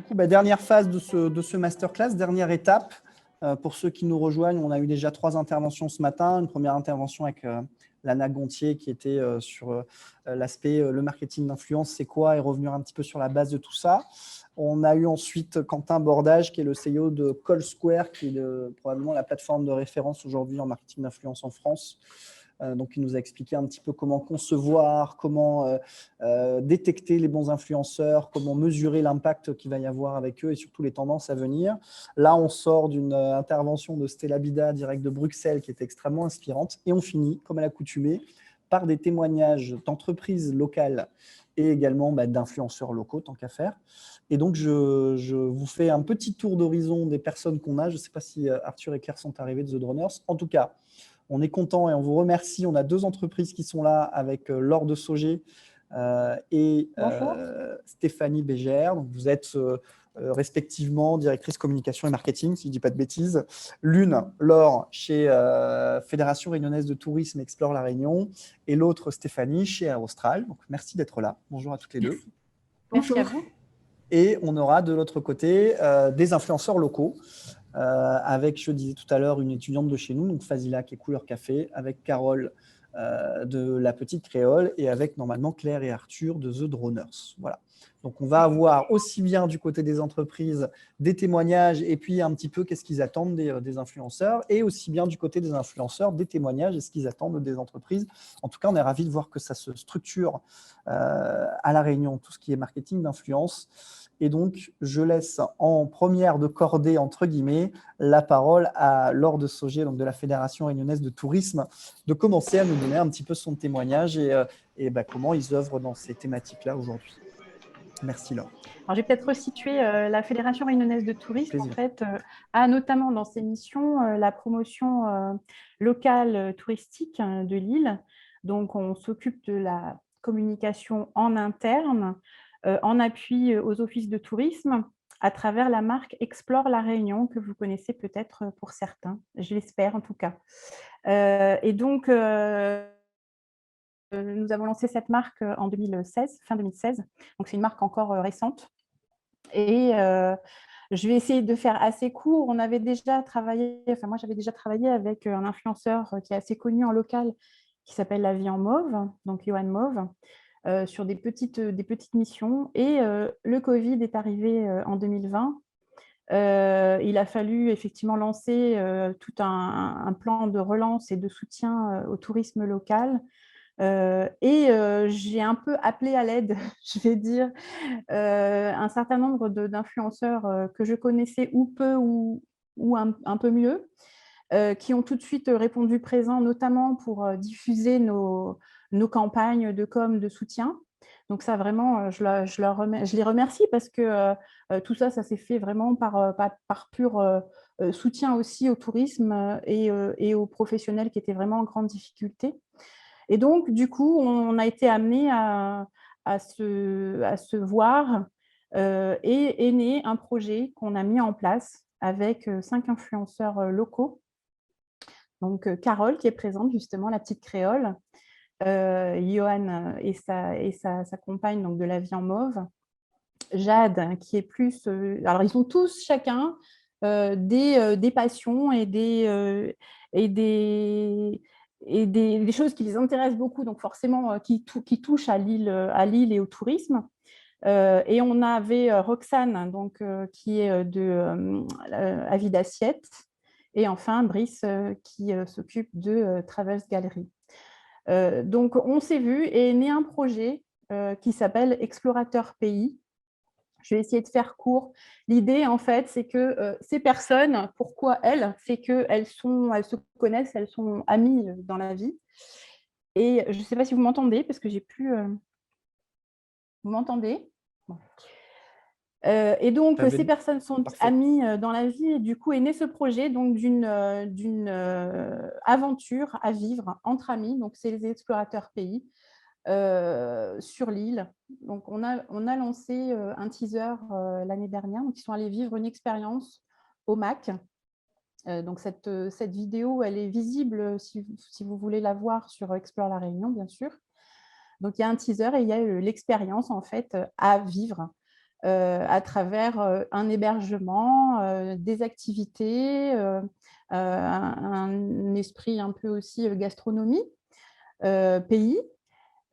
coup, dernière phase de ce masterclass, dernière étape. Pour ceux qui nous rejoignent, on a eu déjà 3 interventions ce matin. Une première intervention avec Lana Gontier qui était sur l'aspect le marketing d'influence, c'est quoi, et revenir un petit peu sur la base de tout ça. On a eu ensuite Quentin Bordage, qui est le CEO de Call Square, qui est probablement la plateforme de référence aujourd'hui en marketing d'influence en France. Donc, il nous a expliqué un petit peu comment concevoir, comment détecter les bons influenceurs, comment mesurer l'impact qu'il va y avoir avec eux et surtout les tendances à venir. Là, on sort d'une intervention de Stella Bida, direct de Bruxelles, qui est extrêmement inspirante. Et on finit, comme à l'accoutumée, par des témoignages d'entreprises locales et également d'influenceurs locaux, tant qu'à faire. Et donc, je vous fais un petit tour d'horizon des personnes qu'on a. Je ne sais pas si Arthur et Claire sont arrivés de The Droners. En tout cas, on est content et on vous remercie. On a 2 entreprises qui sont là avec Laure de Sauger et Stéphanie Bégère. Donc, vous êtes respectivement directrice communication et marketing, si je ne dis pas de bêtises. L'une, Laure, chez Fédération Réunionnaise de Tourisme Explore la Réunion, et l'autre, Stéphanie, chez Austral. Donc, merci d'être là. Bonjour à toutes les deux. Merci à vous. Et on aura de l'autre côté des influenceurs locaux. Avec, je disais tout à l'heure, une étudiante de chez nous, donc Fazila, qui est Couleur Café, avec Carole de La Petite Créole, et avec normalement Claire et Arthur de The Droners. Voilà. Donc, on va avoir aussi bien du côté des entreprises des témoignages et puis un petit peu qu'est-ce qu'ils attendent des influenceurs, et aussi bien du côté des influenceurs des témoignages et ce qu'ils attendent des entreprises. En tout cas, on est ravis de voir que ça se structure à La Réunion, tout ce qui est marketing d'influence. Et donc, je laisse en première de cordée, entre guillemets, la parole à Laure de Sauger, donc de la Fédération Réunionnaise de Tourisme, de commencer à nous donner un petit peu son témoignage et comment ils œuvrent dans ces thématiques-là aujourd'hui. Merci Laure. Alors, je vais peut-être resituer la Fédération Réunionnaise de Tourisme, Plaisir. en fait, a notamment dans ses missions la promotion locale touristique de l'île. Donc, on s'occupe de la communication en interne, en appui aux offices de tourisme, à travers la marque Explore la Réunion, que vous connaissez peut-être pour certains, je l'espère en tout cas. Et donc, nous avons lancé cette marque en 2016, fin 2016, donc c'est une marque encore récente. Et je vais essayer de faire assez court. On avait déjà travaillé, enfin moi j'avais déjà travaillé avec un influenceur qui est assez connu en local, qui s'appelle La Vie en Mauve, donc Johan Mauve, sur des petites missions. Et le Covid est arrivé en 2020. Il a fallu effectivement lancer tout un plan de relance et de soutien au tourisme local. J'ai un peu appelé à l'aide, je vais dire, un certain nombre d'influenceurs que je connaissais ou peu ou un peu mieux, qui ont tout de suite répondu présent, notamment pour diffuser nos campagnes de com, de soutien. Donc ça, vraiment, je les remercie parce que tout ça, ça s'est fait vraiment par pur soutien aussi au tourisme et aux professionnels qui étaient vraiment en grande difficulté. Et donc, du coup, on a été amené à se voir et est né un projet qu'on a mis en place avec 5 influenceurs locaux. Donc, Carole, qui est présente, justement, la petite créole, Johan et sa compagne, donc de La Vie en Mauve, Jade, qui est plus… alors, ils ont tous chacun des passions et des choses qui les intéressent beaucoup, donc forcément qui touchent à l'île et au tourisme. Et on avait Roxane, donc, qui est de Avis d'Assiette, et enfin Brice, qui s'occupe de Travels Gallery. Donc, on s'est vu et est né un projet qui s'appelle Explorateur Pays. Je vais essayer de faire court. L'idée, en fait, c'est que ces personnes, pourquoi elles? C'est qu'elles se connaissent, elles sont amies dans la vie. Et je ne sais pas si vous m'entendez, parce que j'ai plus… Vous m'entendez? Bon. Et donc, ces personnes sont amies dans la vie, et du coup est né ce projet d'une aventure à vivre entre amis. Donc, c'est les explorateurs pays sur l'île. Donc, on a lancé un teaser l'année dernière. Donc, ils sont allés vivre une expérience au MAC. Donc, cette vidéo, elle est visible si vous voulez la voir sur Explore la Réunion, bien sûr. Donc, il y a un teaser et il y a l'expérience, en fait, à vivre à travers un hébergement, des activités, un esprit un peu aussi gastronomie, pays.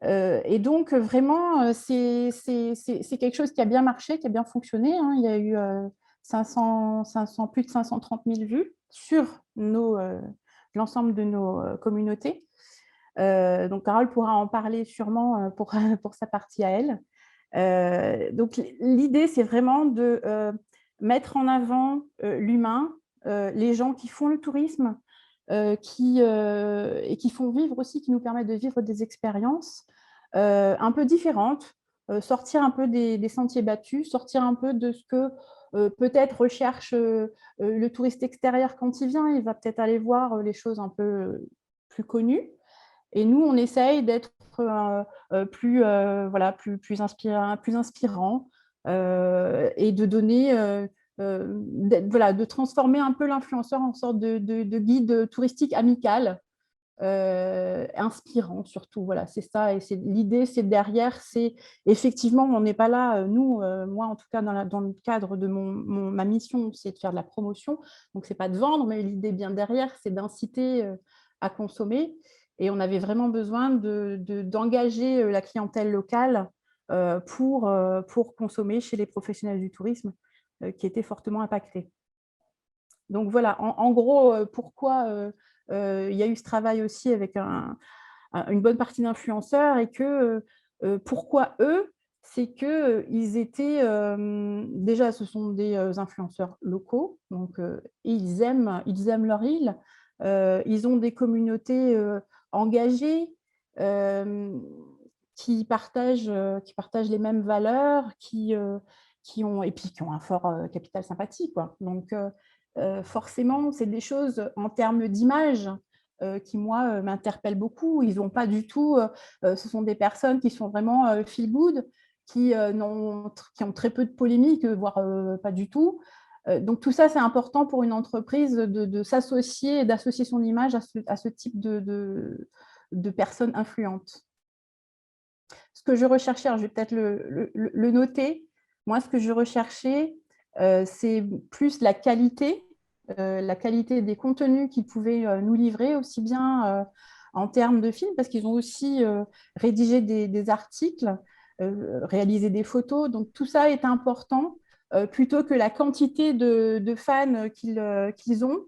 Et donc, vraiment, c'est quelque chose qui a bien marché, qui a bien fonctionné, hein. Il y a eu 500, plus de 530 000 vues sur l'ensemble de nos communautés. Donc, Carole pourra en parler sûrement pour sa partie à elle. Donc, l'idée, c'est vraiment de mettre en avant l'humain, les gens qui font le tourisme, et qui font vivre aussi, qui nous permettent de vivre des expériences un peu différentes, sortir un peu des sentiers battus, sortir un peu de ce que peut-être recherche le touriste extérieur quand il vient. Il va peut-être aller voir les choses un peu plus connues. Et nous, on essaye d'être plus inspirant et de donner, de transformer un peu l'influenceur en sorte de guide touristique amical, inspirant surtout. Voilà, c'est ça. Et l'idée, c'est derrière, c'est effectivement, on n'est pas là, nous, moi en tout cas, dans le cadre de ma mission, c'est de faire de la promotion. Donc, c'est pas de vendre, mais l'idée bien derrière, c'est d'inciter à consommer. Et on avait vraiment besoin d'engager la clientèle locale pour consommer chez les professionnels du tourisme qui étaient fortement impactés. Donc voilà, en gros, pourquoi il y a eu ce travail aussi avec une bonne partie d'influenceurs et que pourquoi eux, c'est qu'ils étaient, déjà, ce sont des influenceurs locaux, donc ils aiment leur île, ils ont des communautés engagées, qui partagent les mêmes valeurs, et puis qui ont un fort capital sympathie, quoi. Donc, forcément, c'est des choses en termes d'image qui, moi, m'interpellent beaucoup. Ils n'ont pas du tout… ce sont des personnes qui sont vraiment feel good, qui ont très peu de polémiques, voire pas du tout. Donc, tout ça, c'est important pour une entreprise de s'associer et d'associer son image à ce type de personnes influentes. Ce que je recherchais, alors je vais peut-être le noter, moi, ce que je recherchais, c'est plus la qualité des contenus qu'ils pouvaient nous livrer, aussi bien en termes de films, parce qu'ils ont aussi rédigé des articles, réalisé des photos. Donc, tout ça est important, plutôt que la quantité de fans qu'ils ont.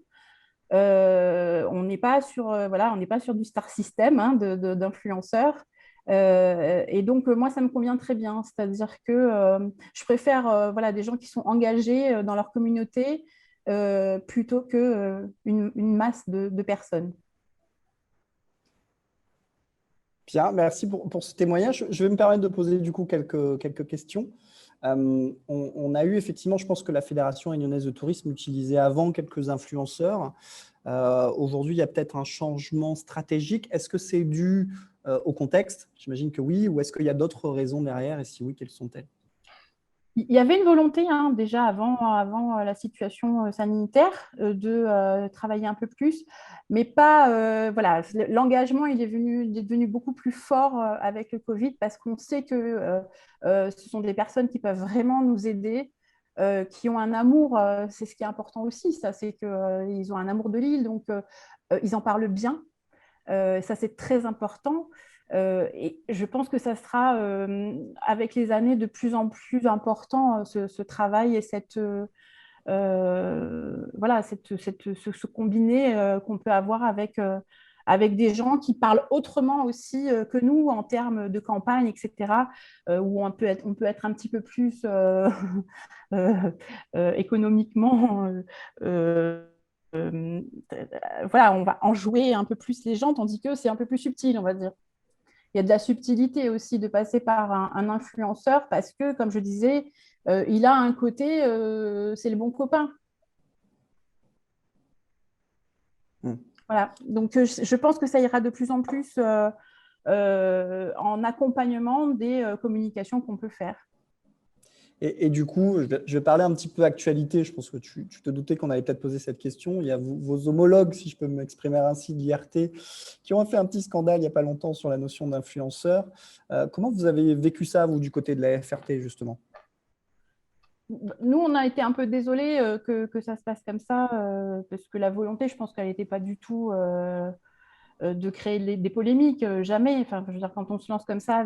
On n'est pas on n'est pas sur du star system, hein, d'influenceurs. Et donc, moi, ça me convient très bien. C'est-à-dire que je préfère des gens qui sont engagés dans leur communauté plutôt qu'une masse de personnes. Bien, merci pour ce témoignage. Je vais me permettre de poser du coup quelques questions. On a eu effectivement, je pense que la Fédération réunionnaise de tourisme utilisait avant quelques influenceurs. Aujourd'hui, il y a peut-être un changement stratégique. Est-ce que c'est dû au contexte? J'imagine que oui. Ou est-ce qu'il y a d'autres raisons derrière? Et si oui, quelles sont-elles? Il y avait une volonté, hein, déjà avant la situation sanitaire, de travailler un peu plus, mais pas… voilà, l'engagement, il est devenu beaucoup plus fort avec le Covid, parce qu'on sait que ce sont des personnes qui peuvent vraiment nous aider, qui ont un amour, c'est ce qui est important aussi, ça, c'est qu'ils ont un amour de l'île, donc ils en parlent bien. Ça, c'est très important. Et je pense que ça sera, avec les années, de plus en plus important, ce travail et ce combiné qu'on peut avoir avec des gens qui parlent autrement aussi que nous en termes de campagne, etc., où on peut être un petit peu plus économiquement… on va enjouer un peu plus les gens, tandis que c'est un peu plus subtil, on va dire. Il y a de la subtilité aussi de passer par un influenceur parce que, comme je disais, il a un côté, c'est le bon copain. Voilà. Donc, je pense que ça ira de plus en plus en accompagnement des communications qu'on peut faire. Et du coup, je vais parler un petit peu actualité. Je pense que tu te doutais qu'on allait peut-être poser cette question. Il y a vos homologues, si je peux m'exprimer ainsi, de l'IRT, qui ont fait un petit scandale il n'y a pas longtemps sur la notion d'influenceur. Comment vous avez vécu ça, vous, du côté de la FRT, justement? nous, on a été un peu désolés que ça se passe comme ça, parce que la volonté, je pense qu'elle n'était pas du tout de créer des polémiques, jamais. Enfin, je veux dire, quand on se lance comme ça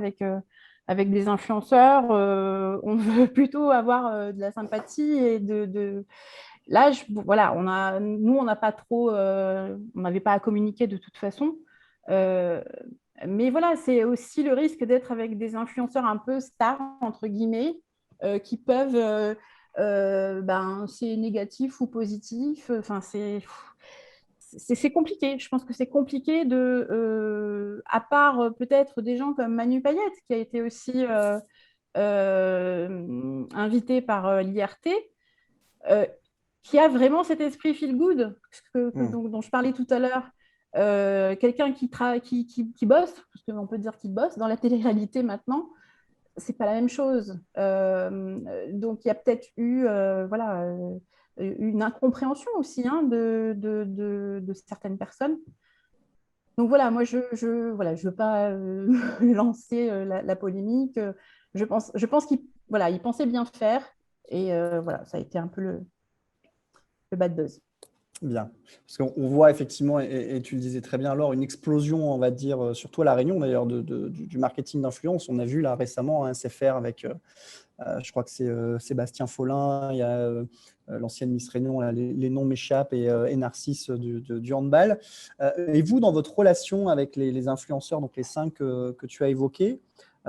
avec des influenceurs, on veut plutôt avoir de la sympathie et Là, voilà, nous, on n'a pas trop, on n'avait pas à communiquer de toute façon. Euh, mais voilà, c'est aussi le risque d'être avec des influenceurs un peu stars, entre guillemets, qui peuvent, c'est négatif ou positif. Enfin, c'est compliqué. Je pense que c'est compliqué à part peut-être des gens comme Manu Payette, qui a été aussi invité par l'IRT, euh, qui a vraiment cet esprit feel good dont je parlais tout à l'heure. Quelqu'un qui bosse, parce qu'on peut dire qu'il bosse dans la télé-réalité maintenant, c'est pas la même chose. Donc il y a peut-être eu voilà, une incompréhension aussi hein, de certaines personnes. Donc voilà, moi voilà, je veux pas lancer la polémique. Je pense qu'il voilà, il pensait bien faire et voilà, ça a été un peu le bad buzz. Bien. Parce qu'on voit effectivement, et tu le disais très bien, alors une explosion, on va dire, surtout à La Réunion d'ailleurs, du marketing d'influence. On a vu là récemment un SFR avec, je crois que c'est Sébastien Follin, il y a l'ancienne Miss Réunion, là, les noms m'échappent, et Narcisse du handball. Et vous, dans votre relation avec les influenceurs, donc les 5 que tu as évoqués,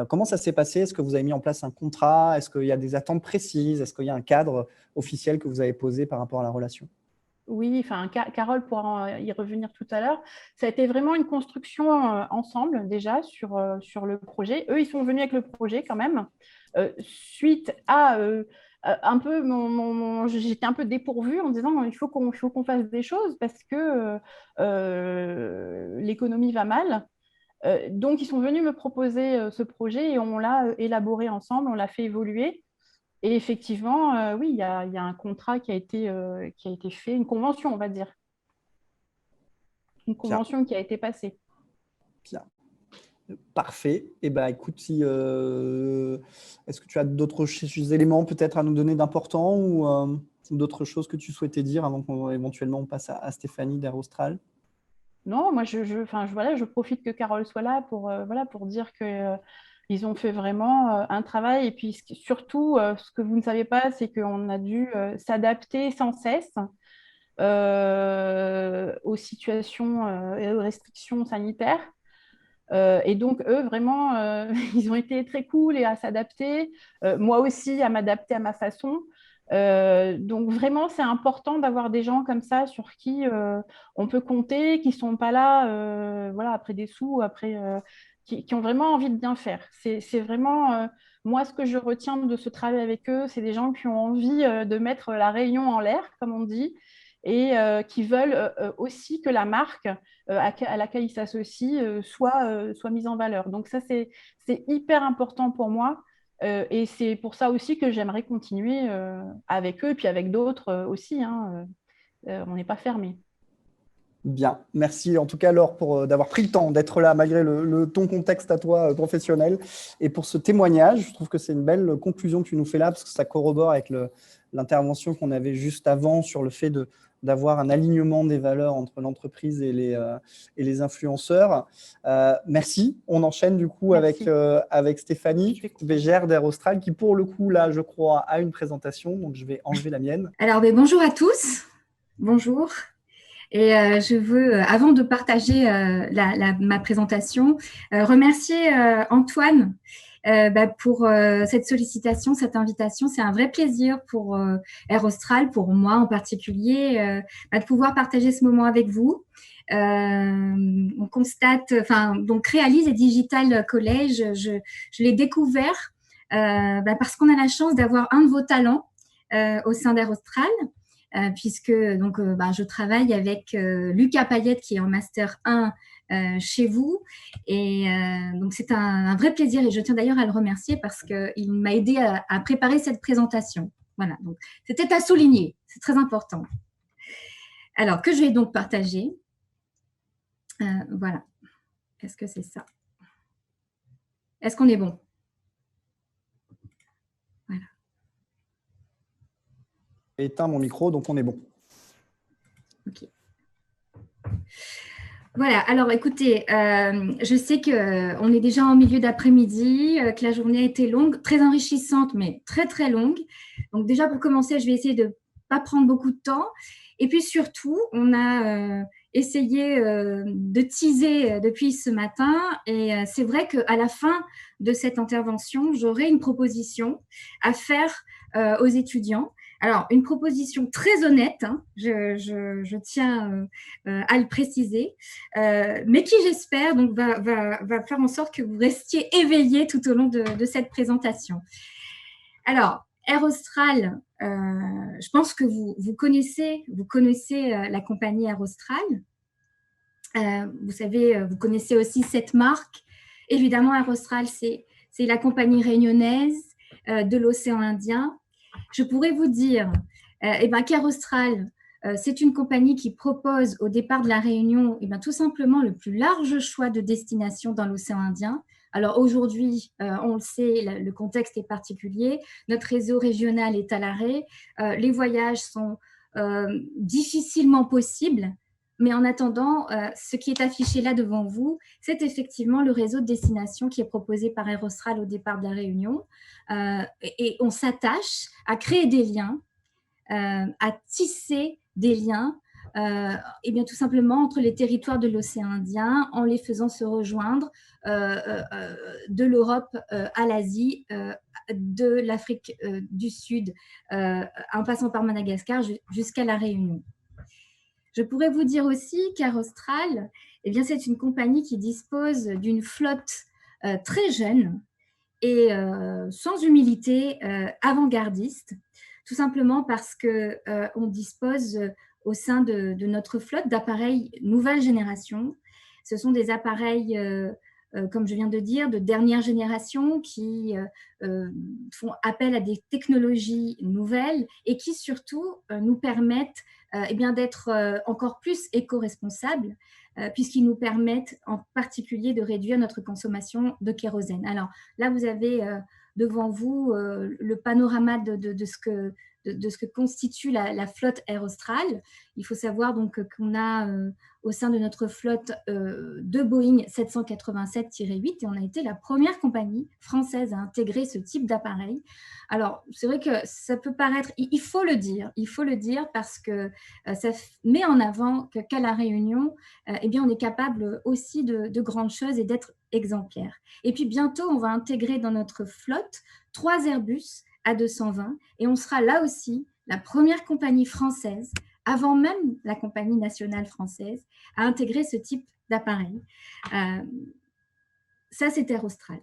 comment ça s'est passé? Est-ce que vous avez mis en place un contrat? Est-ce qu'il y a des attentes précises? Est-ce qu'il y a un cadre officiel que vous avez posé par rapport à la relation? Oui, enfin, Carole pourra y revenir tout à l'heure. Ça a été vraiment une construction ensemble déjà sur le projet. Eux, ils sont venus avec le projet quand même. Suite à un peu, j'étais un peu dépourvue en disant il faut qu'on fasse des choses parce que l'économie va mal. Donc, ils sont venus me proposer ce projet et on l'a élaboré ensemble, on l'a fait évoluer. Et effectivement, oui, il y a un contrat qui a été fait, une convention, on va dire, une Bien, convention qui a été passée. bien. Parfait. Et ben, écoute, est-ce que tu as d'autres éléments peut-être à nous donner d'important ou d'autres choses que tu souhaitais dire avant qu'on éventuellement on passe à Stéphanie d'Air Austral? Non, moi, voilà, je profite que Carole soit là voilà, pour dire que, ils ont fait vraiment un travail. Et puis, surtout, ce que vous ne savez pas, c'est qu'on a dû s'adapter sans cesse aux situations et aux restrictions sanitaires. Et donc, eux, vraiment, ils ont été très cool et à s'adapter. Moi aussi, à m'adapter à ma façon. Donc, vraiment, c'est important d'avoir des gens comme ça sur qui on peut compter, qui ne sont pas là voilà, après des sous, qui ont vraiment envie de bien faire. C'est vraiment, moi, ce que je retiens de ce travail avec eux, c'est des gens qui ont envie de mettre la Réunion en l'air, comme on dit, et qui veulent aussi que la marque à laquelle ils s'associent soit mise en valeur. Donc ça, c'est hyper important pour moi. Et c'est pour ça aussi que j'aimerais continuer avec eux, et puis avec d'autres aussi. Hein, on n'est pas fermé. Bien, merci en tout cas Laure pour d'avoir pris le temps d'être là malgré ton contexte à toi professionnel et pour ce témoignage. Je trouve que c'est une belle conclusion que tu nous fais là parce que ça corrobore avec l'intervention qu'on avait juste avant sur le fait d'avoir un alignement des valeurs entre l'entreprise et les influenceurs. Merci. On enchaîne du coup Merci. avec Stéphanie Je vais couper. Végère d'Air Austral qui pour le coup là je crois a une présentation donc je vais enlever la mienne. Alors, bonjour à tous. Bonjour. Et je veux, avant de partager ma présentation, remercier Antoine pour cette sollicitation, cette invitation. C'est un vrai plaisir pour Air Austral, pour moi en particulier, de pouvoir partager ce moment avec vous. On constate, donc Réalise et Digital College, je l'ai découvert parce qu'on a la chance d'avoir un de vos talents au sein d'Air Austral. Puisque donc je travaille avec Lucas Payette qui est en master 1 chez vous et donc c'est un vrai plaisir et je tiens d'ailleurs à le remercier parce qu'il m'a aidé à préparer cette présentation. Voilà, donc c'était à souligner, c'est très important. Alors que je vais donc partager. Voilà, est-ce que c'est ça? Est-ce qu'on est bon? Voilà. éteint mon micro, donc on est bon. Ok. Voilà, alors écoutez, je sais qu'on est déjà en milieu d'après-midi, que la journée a été longue, très enrichissante, mais très, très longue. Donc déjà, pour commencer, je vais essayer de ne pas prendre beaucoup de temps. Et puis surtout, on a essayé de teaser depuis ce matin. Et c'est vrai qu'à la fin de cette intervention, j'aurai une proposition à faire aux étudiants. Alors, une proposition très honnête, hein, je tiens à le préciser, mais qui, j'espère, donc va faire en sorte que vous restiez éveillés tout au long de cette présentation. Alors, Air Austral, je pense que vous connaissez la compagnie Air Austral. Vous savez, vous connaissez aussi cette marque. Évidemment, Air Austral, c'est la compagnie réunionnaise de l'océan Indien. Je pourrais vous dire qu'Air Austral, c'est une compagnie qui propose au départ de la Réunion tout simplement le plus large choix de destinations dans l'océan Indien. Alors aujourd'hui, on le sait, le contexte est particulier. Notre réseau régional est à l'arrêt. Les voyages sont difficilement possibles. Mais en attendant, ce qui est affiché là devant vous, c'est effectivement le réseau de destination qui est proposé par Air Austral au départ de la Réunion. Et on s'attache à créer des liens, à tisser des liens, et bien tout simplement entre les territoires de l'océan Indien, en les faisant se rejoindre de l'Europe à l'Asie, de l'Afrique du Sud, en passant par Madagascar jusqu'à la Réunion. Je pourrais vous dire aussi qu'Air Austral, c'est une compagnie qui dispose d'une flotte très jeune et sans humilité avant-gardiste, tout simplement parce qu'on dispose au sein de notre flotte d'appareils nouvelle génération. Ce sont des appareils, comme je viens de dire, de dernière génération qui font appel à des technologies nouvelles et qui surtout nous permettent d'être encore plus éco-responsables puisqu'ils nous permettent en particulier de réduire notre consommation de kérosène. Alors là, vous avez devant vous le panorama de ce que constitue la flotte Air Austral. Il faut savoir donc qu'on a au sein de notre flotte deux Boeing 787-8 et on a été la première compagnie française à intégrer ce type d'appareil. Alors, c'est vrai que ça peut paraître, il faut le dire parce que ça met en avant qu'à La Réunion, on est capable aussi de grandes choses et d'être exemplaire. Et puis bientôt, on va intégrer dans notre flotte 3 Airbus A220 et on sera là aussi la première compagnie française, avant même la compagnie nationale française, à intégrer ce type d'appareil. Ça, c'est Air Austral.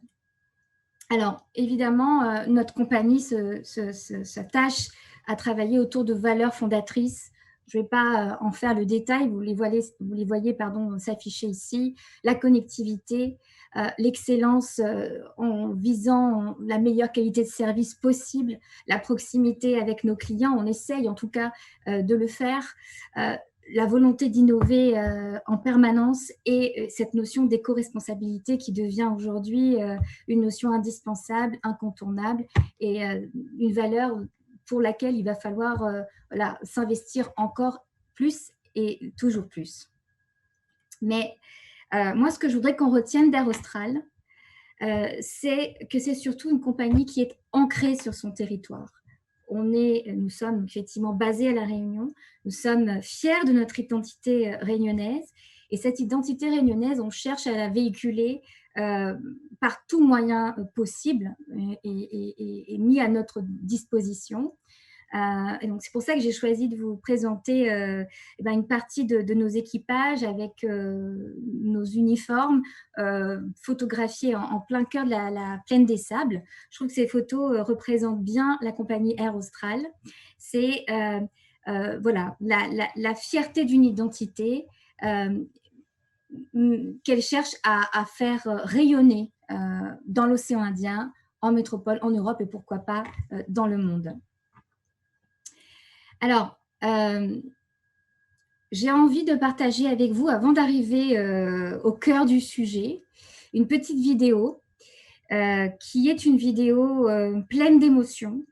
Alors, évidemment, notre compagnie s'attache à travailler autour de valeurs fondatrices. Je ne vais pas en faire le détail, vous les voyez s'afficher ici. La connectivité, l'excellence en visant la meilleure qualité de service possible, la proximité avec nos clients, on essaye en tout cas de le faire, la volonté d'innover en permanence et cette notion d'éco-responsabilité qui devient aujourd'hui une notion indispensable, incontournable et une valeur pour laquelle il va falloir s'investir encore plus et toujours plus. Mais moi, ce que je voudrais qu'on retienne d'Air Austral, c'est que c'est surtout une compagnie qui est ancrée sur son territoire. Nous sommes effectivement basés à La Réunion, nous sommes fiers de notre identité réunionnaise et cette identité réunionnaise, on cherche à la véhiculer par tout moyen possible et mis à notre disposition. Et donc c'est pour ça que j'ai choisi de vous présenter une partie de nos équipages avec nos uniformes photographiés en plein cœur de la plaine des Sables. Je trouve que ces photos représentent bien la compagnie Air Austral. C'est la fierté d'une identité qu'elle cherche à faire rayonner dans l'océan Indien, en métropole, en Europe et pourquoi pas dans le monde. Alors, j'ai envie de partager avec vous, avant d'arriver au cœur du sujet, une petite vidéo qui est une vidéo pleine d'émotions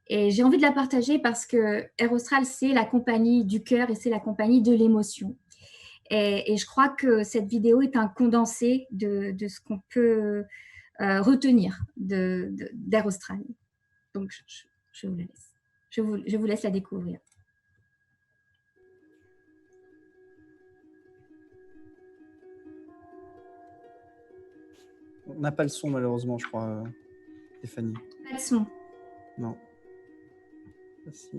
Et j'ai envie de la partager parce que Air Austral, c'est la compagnie du cœur et c'est la compagnie de l'émotion. Et je crois que cette vidéo est un condensé de ce qu'on peut retenir d'Air Austral. Donc, je vous la laisse. Je vous laisse la découvrir. On n'a pas le son, malheureusement, je crois, Stéphanie. Pas de son. Non. Merci.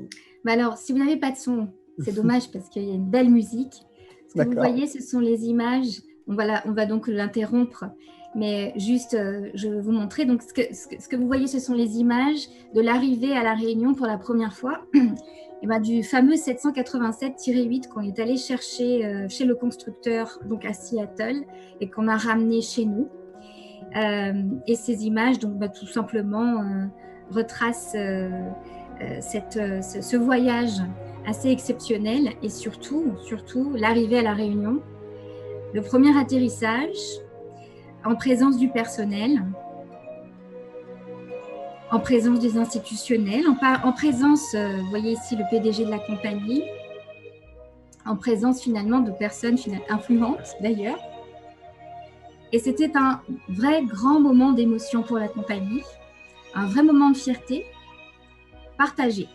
Bah alors, si vous n'avez pas de son, c'est dommage parce qu'il y a une belle musique. Ce que vous voyez, ce sont les images. On va donc l'interrompre. Mais juste, je vais vous montrer. Donc, ce que vous voyez, ce sont les images de l'arrivée à La Réunion pour la première fois. Et ben, du fameux 787-8 qu'on est allé chercher chez le constructeur, donc à Seattle, et qu'on a ramené chez nous. Et ces images, donc, tout simplement, retracent ce voyage assez exceptionnel et surtout l'arrivée à La Réunion, le premier atterrissage en présence du personnel, en présence des institutionnels, en présence, vous voyez ici le PDG de la compagnie, en présence finalement de personnes influentes d'ailleurs. Et c'était un vrai grand moment d'émotion pour la compagnie, un vrai moment de fierté partagé.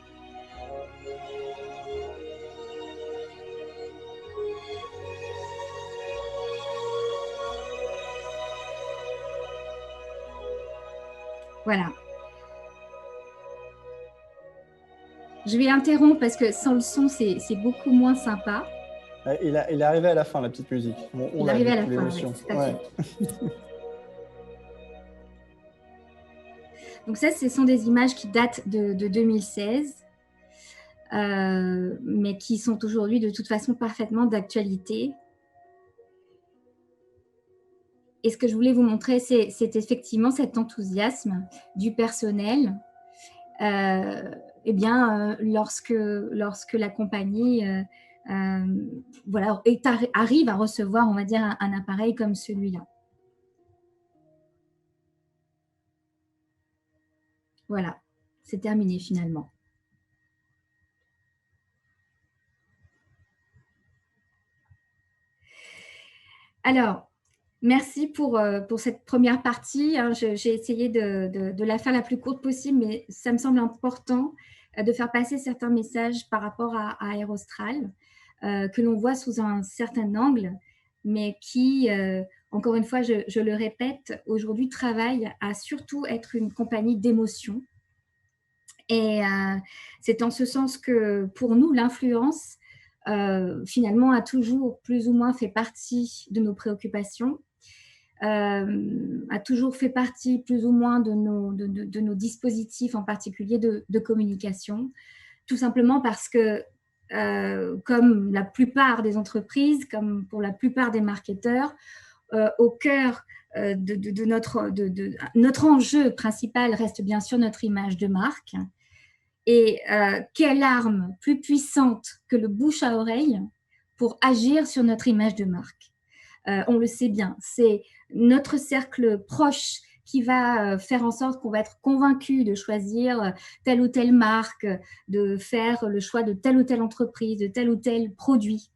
Voilà. Je vais interrompre parce que sans le son, c'est beaucoup moins sympa. Il est arrivé à la fin, la petite musique. Il est arrivé à la fin, oui, tout à fait. Donc ça, ce sont des images qui datent de 2016, mais qui sont aujourd'hui de toute façon parfaitement d'actualité. Et ce que je voulais vous montrer, c'est effectivement cet enthousiasme du personnel lorsque la compagnie arrive à recevoir, on va dire, un appareil comme celui-là. Voilà, c'est terminé finalement. Alors, merci pour cette première partie. J'ai essayé de la faire la plus courte possible, mais ça me semble important de faire passer certains messages par rapport à Air Austral, que l'on voit sous un certain angle, mais qui, encore une fois, je le répète, aujourd'hui travaille à surtout être une compagnie d'émotion. Et c'est en ce sens que pour nous, l'influence, finalement, a toujours plus ou moins fait partie de nos préoccupations, a toujours fait partie plus ou moins de nos dispositifs, en particulier de communication, tout simplement parce que, comme la plupart des entreprises, comme pour la plupart des marketeurs, au cœur de notre enjeu principal reste bien sûr notre image de marque. Et quelle arme plus puissante que le bouche à oreille pour agir sur notre image de marque. On le sait bien, c'est notre cercle proche qui va faire en sorte qu'on va être convaincu de choisir telle ou telle marque, de faire le choix de telle ou telle entreprise, de tel ou tel produit.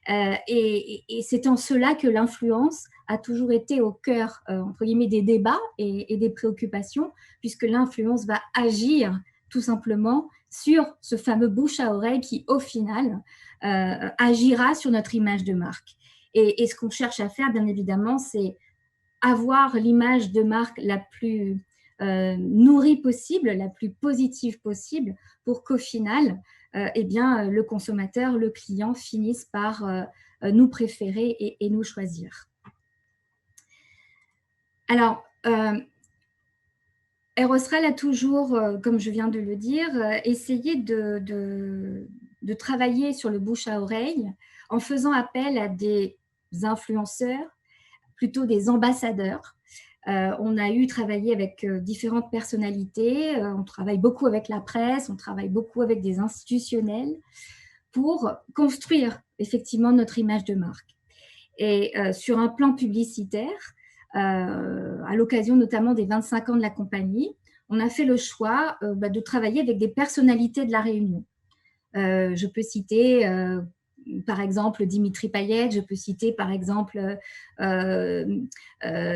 Et c'est en cela que l'influence a toujours été au cœur, entre guillemets, des débats et des préoccupations, puisque l'influence va agir tout simplement sur ce fameux bouche à oreille qui, au final, agira sur notre image de marque. Et ce qu'on cherche à faire, bien évidemment, c'est avoir l'image de marque la plus nourrie possible, la plus positive possible, pour qu'au final, le consommateur, le client finisse par nous préférer et nous choisir. Alors, Air Austral a toujours, comme je viens de le dire, essayé de travailler sur le bouche à oreille en faisant appel à des influenceurs, plutôt des ambassadeurs. On a travaillé avec différentes personnalités, on travaille beaucoup avec la presse, on travaille beaucoup avec des institutionnels pour construire effectivement notre image de marque. Et sur un plan publicitaire, à l'occasion notamment des 25 ans de la compagnie, on a fait le choix de travailler avec des personnalités de la Réunion. Je peux citer par exemple Dimitri Payet, je peux citer par exemple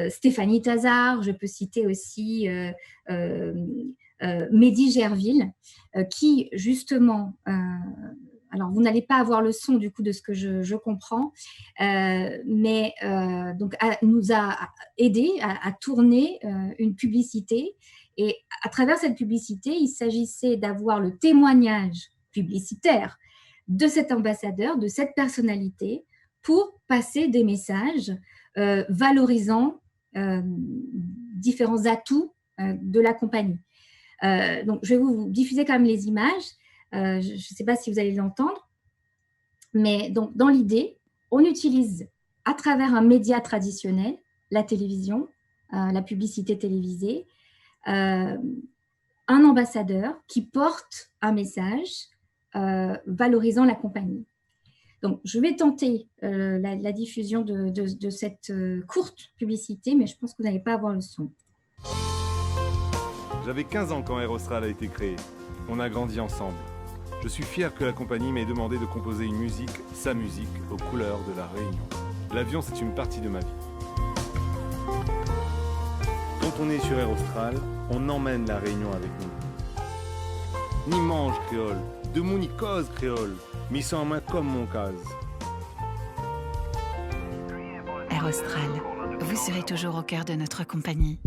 Stéphanie Tazard, je peux citer aussi Mehdi Gerville, qui justement, alors vous n'allez pas avoir le son du coup de ce que je comprends, mais donc nous a aidé à tourner une publicité, et à travers cette publicité, il s'agissait d'avoir le témoignage publicitaire de cet ambassadeur, de cette personnalité, pour passer des messages valorisant différents atouts de la compagnie. Donc, je vais vous diffuser quand même les images. Je ne sais pas si vous allez l'entendre, mais donc, dans l'idée, on utilise à travers un média traditionnel, la télévision, la publicité télévisée, un ambassadeur qui porte un message valorisant la compagnie. Donc, je vais tenter la diffusion de cette courte publicité, mais je pense que vous n'allez pas avoir le son. J'avais 15 ans quand Air Austral a été créé. On a grandi ensemble. Je suis fier que la compagnie m'ait demandé de composer une musique, sa musique, aux couleurs de la Réunion. L'avion, c'est une partie de ma vie. Quand on est sur Air Austral, on emmène la Réunion avec nous. Ni mange créole, de mon ni cause créole, mais sans main comme mon case. Air Austral, vous serez toujours au cœur de notre compagnie.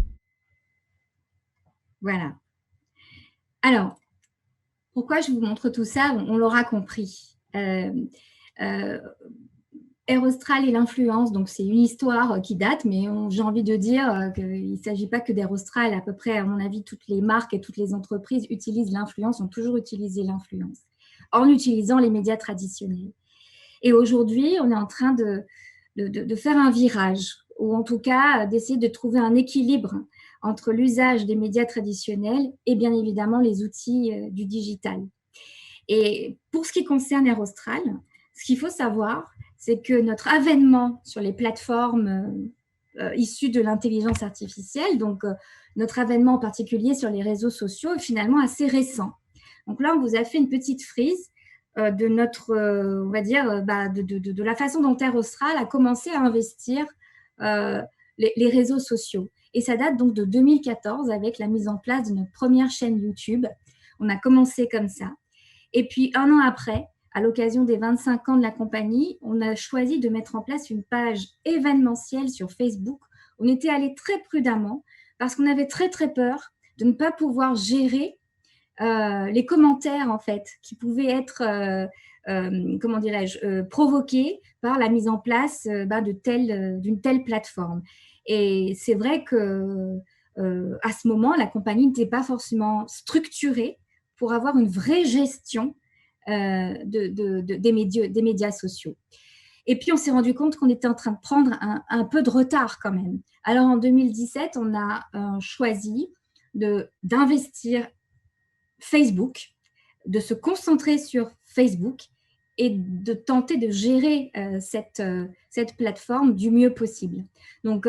Voilà. Alors, pourquoi je vous montre tout ça? On l'aura compris. Air Austral et l'influence, donc c'est une histoire qui date, mais j'ai envie de dire qu'il ne s'agit pas que d'Air Austral. À peu près, à mon avis, toutes les marques et toutes les entreprises utilisent l'influence, ont toujours utilisé l'influence, en utilisant les médias traditionnels. Et aujourd'hui, on est en train de faire un virage, ou en tout cas d'essayer de trouver un équilibre entre l'usage des médias traditionnels et bien évidemment les outils du digital. Et pour ce qui concerne Air Austral, ce qu'il faut savoir, c'est que notre avènement sur les plateformes issues de l'intelligence artificielle, donc notre avènement en particulier sur les réseaux sociaux, est finalement assez récent. Donc là, on vous a fait une petite frise de notre, on va dire, de la façon dont Air Austral a commencé à investir les réseaux sociaux. Et ça date donc de 2014 avec la mise en place de notre première chaîne YouTube. On a commencé comme ça. Et puis, un an après, à l'occasion des 25 ans de la compagnie, on a choisi de mettre en place une page événementielle sur Facebook. On était allé très prudemment parce qu'on avait très, très peur de ne pas pouvoir gérer les commentaires, en fait, qui pouvaient être, comment dirais-je, provoqués par la mise en place d'une telle plateforme. Et c'est vrai que à ce moment, la compagnie n'était pas forcément structurée pour avoir une vraie gestion des médias sociaux. Et puis, on s'est rendu compte qu'on était en train de prendre un peu de retard quand même. Alors, en 2017, on a choisi d'investir Facebook, de se concentrer sur Facebook et de tenter de gérer cette plateforme du mieux possible. Donc,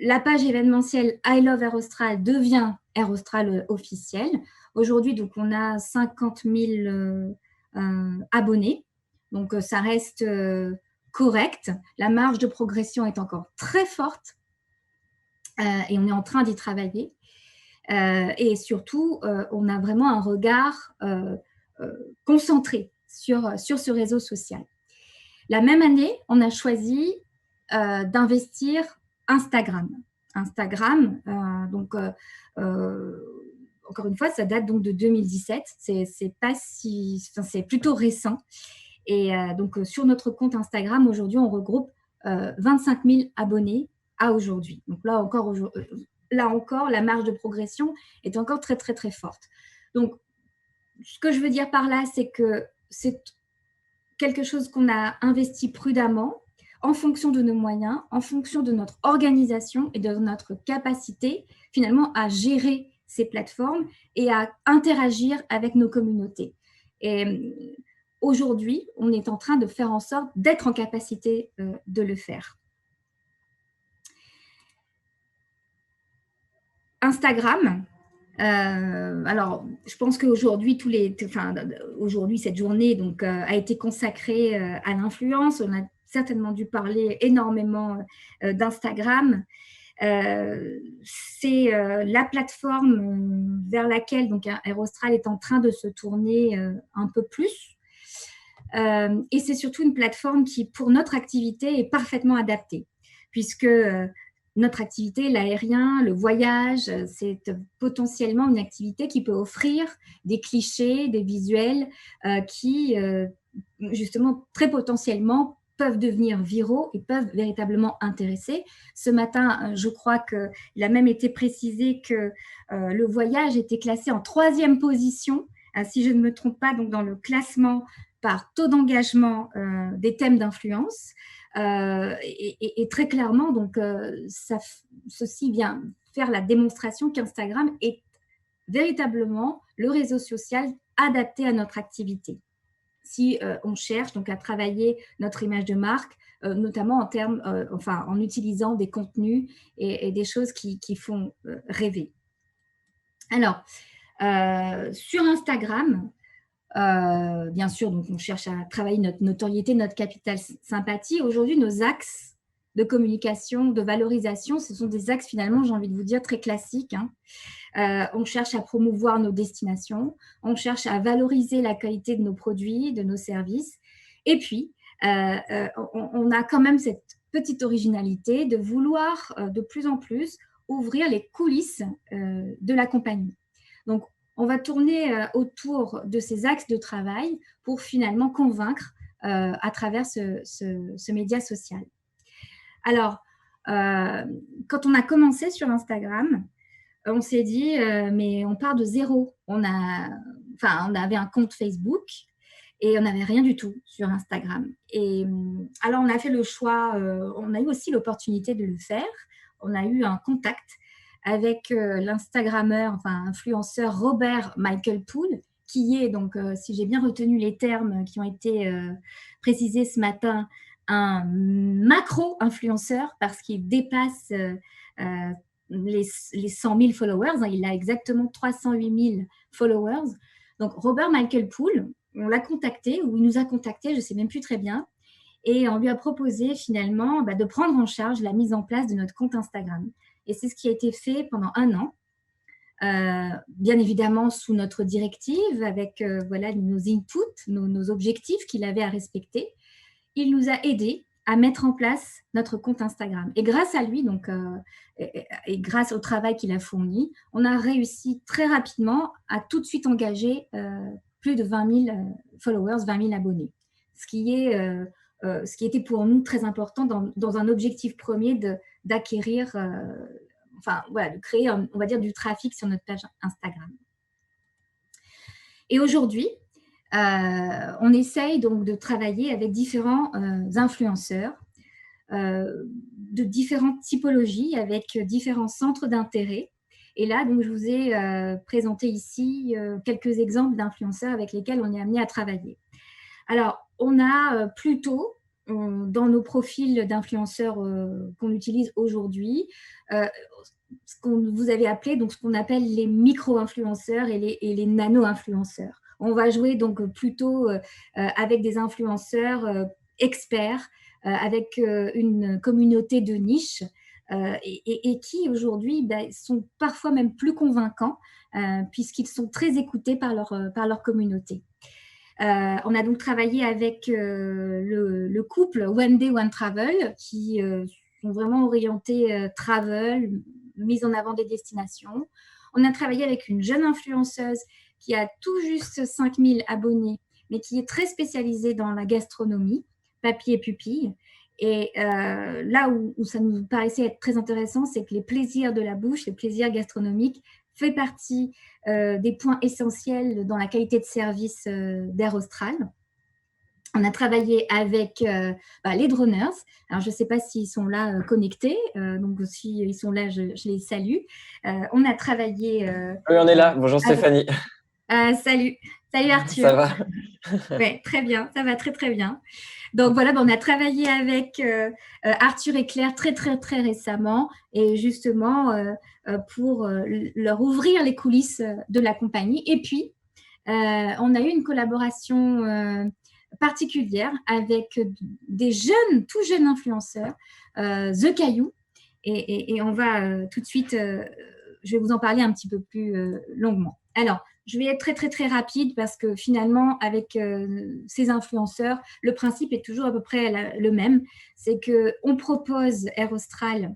la page événementielle I Love Air Austral devient Air Austral officiel. Aujourd'hui, donc, on a 50 000 abonnés. Donc, ça reste correct. La marge de progression est encore très forte et on est en train d'y travailler. Et surtout, on a vraiment un regard concentré sur ce réseau social. La même année, on a choisi d'investir Instagram. Instagram, donc encore une fois, ça date donc de 2017. C'est plutôt récent. Et donc sur notre compte Instagram, aujourd'hui, on regroupe 25 000 abonnés à aujourd'hui. Donc là encore, la marge de progression est encore très, très, très forte. Donc, ce que je veux dire par là, c'est que c'est quelque chose qu'on a investi prudemment en fonction de nos moyens, en fonction de notre organisation et de notre capacité, finalement, à gérer ces plateformes et à interagir avec nos communautés. Et aujourd'hui, on est en train de faire en sorte d'être en capacité de le faire. Instagram, Alors, je pense qu'aujourd'hui, aujourd'hui, cette journée donc, a été consacrée à l'influence. On a certainement dû parler énormément d'Instagram. C'est la plateforme vers laquelle donc, Airostral est en train de se tourner un peu plus. Et c'est surtout une plateforme qui, pour notre activité, est parfaitement adaptée, puisque notre activité, l'aérien, le voyage, c'est potentiellement une activité qui peut offrir des clichés, des visuels qui, justement, très potentiellement peuvent devenir viraux et peuvent véritablement intéresser. Ce matin, je crois qu'il a même été précisé que le voyage était classé en 3e position, si je ne me trompe pas, donc dans le classement par taux d'engagement des thèmes d'influence. Et très clairement, donc, ceci vient faire la démonstration qu'Instagram est véritablement le réseau social adapté à notre activité. Si on cherche donc à travailler notre image de marque, notamment en utilisant des contenus et des choses qui font rêver. Alors, sur Instagram, bien sûr, donc on cherche à travailler notre notoriété, notre capital sympathie. Aujourd'hui, nos axes de communication, de valorisation, ce sont des axes finalement, j'ai envie de vous dire, très classiques. On cherche à promouvoir nos destinations, on cherche à valoriser la qualité de nos produits, de nos services. Et puis, on a quand même cette petite originalité de vouloir de plus en plus ouvrir les coulisses de la compagnie. Donc, on va tourner autour de ces axes de travail pour finalement convaincre à travers ce média social. Alors, quand on a commencé sur Instagram, on s'est dit, mais on part de zéro. On avait un compte Facebook et on n'avait rien du tout sur Instagram. Et alors, on a fait le choix, on a eu aussi l'opportunité de le faire. On a eu un contact avec l'Instagrammeur, influenceur Robert Michael Poole, qui est donc, si j'ai bien retenu les termes qui ont été précisés ce matin, un macro-influenceur parce qu'il dépasse les 100 000 followers. Il a exactement 308 000 followers. Donc, Robert Michael Poole, on l'a contacté, ou il nous a contacté, je ne sais même plus très bien, et on lui a proposé finalement de prendre en charge la mise en place de notre compte Instagram. Et c'est ce qui a été fait pendant 1 an, bien évidemment sous notre directive, avec nos inputs, nos objectifs qu'il avait à respecter. Il nous a aidés à mettre en place notre compte Instagram. Et grâce à lui, donc, et grâce au travail qu'il a fourni, on a réussi très rapidement à tout de suite engager plus de 20 000 followers, 20 000 abonnés. Ce qui était pour nous très important dans un objectif premier d'acquérir, de créer, on va dire, du trafic sur notre page Instagram. Et aujourd'hui, on essaye donc de travailler avec différents influenceurs de différentes typologies, avec différents centres d'intérêt. Et là, donc, je vous ai présenté ici quelques exemples d'influenceurs avec lesquels on est amené à travailler. Alors, on a plutôt dans nos profils d'influenceurs qu'on utilise aujourd'hui, ce qu'on vous avez appelé, donc ce qu'on appelle les micro-influenceurs et les nano-influenceurs. On va jouer donc plutôt avec des influenceurs experts, avec une communauté de niche et qui aujourd'hui sont parfois même plus convaincants puisqu'ils sont très écoutés par leur communauté. On a donc travaillé avec le couple One Day One Travel qui sont vraiment orientés travel, mise en avant des destinations. On a travaillé avec une jeune influenceuse qui a tout juste 5000 abonnés, mais qui est très spécialisée dans la gastronomie, Papy et Pupille. Et là où ça nous paraissait être très intéressant, c'est que les plaisirs de la bouche, les plaisirs gastronomiques, fait partie des points essentiels dans la qualité de service d'Airostral. On a travaillé avec les droners. Alors, je ne sais pas s'ils sont là connectés, donc s'ils sont là, je les salue. On a travaillé… Oui, on est là. Bonjour Stéphanie. Salut, salut Arthur. Ça va? Ouais, très bien, ça va très très bien. Donc voilà, on a travaillé avec Arthur et Claire très très très récemment et justement pour leur ouvrir les coulisses de la compagnie. Et puis, on a eu une collaboration particulière avec des jeunes, tout jeunes influenceurs, The Caillou. Et on va tout de suite, je vais vous en parler un petit peu plus longuement. Alors, je vais être très, très, très rapide parce que finalement, avec ces influenceurs, le principe est toujours à peu près le même. C'est qu'on propose Air Austral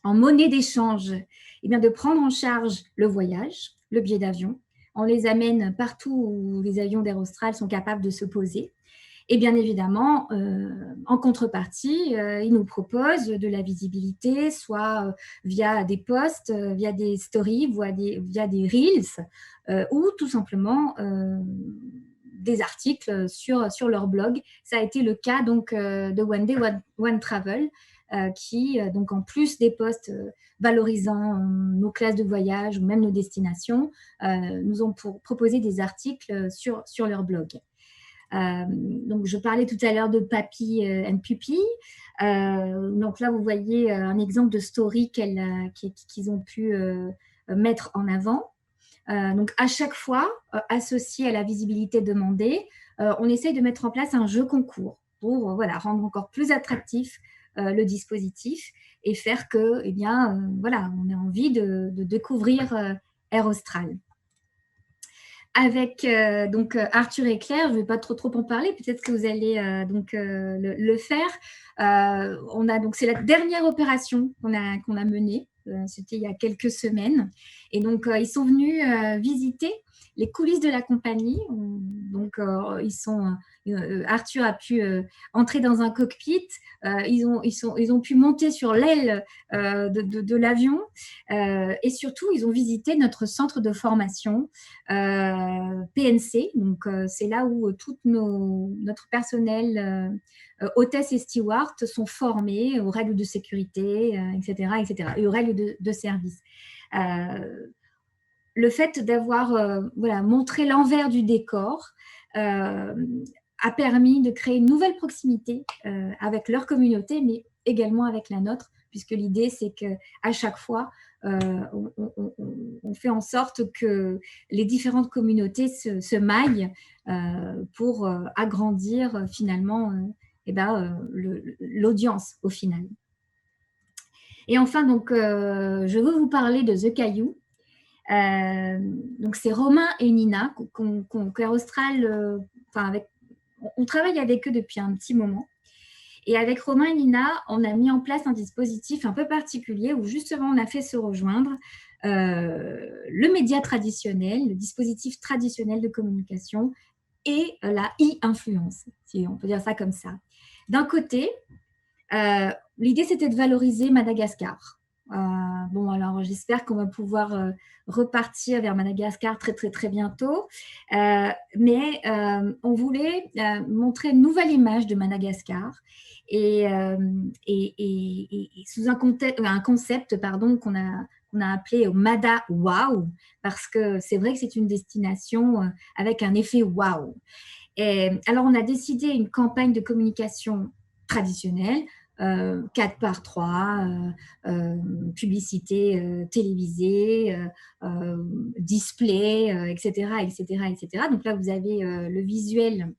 en monnaie d'échange, eh bien, de prendre en charge le voyage, le billet d'avion. On les amène partout où les avions d'Air Austral sont capables de se poser. Et bien évidemment, en contrepartie, ils nous proposent de la visibilité, soit via des posts, via des stories, via des reels, ou tout simplement des articles sur leur blog. Ça a été le cas donc de One Day One Travel, qui, donc en plus des posts valorisant nos classes de voyage ou même nos destinations, nous ont proposé des articles sur leur blog. Donc, je parlais tout à l'heure de Papi and Pupi. Donc là, vous voyez un exemple de story qu'ils ont pu mettre en avant. Donc, à chaque fois, associé à la visibilité demandée, on essaye de mettre en place un jeu concours pour rendre encore plus attractif le dispositif et faire que, eh bien, on ait envie de découvrir Air Austral. Avec donc Arthur et Claire, je ne vais pas trop en parler, peut-être que vous allez le faire. C'est la dernière opération qu'on a menée, c'était il y a quelques semaines. Et donc, ils sont venus visiter les coulisses de la compagnie. Donc, Arthur a pu entrer dans un cockpit. Ils ont pu monter sur l'aile de l'avion. Et surtout, ils ont visité notre centre de formation PNC. Donc, c'est là où tout notre personnel, hôtesses et stewards, sont formés aux règles de sécurité, etc., et aux règles de service. Le fait d'avoir montré l'envers du décor a permis de créer une nouvelle proximité avec leur communauté, mais également avec la nôtre, puisque l'idée, c'est qu'à chaque fois, on fait en sorte que les différentes communautés se maillent pour agrandir finalement l'audience au final. Et enfin, donc, je veux vous parler de The Caillou. Donc, c'est Romain et Nina qu'Air Austral, on travaille avec eux depuis un petit moment. Et avec Romain et Nina, on a mis en place un dispositif un peu particulier où justement on a fait se rejoindre le média traditionnel, le dispositif traditionnel de communication et la e-influence, si on peut dire ça comme ça. D'un côté, l'idée c'était de valoriser Madagascar. Alors j'espère qu'on va pouvoir repartir vers Madagascar très très très bientôt, mais on voulait montrer une nouvelle image de Madagascar et sous un concept qu'on a appelé Mada Wow, parce que c'est vrai que c'est une destination avec un effet wow. Alors on a décidé une campagne de communication traditionnelle, 4x3, publicité télévisée, display, etc., etc. Donc là, vous avez le visuel,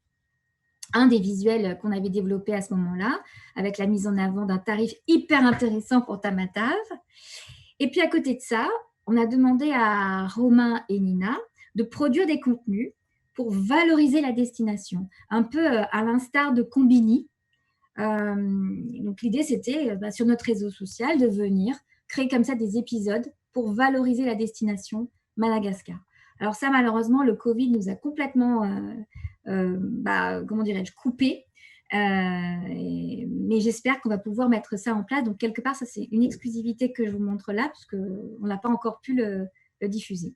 un des visuels qu'on avait développé à ce moment-là, avec la mise en avant d'un tarif hyper intéressant pour Tamatave. Et puis à côté de ça, on a demandé à Romain et Nina de produire des contenus pour valoriser la destination, un peu à l'instar de Combini. Donc l'idée c'était sur notre réseau social de venir créer comme ça des épisodes pour valoriser la destination Madagascar. Alors ça, malheureusement, le Covid nous a complètement coupé, mais j'espère qu'on va pouvoir mettre ça en place. Donc quelque part, ça c'est une exclusivité que je vous montre là, parce qu'on n'a pas encore pu le diffuser.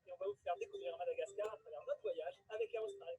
On va vous faire découvrir Madagascar à travers notre voyage avec Air Austral.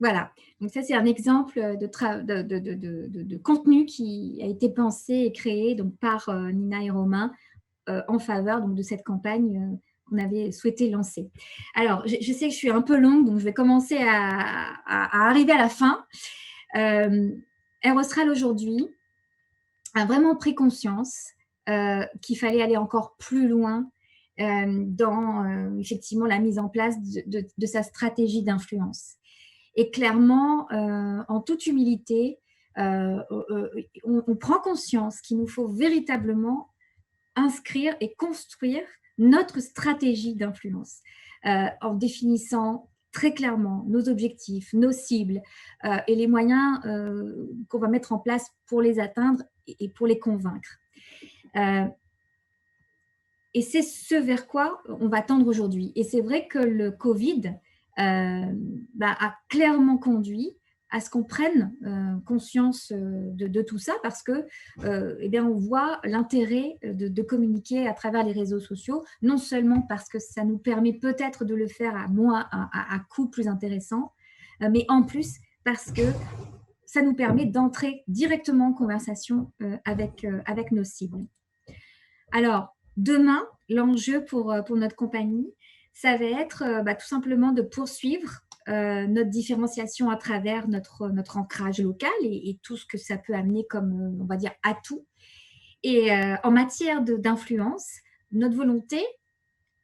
Voilà, donc ça c'est un exemple de contenu qui a été pensé et créé donc, par Nina et Romain en faveur donc, de cette campagne qu'on avait souhaité lancer. Alors, je sais que je suis un peu longue, donc je vais commencer à arriver à la fin. Air Austral aujourd'hui a vraiment pris conscience qu'il fallait aller encore plus loin dans effectivement la mise en place de sa stratégie d'influence. Et clairement, en toute humilité, on prend conscience qu'il nous faut véritablement inscrire et construire notre stratégie d'influence en définissant très clairement nos objectifs, nos cibles et les moyens qu'on va mettre en place pour les atteindre et pour les convaincre. Et c'est ce vers quoi on va tendre aujourd'hui. Et c'est vrai que le Covid a clairement conduit à ce qu'on prenne conscience de tout ça parce que on voit l'intérêt de communiquer à travers les réseaux sociaux, non seulement parce que ça nous permet peut-être de le faire à coût plus intéressant, mais en plus parce que ça nous permet d'entrer directement en conversation avec nos cibles. Alors, demain, l'enjeu pour notre compagnie, ça va être tout simplement de poursuivre notre différenciation à travers notre ancrage local et tout ce que ça peut amener comme, on va dire, atout. Et en matière d'influence, notre volonté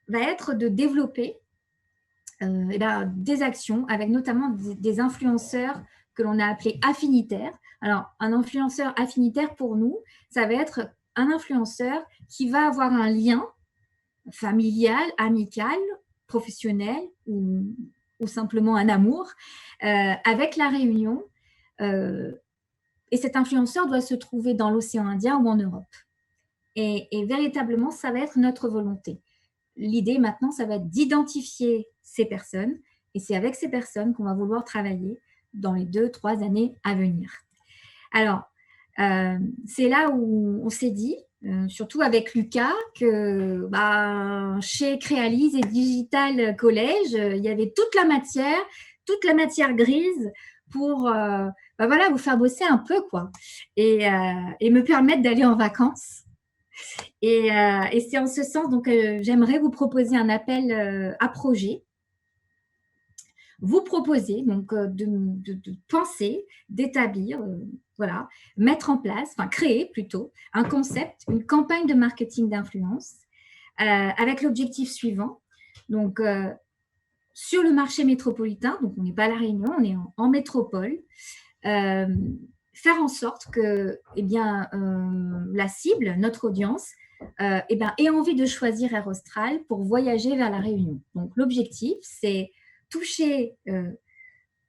va être de développer des actions avec notamment des influenceurs que l'on a appelés affinitaires. Alors, un influenceur affinitaire pour nous, ça va être un influenceur qui va avoir un lien familial, amical, professionnel ou simplement un amour avec la Réunion. Et cet influenceur doit se trouver dans l'océan Indien ou en Europe. Et véritablement, ça va être notre volonté. L'idée maintenant, ça va être d'identifier ces personnes et c'est avec ces personnes qu'on va vouloir travailler dans les 2-3 années à venir. Alors, c'est là où on s'est dit, surtout avec Lucas, que chez Créalise et Digital Collège, il y avait toute la matière grise pour vous faire bosser un peu, quoi, et me permettre d'aller en vacances. Et c'est en ce sens, donc, j'aimerais vous proposer un appel à projet. Vous proposer donc de penser, d'établir, mettre en place, créer plutôt un concept, une campagne de marketing d'influence avec l'objectif suivant. Donc, sur le marché métropolitain, donc on n'est pas à La Réunion, on est en métropole, faire en sorte que la cible, notre audience, ait envie de choisir Air Austral pour voyager vers La Réunion. Donc, l'objectif, c'est toucher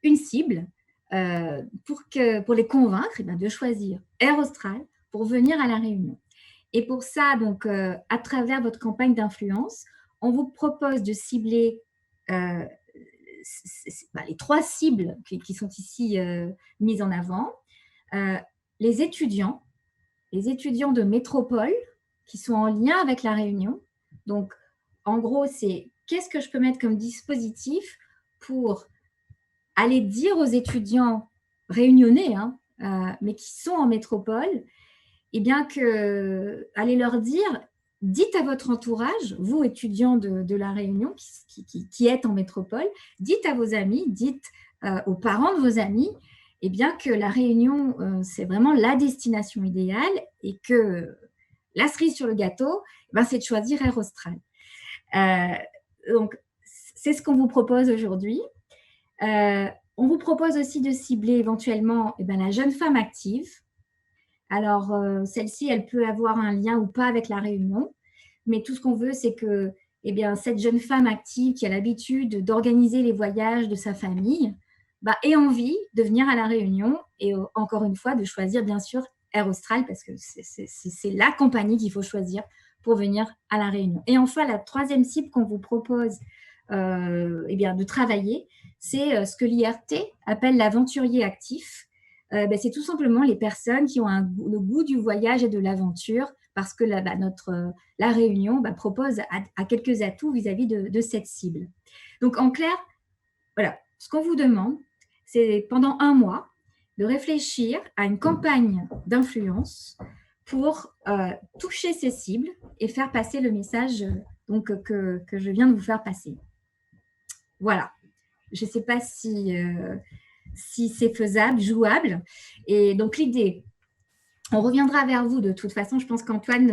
une cible pour les convaincre de choisir Air Austral pour venir à La Réunion. Et pour ça, donc, à travers votre campagne d'influence, on vous propose de cibler les 3 cibles qui sont ici mises en avant. Les étudiants de métropole qui sont en lien avec La Réunion. Donc, en gros, c'est qu'est-ce que je peux mettre comme dispositif pour aller dire aux étudiants réunionnais, mais qui sont en métropole, aller leur dire, dites à votre entourage, vous étudiants de La Réunion qui êtes en métropole, dites à vos amis, dites aux parents de vos amis, que La Réunion, c'est vraiment la destination idéale et que la cerise sur le gâteau, c'est de choisir Air Austral. Donc, c'est ce qu'on vous propose aujourd'hui. On vous propose aussi de cibler éventuellement la jeune femme active. Alors, celle-ci, elle peut avoir un lien ou pas avec La Réunion, mais tout ce qu'on veut, c'est que cette jeune femme active qui a l'habitude d'organiser les voyages de sa famille ait envie de venir à La Réunion et encore une fois, de choisir bien sûr Air Austral parce que c'est la compagnie qu'il faut choisir pour venir à La Réunion. Et enfin, la 3e cible qu'on vous propose de travailler, c'est ce que l'IRT appelle l'aventurier actif. C'est tout simplement les personnes qui ont le goût du voyage et de l'aventure, parce que la Réunion propose à quelques atouts vis-à-vis de cette cible. Donc, en clair, voilà, ce qu'on vous demande, c'est pendant 1 mois de réfléchir à une campagne d'influence pour toucher ces cibles et faire passer le message que je viens de vous faire passer. Voilà. Je ne sais pas si c'est faisable, jouable. Et donc, l'idée, on reviendra vers vous de toute façon. Je pense qu'Antoine,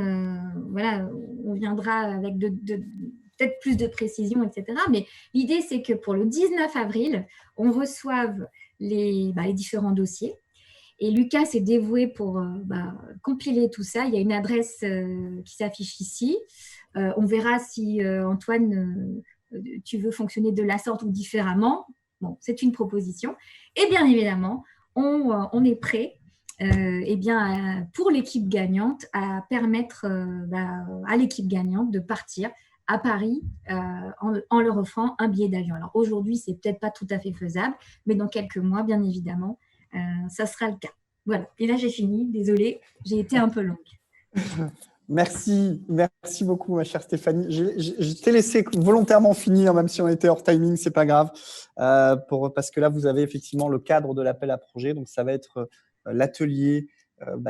on viendra avec peut-être plus de précision, etc. Mais l'idée, c'est que pour le 19 avril, on reçoive les différents dossiers. Et Lucas s'est dévoué pour compiler tout ça. Il y a une adresse qui s'affiche ici. On verra si Antoine, tu veux fonctionner de la sorte ou différemment. Bon, c'est une proposition. Et bien évidemment, on est prêt pour l'équipe gagnante à permettre à l'équipe gagnante de partir à Paris en leur offrant un billet d'avion. Alors aujourd'hui, c'est peut-être pas tout à fait faisable, mais dans quelques mois, bien évidemment, ça sera le cas. Voilà. Et là, j'ai fini. Désolée, j'ai été un peu longue. Merci beaucoup, ma chère Stéphanie. Je t'ai laissé volontairement finir, même si on était hors timing, c'est pas grave, parce que là, vous avez effectivement le cadre de l'appel à projet. Donc, ça va être l'atelier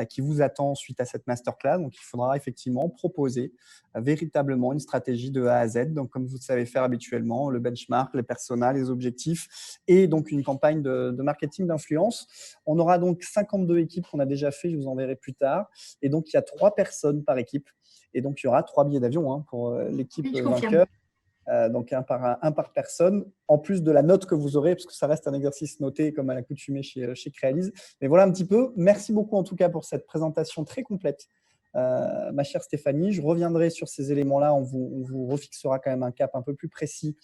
qui vous attend suite à cette masterclass. Donc, il faudra effectivement proposer véritablement une stratégie de A à Z. Donc, comme vous savez faire habituellement, le benchmark, les personas, les objectifs et donc une campagne de marketing d'influence. On aura donc 52 équipes qu'on a déjà fait, je vous enverrai plus tard. Et donc, il y a 3 personnes par équipe. Et donc, il y aura 3 billets d'avion pour l'équipe vainqueur. Donc, un par personne, en plus de la note que vous aurez, parce que ça reste un exercice noté comme à l'accoutumée chez Crealise. Mais voilà un petit peu. Merci beaucoup en tout cas pour cette présentation très complète, ma chère Stéphanie. Je reviendrai sur ces éléments-là. On vous refixera quand même un cap un peu plus précis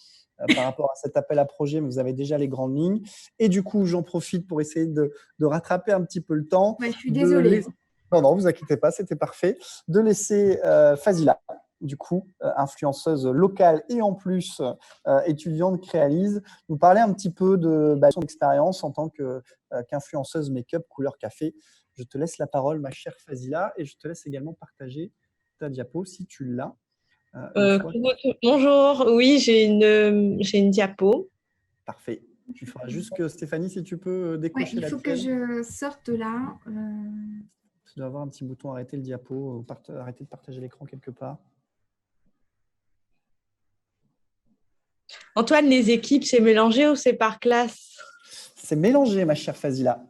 par rapport à cet appel à projet, mais vous avez déjà les grandes lignes. Et du coup, j'en profite pour essayer de rattraper un petit peu le temps. Ouais, je suis désolée. Non, vous inquiétez pas, c'était parfait. De laisser Fazila, du coup, influenceuse locale et en plus étudiante Crealise, nous parler un petit peu de son expérience en tant qu'influenceuse make-up couleur café. Je te laisse la parole, ma chère Fazila, et je te laisse également partager ta diapo si tu l'as. Bonjour, oui, j'ai une diapo. Parfait. Il faudra juste que Stéphanie, si tu peux décocher la tienne. Il faut que je sorte là. Tu dois avoir un petit bouton arrêter le diapo, arrêter de partager l'écran quelque part. Antoine, les équipes, c'est mélangé ou c'est par classe? C'est mélangé, ma chère Fazila.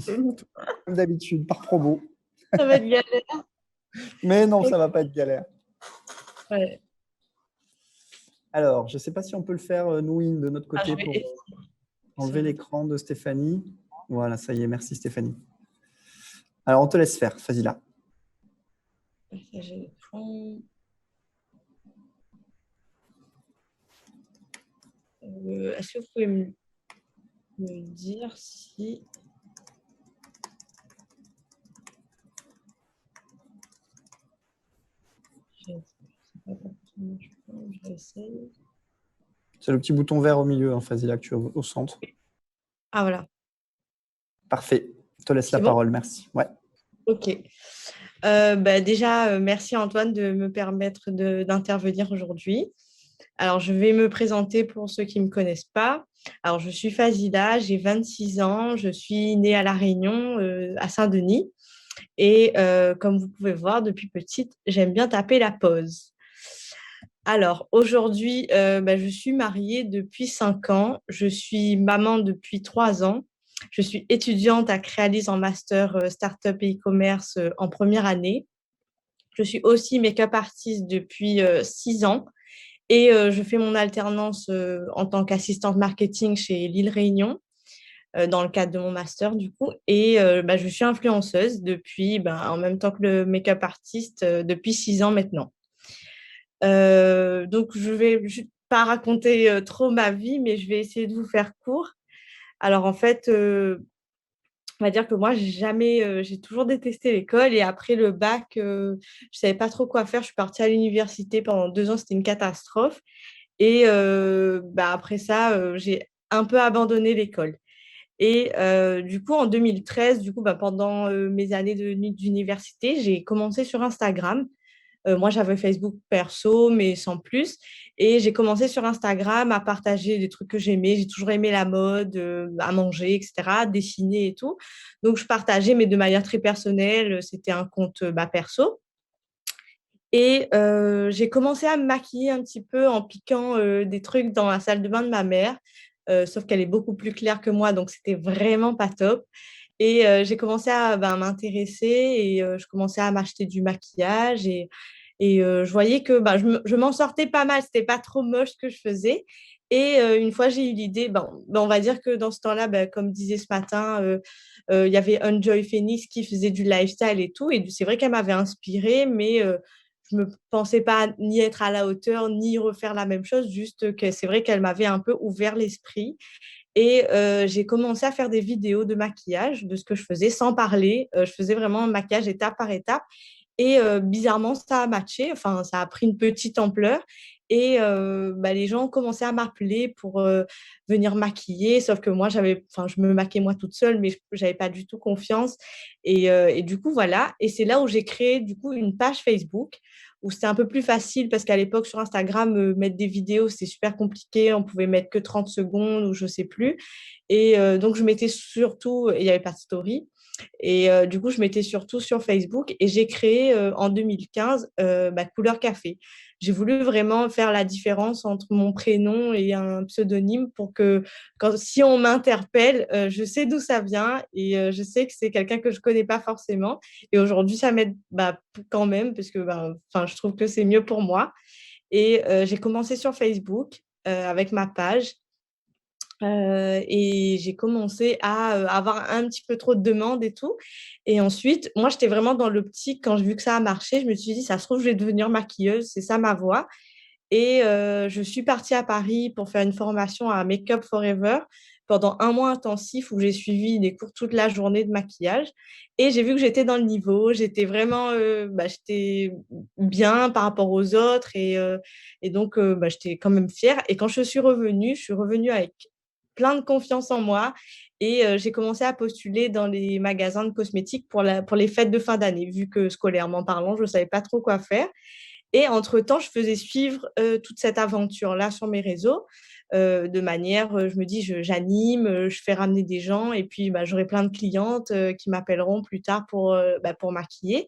Comme d'habitude, par promo. Ça va être galère. Mais non, ça ne va pas être galère. Ouais. Alors, je ne sais pas si on peut le faire, nous, de notre côté, pour enlever l'écran de Stéphanie. Voilà, ça y est. Merci, Stéphanie. Alors, on te laisse faire, Fazila. Partager l'écran. Est-ce que vous pouvez me dire si… C'est le petit bouton vert au milieu, Fazila, que tu as au centre. Ah, voilà. Parfait. Je te laisse la parole. Merci. Ouais. Ok. Déjà, merci Antoine de me permettre d'intervenir aujourd'hui. Alors, je vais me présenter pour ceux qui ne me connaissent pas. Alors, je suis Fazila, j'ai 26 ans, je suis née à La Réunion, à Saint-Denis. Et comme vous pouvez voir, depuis petite, j'aime bien taper la pause. Alors, aujourd'hui, je suis mariée depuis 5 ans. Je suis maman depuis 3 ans. Je suis étudiante à Crealise en master Startup et e-commerce en première année. Je suis aussi make-up artiste depuis 6 ans. Et je fais mon alternance en tant qu'assistante marketing chez Lille Réunion, dans le cadre de mon master du coup. Et je suis influenceuse depuis, en même temps que le make-up artiste, depuis 6 ans maintenant. Donc, je ne vais pas raconter trop ma vie, mais je vais essayer de vous faire court. Alors, en fait, on va dire que moi, j'ai toujours détesté l'école. Et après le bac, je ne savais pas trop quoi faire. Je suis partie à l'université pendant 2 ans. C'était une catastrophe. Et après ça, j'ai un peu abandonné l'école. Et du coup, en 2013, pendant mes années d'université, j'ai commencé sur Instagram. Moi, j'avais Facebook perso, mais sans plus. Et j'ai commencé sur Instagram à partager des trucs que j'aimais. J'ai toujours aimé la mode, à manger, etc., dessiner et tout. Donc, je partageais, mais de manière très personnelle. C'était un compte perso. Et j'ai commencé à me maquiller un petit peu en piquant des trucs dans la salle de bain de ma mère. Sauf qu'elle est beaucoup plus claire que moi, donc c'était vraiment pas top. Et j'ai commencé à m'intéresser et je commençais à m'acheter du maquillage et je voyais que je m'en sortais pas mal, c'était pas trop moche ce que je faisais. Et une fois, j'ai eu l'idée, on va dire que dans ce temps-là, comme disait ce matin, il y avait Enjoy Phoenix qui faisait du lifestyle et tout. Et c'est vrai qu'elle m'avait inspirée, mais je ne me pensais pas ni être à la hauteur, ni refaire la même chose, juste que c'est vrai qu'elle m'avait un peu ouvert l'esprit. Et j'ai commencé à faire des vidéos de maquillage, de ce que je faisais, sans parler. Je faisais vraiment un maquillage étape par étape. Et bizarrement, ça a matché, enfin, ça a pris une petite ampleur. Et les gens ont commencé à m'appeler pour venir maquiller, sauf que moi, je me maquillais moi toute seule, mais je n'avais pas du tout confiance. Et du coup, voilà. Et c'est là où j'ai créé du coup une page Facebook où c'était un peu plus facile parce qu'à l'époque, sur Instagram, mettre des vidéos, c'était super compliqué. On pouvait mettre que 30 secondes ou je ne sais plus. Et donc, je mettais surtout, il n'y avait pas de story. Et du coup, je mettais surtout sur Facebook et j'ai créé en 2015 Couleur Café. J'ai voulu vraiment faire la différence entre mon prénom et un pseudonyme pour que si on m'interpelle, je sais d'où ça vient et je sais que c'est quelqu'un que je ne connais pas forcément. Et aujourd'hui, ça m'aide quand même parce que je trouve que c'est mieux pour moi. Et j'ai commencé sur Facebook avec ma page. Et j'ai commencé à avoir un petit peu trop de demandes et tout. Et ensuite, moi, j'étais vraiment dans l'optique, quand j'ai vu que ça a marché, je me suis dit, ça se trouve, je vais devenir maquilleuse, c'est ça ma voie. Et je suis partie à Paris pour faire une formation à Make Up Forever pendant un mois intensif où j'ai suivi des cours toute la journée de maquillage. Et j'ai vu que j'étais dans le niveau, j'étais vraiment j'étais bien par rapport aux autres et donc j'étais quand même fière. Et quand je suis revenue avec plein de confiance en moi et j'ai commencé à postuler dans les magasins de cosmétiques pour les fêtes de fin d'année, vu que scolairement parlant, je ne savais pas trop quoi faire. Et entre-temps, je faisais suivre toute cette aventure-là sur mes réseaux de manière, je me dis, j'anime, je fais ramener des gens et puis j'aurai plein de clientes qui m'appelleront plus tard pour maquiller.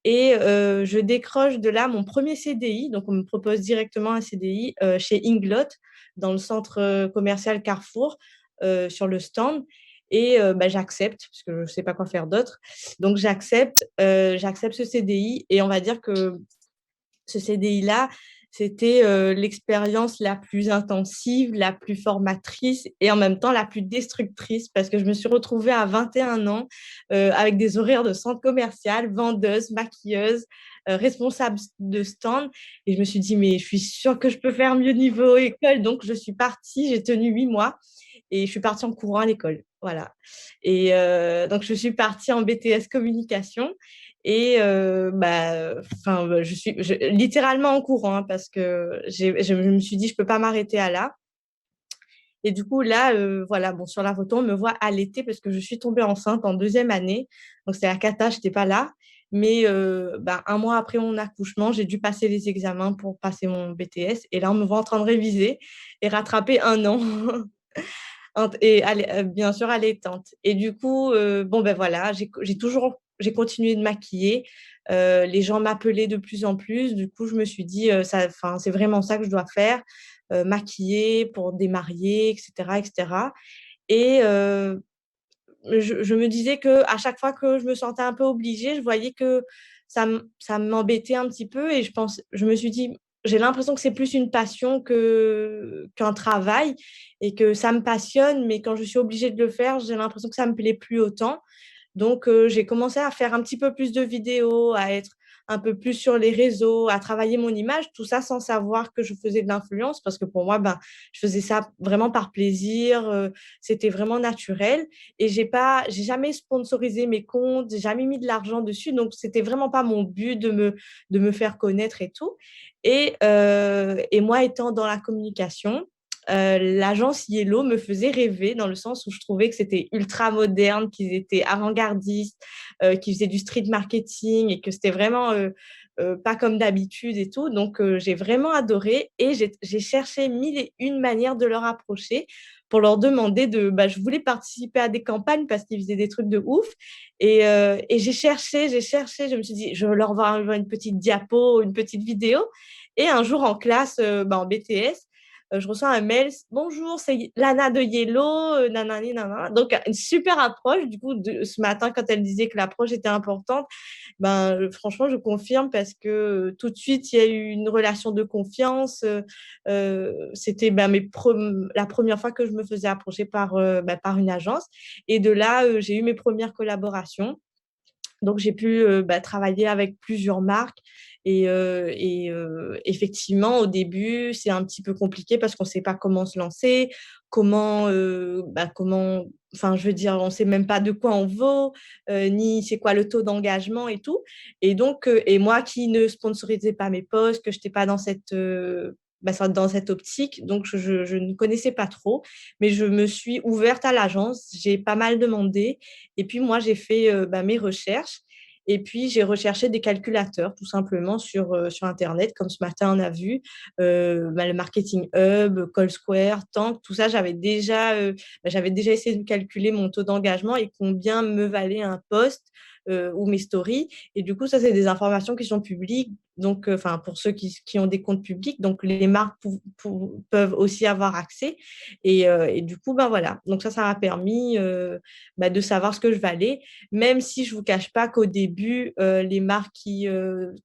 Et je décroche de là mon premier CDI. Donc, on me propose directement un CDI chez Inglot, dans le centre commercial Carrefour, sur le stand. Et j'accepte, parce que je ne sais pas quoi faire d'autre. Donc, j'accepte ce CDI. Et on va dire que ce CDI-là, c'était l'expérience la plus intensive, la plus formatrice et en même temps la plus destructrice parce que je me suis retrouvée à 21 ans avec des horaires de centre commercial, vendeuse, maquilleuse, responsable de stand. Et je me suis dit, mais je suis sûre que je peux faire mieux niveau école. Donc, je suis partie, j'ai tenu 8 mois et je suis partie en courant à l'école. Voilà. Et donc, je suis partie en BTS communication. Et je suis littéralement en courant parce que je me suis dit, je ne peux pas m'arrêter à là. Et du coup, là, sur la photo, on me voit allaiter parce que je suis tombée enceinte en deuxième année. Donc, c'était la cata, je n'étais pas là. Mais un mois après mon accouchement, j'ai dû passer les examens pour passer mon BTS. Et là, on me voit en train de réviser et rattraper un an. Et bien sûr allaitante. Et du coup, j'ai continué de maquiller. Les gens m'appelaient de plus en plus. Du coup, je me suis dit, c'est vraiment ça que je dois faire, maquiller pour des mariés, etc., etc. Et je me disais que à chaque fois que je me sentais un peu obligée, je voyais que ça m'embêtait un petit peu. Et je me suis dit, j'ai l'impression que c'est plus une passion qu'un travail et que ça me passionne, mais quand je suis obligée de le faire, j'ai l'impression que ça ne me plaît plus autant. Donc, j'ai commencé à faire un petit peu plus de vidéos, à être un peu plus sur les réseaux, à travailler mon image, tout ça sans savoir que je faisais de l'influence, parce que pour moi, je faisais ça vraiment par plaisir, c'était vraiment naturel. Et j'ai jamais sponsorisé mes comptes, j'ai jamais mis de l'argent dessus, donc c'était vraiment pas mon but de me faire connaître et tout. Et moi, étant dans la communication, l'agence Yellow me faisait rêver dans le sens où je trouvais que c'était ultra moderne, qu'ils étaient avant-gardistes, qu'ils faisaient du street marketing et que c'était vraiment pas comme d'habitude et tout. Donc, j'ai vraiment adoré et j'ai cherché mille et une manières de leur approcher pour leur demander je voulais participer à des campagnes parce qu'ils faisaient des trucs de ouf. Et j'ai cherché, je me suis dit, je leur envoie une petite diapo, une petite vidéo. Et un jour en classe, en BTS, je reçois un mail, bonjour, c'est Lana de Yellow, nanani, nanana. Donc, une super approche. Du coup, ce matin, quand elle disait que l'approche était importante, franchement, je confirme parce que tout de suite, il y a eu une relation de confiance. C'était la première fois que je me faisais approcher par une agence. Et de là, j'ai eu mes premières collaborations. Donc, j'ai pu travailler avec plusieurs marques. Effectivement, au début, c'est un petit peu compliqué parce qu'on ne sait pas comment se lancer, enfin, je veux dire, on ne sait même pas de quoi on vaut, ni c'est quoi le taux d'engagement et tout. Et donc, et moi qui ne sponsorisais pas mes posts, que je n'étais pas dans cette optique, donc je ne connaissais pas trop, mais je me suis ouverte à l'agence, j'ai pas mal demandé, et puis moi j'ai fait mes recherches, et puis j'ai recherché des calculateurs tout simplement sur Internet, comme ce matin on a vu, le Marketing Hub, Call Square, Tank, tout ça, j'avais déjà essayé de calculer mon taux d'engagement et combien me valait un post ou mes stories. Et du coup, ça, c'est des informations qui sont publiques. Donc, pour ceux qui ont des comptes publics, donc les marques peuvent aussi avoir accès. Et du coup, voilà. Donc, ça m'a permis de savoir ce que je valais, même si je ne vous cache pas qu'au début, les marques qui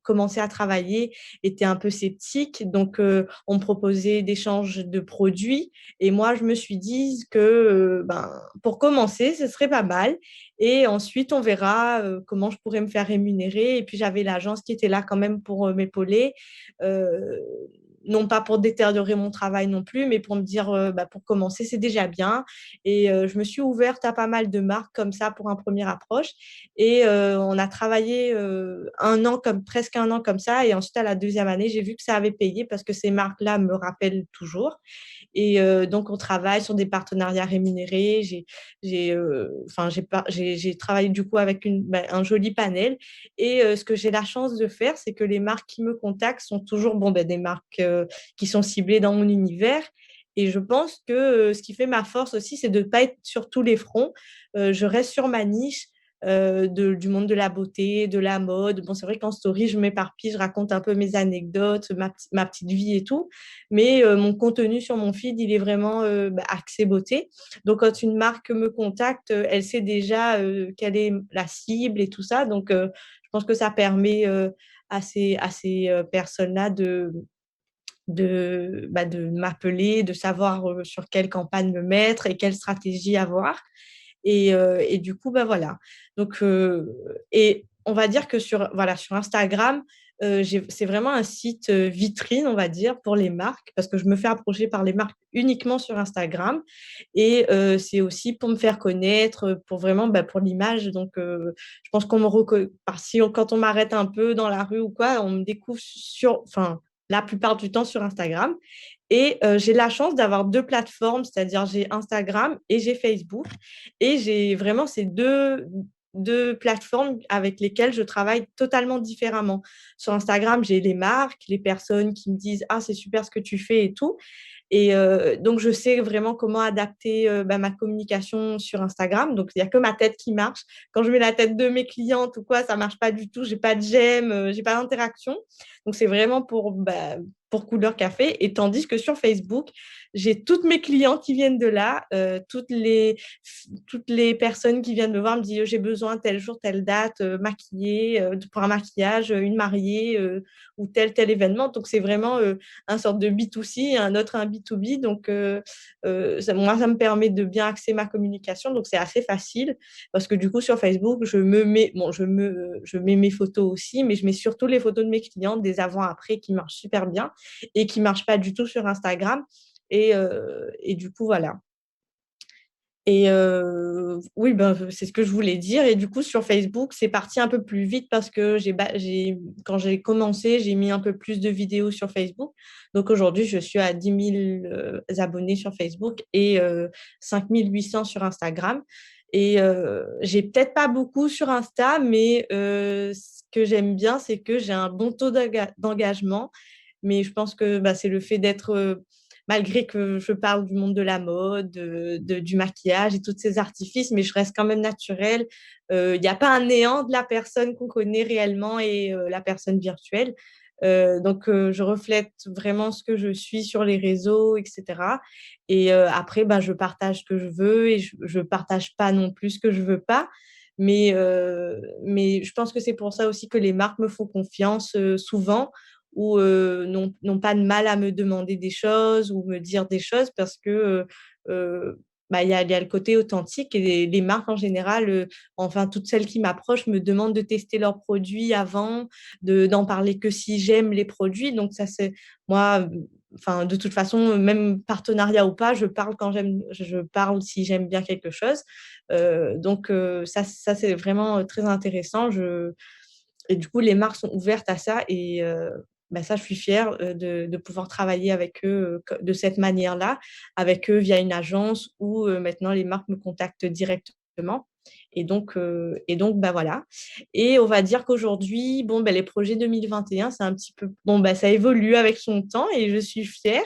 commençaient à travailler étaient un peu sceptiques. Donc, on me proposait d'échanges de produits. Et moi, je me suis dit que pour commencer, ce serait pas mal. Et ensuite, on verra comment je pourrais me faire rémunérer. Et puis, j'avais l'agence qui était là quand même pour m'épauler. Non pas pour détériorer mon travail non plus, mais pour me dire, pour commencer, c'est déjà bien. Et je me suis ouverte à pas mal de marques comme ça pour une première approche. Et on a travaillé presque un an comme ça. Et ensuite, à la deuxième année, j'ai vu que ça avait payé parce que ces marques-là me rappellent toujours. Et donc, on travaille sur des partenariats rémunérés. J'ai travaillé du coup avec un joli panel. Et ce que j'ai la chance de faire, c'est que les marques qui me contactent sont toujours des marques qui sont ciblées dans mon univers. Et je pense que ce qui fait ma force aussi, c'est de ne pas être sur tous les fronts. Je reste sur ma niche. Du monde de la beauté, de la mode. Bon, c'est vrai qu'en story, je m'éparpille, je raconte un peu mes anecdotes, ma petite vie et tout. Mais mon contenu sur mon feed, il est vraiment axé beauté. Donc, quand une marque me contacte, elle sait déjà quelle est la cible et tout ça. Donc, je pense que ça permet à ces personnes-là de m'appeler, de savoir sur quelle campagne me mettre et quelle stratégie avoir. Et du coup, voilà. Donc, et on va dire que sur Instagram, c'est vraiment un site vitrine, on va dire, pour les marques, parce que je me fais approcher par les marques uniquement sur Instagram. Et c'est aussi pour me faire connaître, pour vraiment pour l'image. Donc, je pense qu'on me reconnaît. Quand on m'arrête un peu dans la rue ou quoi, on me découvre la plupart du temps sur Instagram. Et j'ai la chance d'avoir deux plateformes, c'est-à-dire j'ai Instagram et j'ai Facebook. Et j'ai vraiment ces deux plateformes avec lesquelles je travaille totalement différemment. Sur Instagram, j'ai les marques, les personnes qui me disent « Ah, c'est super ce que tu fais et tout ». Et donc, je sais vraiment comment adapter ma communication sur Instagram. Donc, il n'y a que ma tête qui marche. Quand je mets la tête de mes clientes ou quoi, ça ne marche pas du tout. Je n'ai pas de j'aime, je n'ai pas d'interaction. Donc, c'est vraiment pour Couleur Café. Et tandis que sur Facebook, j'ai toutes mes clientes qui viennent de là. Toutes les personnes qui viennent me voir me disent « J'ai besoin tel jour, telle date, maquillée, pour un maquillage, une mariée ou tel événement ». Donc, c'est vraiment un sorte de B2C, un autre un B2B. Donc, moi, ça me permet de bien axer ma communication. Donc, c'est assez facile parce que du coup, sur Facebook, je mets mes photos aussi, mais je mets surtout les photos de mes clientes, des avant-après qui marchent super bien et qui ne marchent pas du tout sur Instagram. Et du coup, voilà. Et oui, ben, c'est ce que je voulais dire. Et du coup, sur Facebook, c'est parti un peu plus vite parce que quand j'ai commencé, j'ai mis un peu plus de vidéos sur Facebook. Donc aujourd'hui, je suis à 10 000 abonnés sur Facebook et 5 800 sur Instagram. Et j'ai peut-être pas beaucoup sur Insta, mais ce que j'aime bien, c'est que j'ai un bon taux d'engagement. Mais je pense que bah, c'est le fait d'être malgré que je parle du monde de la mode, du maquillage et tous ces artifices, mais je reste quand même naturelle. Il n'y a pas un néant de la personne qu'on connaît réellement et la personne virtuelle. Donc, je reflète vraiment ce que je suis sur les réseaux, etc. Et après, bah, je partage ce que je veux et je ne partage pas non plus ce que je ne veux pas. Mais je pense que c'est pour ça aussi que les marques me font confiance souvent ou n'ont pas de mal à me demander des choses ou me dire des choses parce que bah, y a le côté authentique et les marques en général, enfin toutes celles qui m'approchent me demandent de tester leurs produits avant, d'en parler que si j'aime les produits. Donc ça, c'est moi, enfin de toute façon, même partenariat ou pas, je parle si j'aime bien quelque chose. Donc ça c'est vraiment très intéressant. Et du coup, les marques sont ouvertes à ça et bah, ça, je suis fière de pouvoir travailler avec eux de cette manière-là, avec eux via une agence où maintenant les marques me contactent directement. Et donc bah, voilà. Et on va dire qu'aujourd'hui, bon, bah, les projets 2021, c'est un petit peu, bon, bah, ça évolue avec son temps et je suis fière.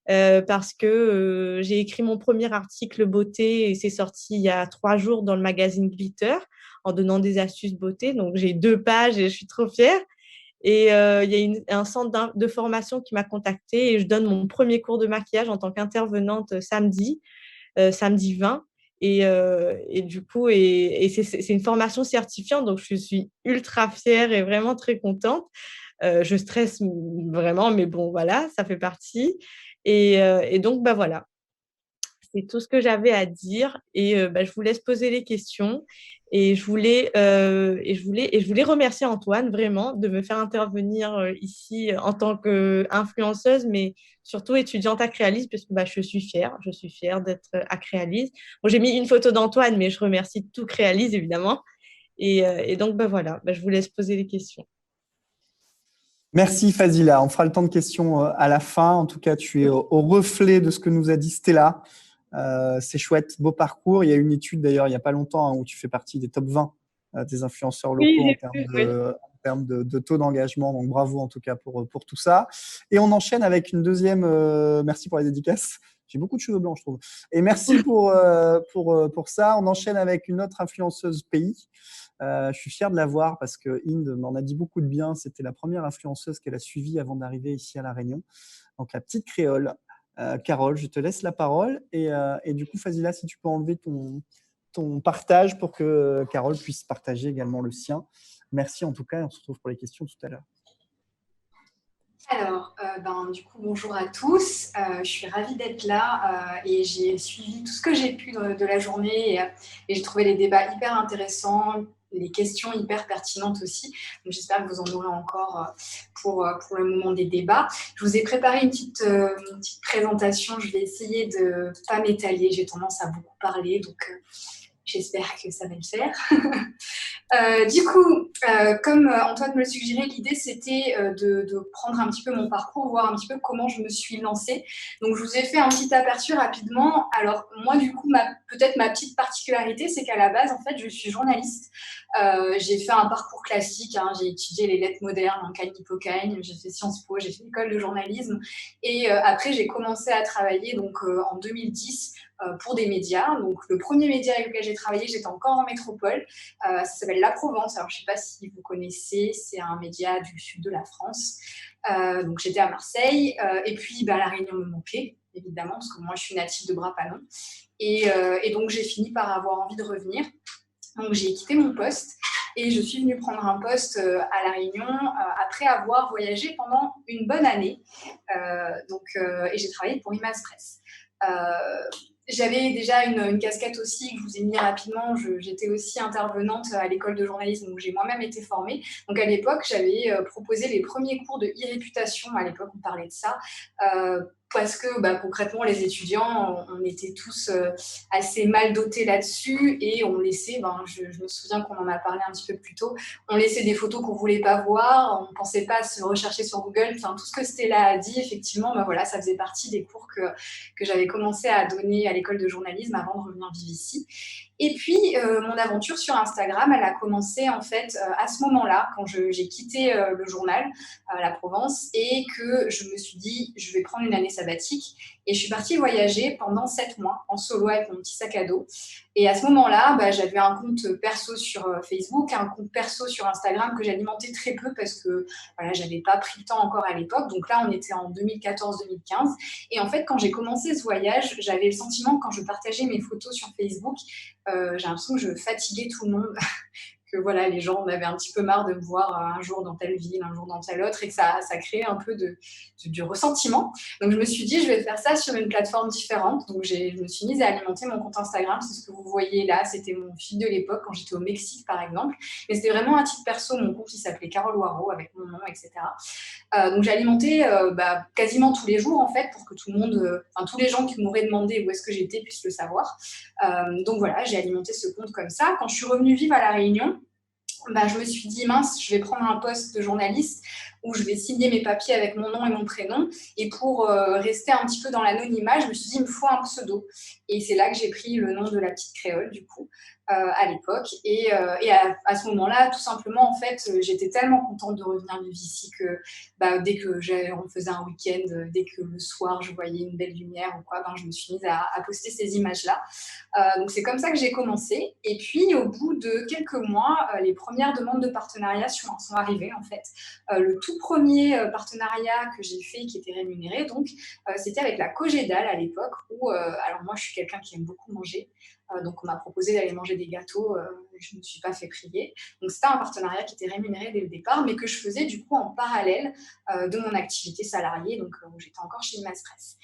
Parce que j'ai écrit mon premier article beauté et c'est sorti il y a 3 jours dans le magazine Glitter en donnant des astuces beauté. Donc, j'ai 2 pages et je suis trop fière. Et il y a un centre de formation qui m'a contactée et je donne mon premier cours de maquillage en tant qu'intervenante samedi 20. Et du coup, c'est une formation certifiante, donc je suis ultra fière et vraiment très contente. Je stresse vraiment, mais bon, voilà, ça fait partie. Et donc, bah voilà, c'est tout ce que j'avais à dire. Et bah, je vous laisse poser les questions. Et je voulais remercier Antoine vraiment de me faire intervenir ici en tant qu'influenceuse, mais surtout étudiante à Créalise, parce que bah, je suis fière. Je suis fière d'être à Créalise. Bon, j'ai mis une photo d'Antoine, mais je remercie tout Créalise, évidemment. Et donc, bah, voilà, bah, je vous laisse poser les questions. Merci Fazila. On fera le temps de questions à la fin. En tout cas, tu es au reflet de ce que nous a dit Stella. C'est chouette, beau parcours. Il y a une étude d'ailleurs il n'y a pas longtemps où tu fais partie des top 20 des influenceurs locaux Oui, en termes de taux d'engagement. Donc bravo en tout cas pour tout ça. Et on enchaîne avec une deuxième. Merci pour les dédicaces. J'ai beaucoup de cheveux blancs, je trouve. Et merci pour ça. On enchaîne avec une autre influenceuse pays. Je suis fier de la voir parce que Inde m'en a dit beaucoup de bien. C'était la première influenceuse qu'elle a suivie avant d'arriver ici à La Réunion. Donc la petite créole. Carole, je te laisse la parole. Et du coup, Fazila, si tu peux enlever ton partage pour que Carole puisse partager également le sien. Merci en tout cas. On se retrouve pour les questions tout à l'heure. Alors, du coup, bonjour à tous. Je suis ravie d'être là et j'ai suivi tout ce que j'ai pu de la journée et j'ai trouvé les débats hyper intéressants, les questions hyper pertinentes aussi. Donc, j'espère que vous en aurez encore pour le moment des débats. Je vous ai préparé une petite présentation. Je vais essayer de ne pas m'étaler. J'ai tendance à beaucoup parler, donc j'espère que ça va le faire. Du coup, comme Antoine me le suggérait, l'idée c'était de prendre un petit peu mon parcours, voir un petit peu comment je me suis lancée. Donc, je vous ai fait un petit aperçu rapidement. Alors, moi, du coup, peut-être ma petite particularité, c'est qu'à la base, en fait, je suis journaliste. J'ai fait un parcours classique. J'ai étudié les lettres modernes en Cagnes-Hippocagne. J'ai fait Sciences Po, j'ai fait l'école de journalisme. Et après, j'ai commencé à travailler donc, en 2010 pour des médias. Donc, le premier média avec lequel j'ai travaillé, j'étais encore en métropole. Ça s'appelle La Provence. Alors, je ne sais pas si vous connaissez, c'est un média du sud de la France. Donc, j'étais à Marseille. Et puis, La Réunion me manquait, évidemment, parce que moi, je suis native de Bras-Panon. Et donc, j'ai fini par avoir envie de revenir. Donc, j'ai quitté mon poste et je suis venue prendre un poste à La Réunion après avoir voyagé pendant une bonne année. Et j'ai travaillé pour Image Presse. J'avais déjà une casquette aussi que je vous ai mis rapidement. J'étais aussi intervenante à l'école de journalisme où j'ai moi-même été formée. Donc à l'époque, j'avais proposé les premiers cours de e-réputation. À l'époque, on parlait de ça. parce que concrètement, les étudiants, on était tous assez mal dotés là-dessus et on laissait, je me souviens qu'on en a parlé un petit peu plus tôt, on laissait des photos qu'on ne voulait pas voir, on ne pensait pas se rechercher sur Google, enfin, tout ce que Stella a dit, effectivement, voilà, ça faisait partie des cours que j'avais commencé à donner à l'école de journalisme avant de revenir vivre ici. Et puis, mon aventure sur Instagram, elle a commencé en fait à ce moment-là, quand j'ai quitté le journal, La Provence, et que je me suis dit, je vais prendre une année sabbatique. Et je suis partie voyager pendant 7 mois en solo avec mon petit sac à dos. Et à ce moment-là, j'avais un compte perso sur Facebook, un compte perso sur Instagram que j'alimentais très peu parce que voilà, j'avais pas pris le temps encore à l'époque. Donc là, on était en 2014-2015. Et en fait, quand j'ai commencé ce voyage, j'avais le sentiment, quand je partageais mes photos sur Facebook, j'ai l'impression que je fatiguais tout le monde. Que voilà, les gens en avaient un petit peu marre de me voir un jour dans telle ville, un jour dans telle autre, et que ça créait un peu du ressentiment. Donc, je me suis dit, je vais faire ça sur une plateforme différente. Donc, je me suis mise à alimenter mon compte Instagram. C'est ce que vous voyez là. C'était mon feed de l'époque, quand j'étais au Mexique, par exemple. Mais c'était vraiment un titre perso. Mon compte, il s'appelait Carole Waro, avec mon nom, etc. Donc, j'ai alimenté quasiment tous les jours, en fait, pour que tout le monde, tous les gens qui m'auraient demandé où est-ce que j'étais puissent le savoir. Donc, voilà, j'ai alimenté ce compte comme ça. Quand je suis revenue vivre à La Réunion, je me suis dit, mince, je vais prendre un poste de journaliste où je vais signer mes papiers avec mon nom et mon prénom. Et pour rester un petit peu dans l'anonymat, je me suis dit, il me faut un pseudo. Et c'est là que j'ai pris le nom de la petite créole, du coup, à l'époque. Et à ce moment-là, tout simplement, en fait, j'étais tellement contente de revenir vivre ici que dès que on faisait un week-end, dès que le soir, je voyais une belle lumière ou quoi, je me suis mise à poster ces images-là. Donc, c'est comme ça que j'ai commencé. Et puis, au bout de quelques mois, les premières demandes de partenariat sont arrivées, en fait. Le tout premier partenariat que j'ai fait, qui était rémunéré, donc, c'était avec la Cogédal à l'époque, où, alors moi, je suis quelqu'un qui aime beaucoup manger. Donc, on m'a proposé d'aller manger des gâteaux. Je ne me suis pas fait prier. Donc, c'était un partenariat qui était rémunéré dès le départ, mais que je faisais du coup en parallèle de mon activité salariée, donc où j'étais encore chez Imaspress.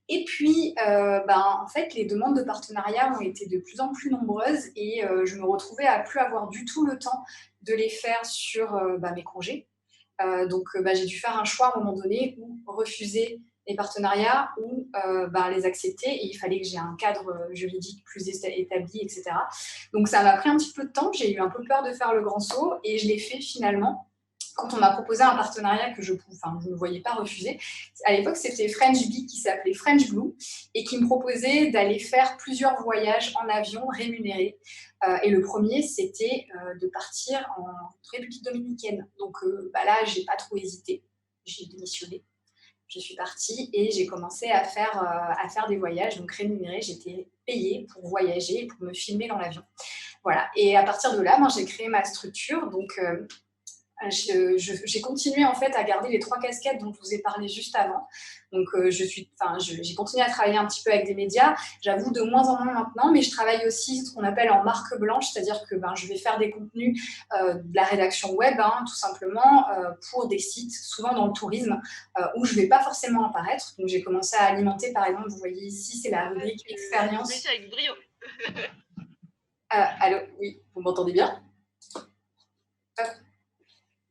Et puis, en fait, les demandes de partenariat ont été de plus en plus nombreuses et je me retrouvais à plus avoir du tout le temps de les faire sur mes congés. Donc, j'ai dû faire un choix à un moment donné où refuser les partenariats ou les accepter, et il fallait que j'ai un cadre juridique plus établi, etc. Donc, ça m'a pris un petit peu de temps. J'ai eu un peu peur de faire le grand saut et je l'ai fait finalement. Quand on m'a proposé un partenariat que je ne voyais pas refuser, à l'époque, c'était French Bee qui s'appelait French Blue et qui me proposait d'aller faire plusieurs voyages en avion rémunérés. Et le premier, c'était de partir en République dominicaine. Donc là, je n'ai pas trop hésité. J'ai démissionné. Je suis partie et j'ai commencé à faire des voyages donc rémunérés. J'étais payée pour voyager, pour me filmer dans l'avion. Voilà. Et à partir de là, j'ai créé ma structure. Donc, j'ai continué en fait à garder les 3 casquettes dont je vous ai parlé juste avant. Donc, j'ai continué à travailler un petit peu avec des médias. J'avoue de moins en moins maintenant, mais je travaille aussi ce qu'on appelle en marque blanche, c'est-à-dire que je vais faire des contenus de la rédaction web, tout simplement, pour des sites, souvent dans le tourisme, où je ne vais pas forcément apparaître. Donc, j'ai commencé à alimenter, par exemple, vous voyez ici, c'est la rubrique expérience. Avec brio. Allô, oui, vous m'entendez bien ?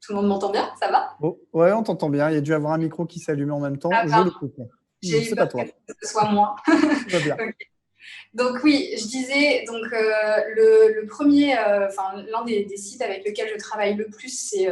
Tout le monde m'entend bien? Ça va? Oh, ouais, on t'entend bien. Il y a dû avoir un micro qui s'allume en même temps. Je le coupe. J'ai eu pas peur toi. que ce soit moi. Tout va bien. Okay. Donc oui, je disais, donc, le premier, l'un des sites avec lequel je travaille le plus, c'est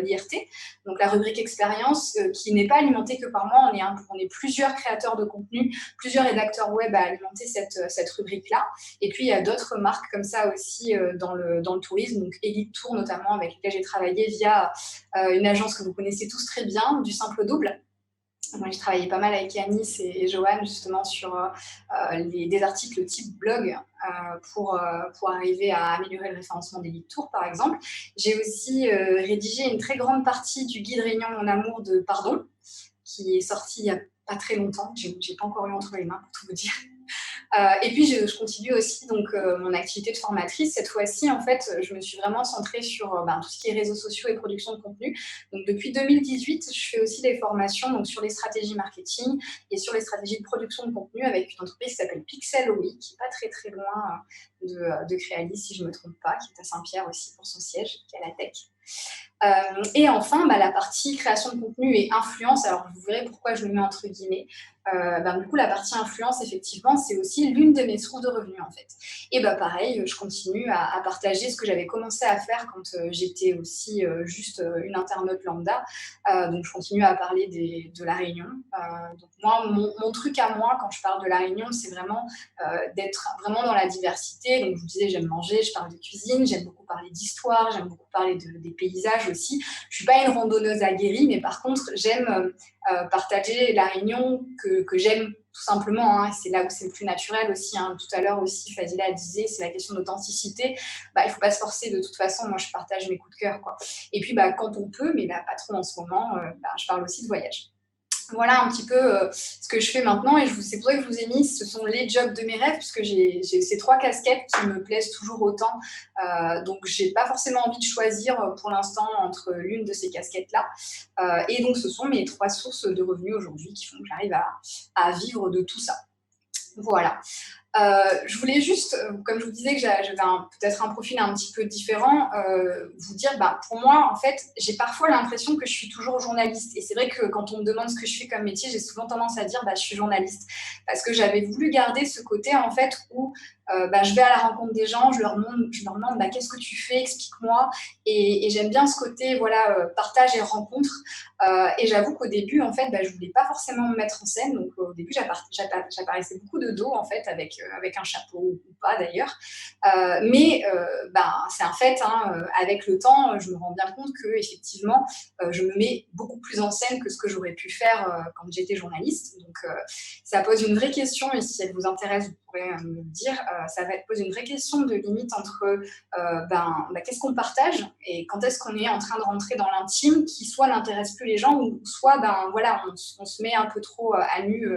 l'IRT, donc la rubrique expérience, qui n'est pas alimentée que par moi. On est plusieurs créateurs de contenu, plusieurs rédacteurs web à alimenter cette rubrique-là. Et puis, il y a d'autres marques comme ça aussi dans le tourisme, donc Elite Tour notamment, avec lesquelles j'ai travaillé via une agence que vous connaissez tous très bien, du Simple Double. Moi, j'ai travaillé pas mal avec Yanis et Johan justement sur des articles type blog pour arriver à améliorer le référencement des Elite Tours, par exemple. J'ai aussi rédigé une très grande partie du guide Réunion Mon Amour de Pardon, qui est sorti il n'y a pas très longtemps. Je n'ai pas encore eu entre les mains, pour tout vous dire. Et puis, je continue aussi donc, mon activité de formatrice. Cette fois-ci, en fait, je me suis vraiment centrée sur tout ce qui est réseaux sociaux et production de contenu. Donc, depuis 2018, je fais aussi des formations donc, sur les stratégies marketing et sur les stratégies de production de contenu avec une entreprise qui s'appelle Pixel.ly, qui n'est pas très, très loin de Créalis, si je ne me trompe pas, qui est à Saint-Pierre aussi pour son siège, qui est à la tech. Et enfin, la partie création de contenu et influence, alors vous verrez pourquoi je le mets entre guillemets. Du coup, la partie influence, effectivement, c'est aussi l'une de mes sources de revenus, en fait. Et pareil, je continue à partager ce que j'avais commencé à faire quand j'étais aussi juste une internaute lambda. Donc, je continue à parler de La Réunion. Donc, moi, mon truc à moi, quand je parle de La Réunion, c'est vraiment d'être vraiment dans la diversité. Donc, je vous disais, j'aime manger, je parle de cuisine, j'aime beaucoup parler d'histoire, j'aime beaucoup parler des paysages aussi. Je ne suis pas une randonneuse aguerrie, mais par contre, j'aime partager La Réunion que j'aime tout simplement, hein, et c'est là où c'est le plus naturel aussi. Hein. Tout à l'heure aussi, Fazila disait, c'est la question d'authenticité. Il ne faut pas se forcer de toute façon. Moi, je partage mes coups de cœur, quoi. Et puis, quand on peut, mais pas trop en ce moment, je parle aussi de voyage. Voilà un petit peu ce que je fais maintenant et c'est pour ça que je vous ai mis, ce sont les jobs de mes rêves puisque j'ai ces 3 casquettes qui me plaisent toujours autant. Donc, je n'ai pas forcément envie de choisir pour l'instant entre l'une de ces casquettes-là. Et donc, ce sont mes 3 sources de revenus aujourd'hui qui font que j'arrive à vivre de tout ça. Voilà. Je voulais juste, comme je vous disais que j'avais peut-être un profil un petit peu différent, vous dire, pour moi, en fait, j'ai parfois l'impression que je suis toujours journaliste. Et c'est vrai que quand on me demande ce que je fais comme métier, j'ai souvent tendance à dire, je suis journaliste. Parce que j'avais voulu garder ce côté, en fait, où je vais à la rencontre des gens, je leur demande qu'est-ce que tu fais, explique-moi. Et j'aime bien ce côté, partage et rencontre. Et j'avoue qu'au début, en fait, je ne voulais pas forcément me mettre en scène. Donc, au début, j'apparaissais beaucoup de dos, en fait, avec un chapeau ou pas d'ailleurs. Mais c'est un fait, hein, avec le temps, je me rends bien compte que effectivement, je me mets beaucoup plus en scène que ce que j'aurais pu faire quand j'étais journaliste. Donc, ça pose une vraie question, et si elle vous intéresse, vous pourrez me le dire. Ça va poser une vraie question de limite entre qu'est-ce qu'on partage et quand est-ce qu'on est en train de rentrer dans l'intime qui soit n'intéresse plus les gens ou soit on se met un peu trop à nu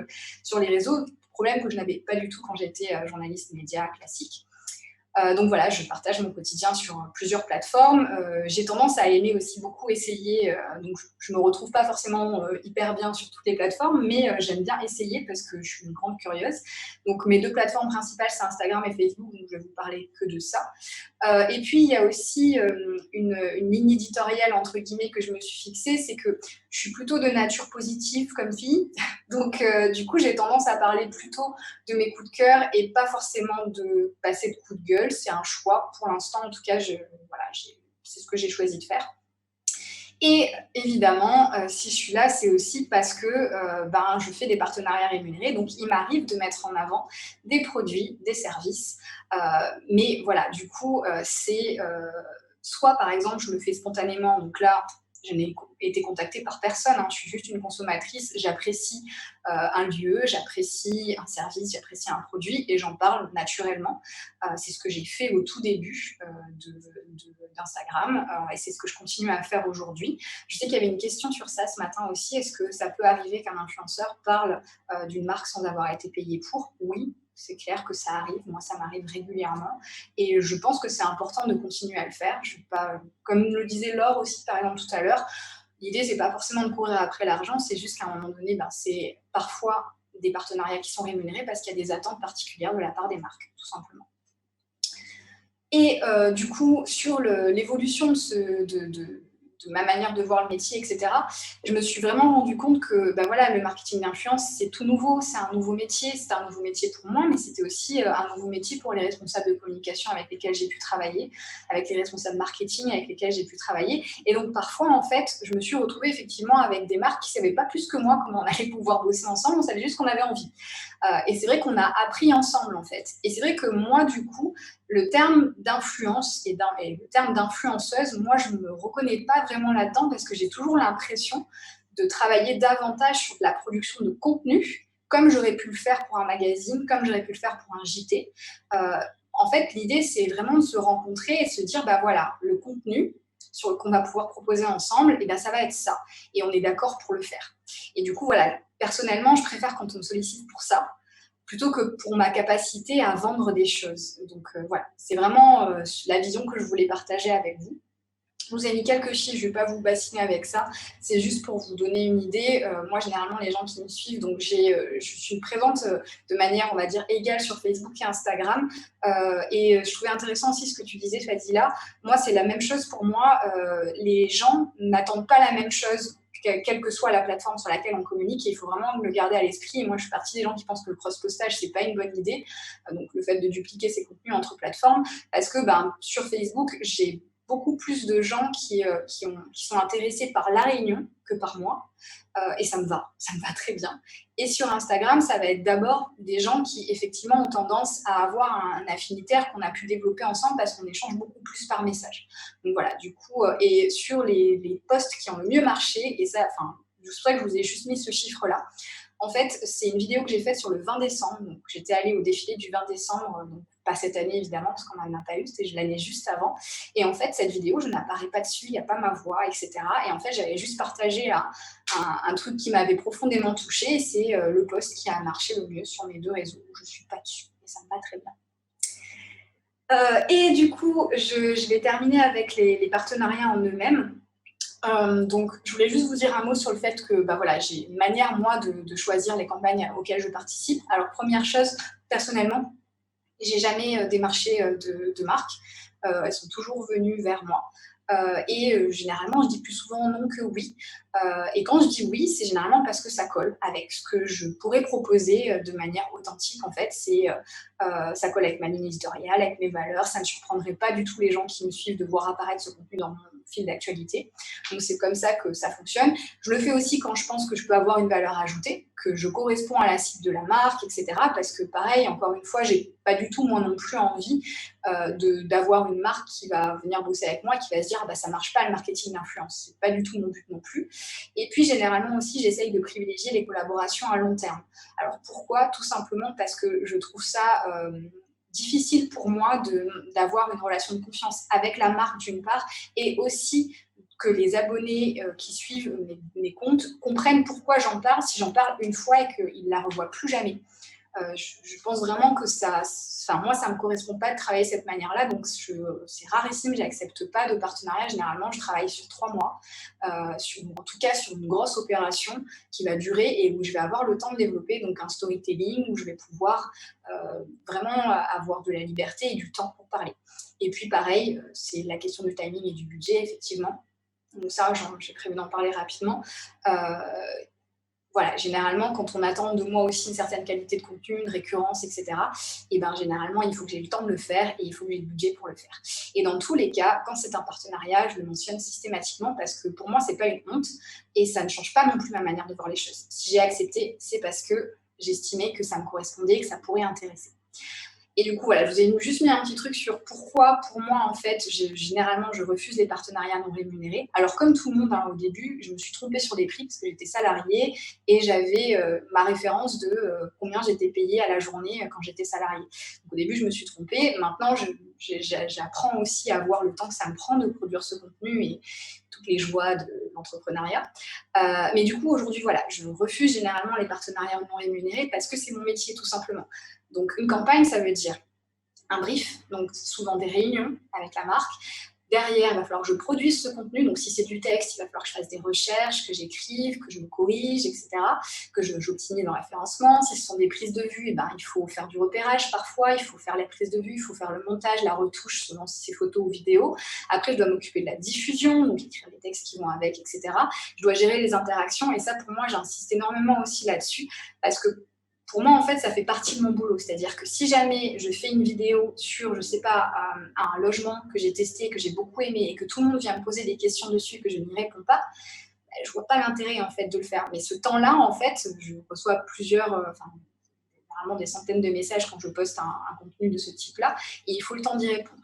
sur les réseaux. Problème que je n'avais pas du tout quand j'étais journaliste média classique. Donc voilà, je partage mon quotidien sur plusieurs plateformes. J'ai tendance à aimer aussi beaucoup essayer, donc je ne me retrouve pas forcément hyper bien sur toutes les plateformes, mais j'aime bien essayer parce que je suis une grande curieuse. Donc mes 2 plateformes principales, c'est Instagram et Facebook, donc je vais vous parler que de ça. Et puis il y a aussi une ligne éditoriale entre guillemets que je me suis fixée, c'est que je suis plutôt de nature positive comme fille, donc du coup j'ai tendance à parler plutôt de mes coups de cœur et pas forcément de passer de coups de gueule. C'est un choix pour l'instant, en tout cas c'est ce que j'ai choisi de faire. Et évidemment, si je suis là, c'est aussi parce que je fais des partenariats rémunérés, donc il m'arrive de mettre en avant des produits, des services, mais voilà, du coup, c'est soit par exemple je le fais spontanément, donc là je n'ai été contactée par personne, hein, je suis juste une consommatrice, j'apprécie un lieu, j'apprécie un service, j'apprécie un produit et j'en parle naturellement. C'est ce que j'ai fait au tout début d'Instagram et c'est ce que je continue à faire aujourd'hui. Je sais qu'il y avait une question sur ça ce matin aussi, est-ce que ça peut arriver qu'un influenceur parle d'une marque sans avoir été payé pour ? Oui. C'est clair que ça arrive, moi ça m'arrive régulièrement et je pense que c'est important de continuer à le faire. Je vais pas, comme le disait Laure aussi par exemple tout à l'heure, l'idée c'est pas forcément de courir après l'argent, c'est juste qu'à un moment donné, c'est parfois des partenariats qui sont rémunérés parce qu'il y a des attentes particulières de la part des marques, tout simplement. Et du coup, sur l'évolution de ma manière de voir le métier, etc., je me suis vraiment rendu compte que le marketing d'influence, c'est tout nouveau, c'est un nouveau métier pour moi, mais c'était aussi un nouveau métier pour les responsables de communication avec lesquels j'ai pu travailler, avec les responsables marketing avec lesquels j'ai pu travailler. Et donc, parfois, en fait, je me suis retrouvée effectivement avec des marques qui ne savaient pas plus que moi comment on allait pouvoir bosser ensemble, on savait juste qu'on avait envie. Et c'est vrai qu'on a appris ensemble, en fait. Et c'est vrai que moi, du coup, le terme d'influence et le terme d'influenceuse, moi, je ne me reconnais pas vraiment là-dedans parce que j'ai toujours l'impression de travailler davantage sur la production de contenu, comme j'aurais pu le faire pour un magazine, comme j'aurais pu le faire pour un JT. En fait, l'idée, c'est vraiment de se rencontrer et de se dire, le contenu qu'on va pouvoir proposer ensemble, ça va être ça. Et on est d'accord pour le faire. Et du coup, voilà, personnellement, je préfère quand on me sollicite pour ça, plutôt que pour ma capacité à vendre des choses. Donc voilà, c'est vraiment la vision que je voulais partager avec vous. Je vous ai mis quelques chiffres, je ne vais pas vous bassiner avec ça. C'est juste pour vous donner une idée. Moi, généralement, les gens qui me suivent, donc je suis présente de manière, on va dire, égale sur Facebook et Instagram. Et je trouvais intéressant aussi ce que tu disais, Fadila. Moi, c'est la même chose pour moi. Les gens n'attendent pas la même chose, quelle que soit la plateforme sur laquelle on communique. Et il faut vraiment le garder à l'esprit. Et moi, je suis partie des gens qui pensent que le cross-postage, ce n'est pas une bonne idée. Donc, le fait de dupliquer ses contenus entre plateformes. Parce que sur Facebook, j'ai beaucoup plus de gens qui sont intéressés par la réunion que par moi. Et ça me va très bien. Et sur Instagram, ça va être d'abord des gens qui, effectivement, ont tendance à avoir un affinitaire qu'on a pu développer ensemble parce qu'on échange beaucoup plus par message. Donc voilà, du coup, et sur les posts qui ont le mieux marché, et ça, c'est pour ça que je vous ai juste mis ce chiffre-là. En fait, c'est une vidéo que j'ai faite sur le 20 décembre. Donc, j'étais allée au défilé du 20 décembre, donc pas cette année évidemment, parce qu'on n'en a pas eu, c'était l'année juste avant. Et en fait, cette vidéo, je n'apparais pas dessus, il n'y a pas ma voix, etc. Et en fait, j'avais juste partagé un truc qui m'avait profondément touchée. Et c'est le post qui a marché le mieux sur mes 2 réseaux. Je ne suis pas dessus et ça me va très bien. Et du coup, je vais terminer avec les partenariats en eux-mêmes. Donc, je voulais juste vous dire un mot sur le fait que j'ai une manière, moi, de choisir les campagnes auxquelles je participe. Alors, première chose, personnellement, j'ai jamais démarché de marques. Elles sont toujours venues vers moi. Et généralement, je dis plus souvent non que oui. Et quand je dis oui, c'est généralement parce que ça colle avec ce que je pourrais proposer de manière authentique. En fait, ça colle avec ma ligne éditoriale, avec mes valeurs. Ça ne surprendrait pas du tout les gens qui me suivent de voir apparaître ce contenu dans mon fil d'actualité. Donc, c'est comme ça que ça fonctionne. Je le fais aussi quand je pense que je peux avoir une valeur ajoutée, que je corresponds à la cible de la marque, etc. Parce que pareil, encore une fois, j'ai pas du tout, moi non plus, envie d'avoir une marque qui va venir bosser avec moi, qui va se dire ça marche pas le marketing d'influence. C'est pas du tout mon but non plus. Et puis généralement aussi, j'essaye de privilégier les collaborations à long terme. Alors pourquoi? Tout simplement parce que je trouve ça difficile pour moi d'avoir une relation de confiance avec la marque d'une part, et aussi que les abonnés qui suivent mes comptes comprennent pourquoi j'en parle, si j'en parle une fois et qu'ils ne la revoient plus jamais. Je pense vraiment que moi, ça ne me correspond pas de travailler de cette manière-là, donc c'est rarissime, je n'accepte pas de partenariat. Généralement, je travaille sur 3 mois, en tout cas sur une grosse opération qui va durer et où je vais avoir le temps de développer donc un storytelling, où je vais pouvoir vraiment avoir de la liberté et du temps pour parler. Et puis pareil, c'est la question du timing et du budget, effectivement. Donc ça, j'ai prévu d'en parler rapidement. Voilà, généralement, quand on attend de moi aussi une certaine qualité de contenu, une récurrence, etc., et généralement, il faut que j'ai le temps de le faire et il faut que j'ai le budget pour le faire. Et dans tous les cas, quand c'est un partenariat, je le mentionne systématiquement parce que pour moi, ce n'est pas une honte et ça ne change pas non plus ma manière de voir les choses. Si j'ai accepté, c'est parce que j'estimais que ça me correspondait et que ça pourrait intéresser. Et du coup, voilà, je vous ai juste mis un petit truc sur pourquoi, pour moi, en fait, généralement, je refuse les partenariats non rémunérés. Alors, comme tout le monde, au début, je me suis trompée sur les prix parce que j'étais salariée et j'avais ma référence de combien j'étais payée à la journée quand j'étais salariée. Donc, au début, je me suis trompée. Maintenant, j'apprends aussi à voir le temps que ça me prend de produire ce contenu et toutes les joies de l'entrepreneuriat. Mais du coup, aujourd'hui, voilà, je refuse généralement les partenariats non rémunérés parce que c'est mon métier, tout simplement. Donc, une campagne, ça veut dire un brief, donc souvent des réunions avec la marque. Derrière, il va falloir que je produise ce contenu. Donc, si c'est du texte, il va falloir que je fasse des recherches, que j'écrive, que je me corrige, etc., que j'optimise dans le référencement. Si ce sont des prises de vue, il faut faire du repérage parfois, il faut faire la prise de vue, il faut faire le montage, la retouche selon si c'est photo ou vidéo. Après, je dois m'occuper de la diffusion, donc écrire les textes qui vont avec, etc. Je dois gérer les interactions et ça, pour moi, j'insiste énormément aussi là-dessus parce que pour moi, en fait, ça fait partie de mon boulot. C'est-à-dire que si jamais je fais une vidéo sur, je ne sais pas, un logement que j'ai testé, que j'ai beaucoup aimé et que tout le monde vient me poser des questions dessus et que je n'y réponds pas, je ne vois pas l'intérêt, en fait, de le faire. Mais ce temps-là, en fait, je reçois vraiment des centaines de messages quand je poste un contenu de ce type-là et il faut le temps d'y répondre.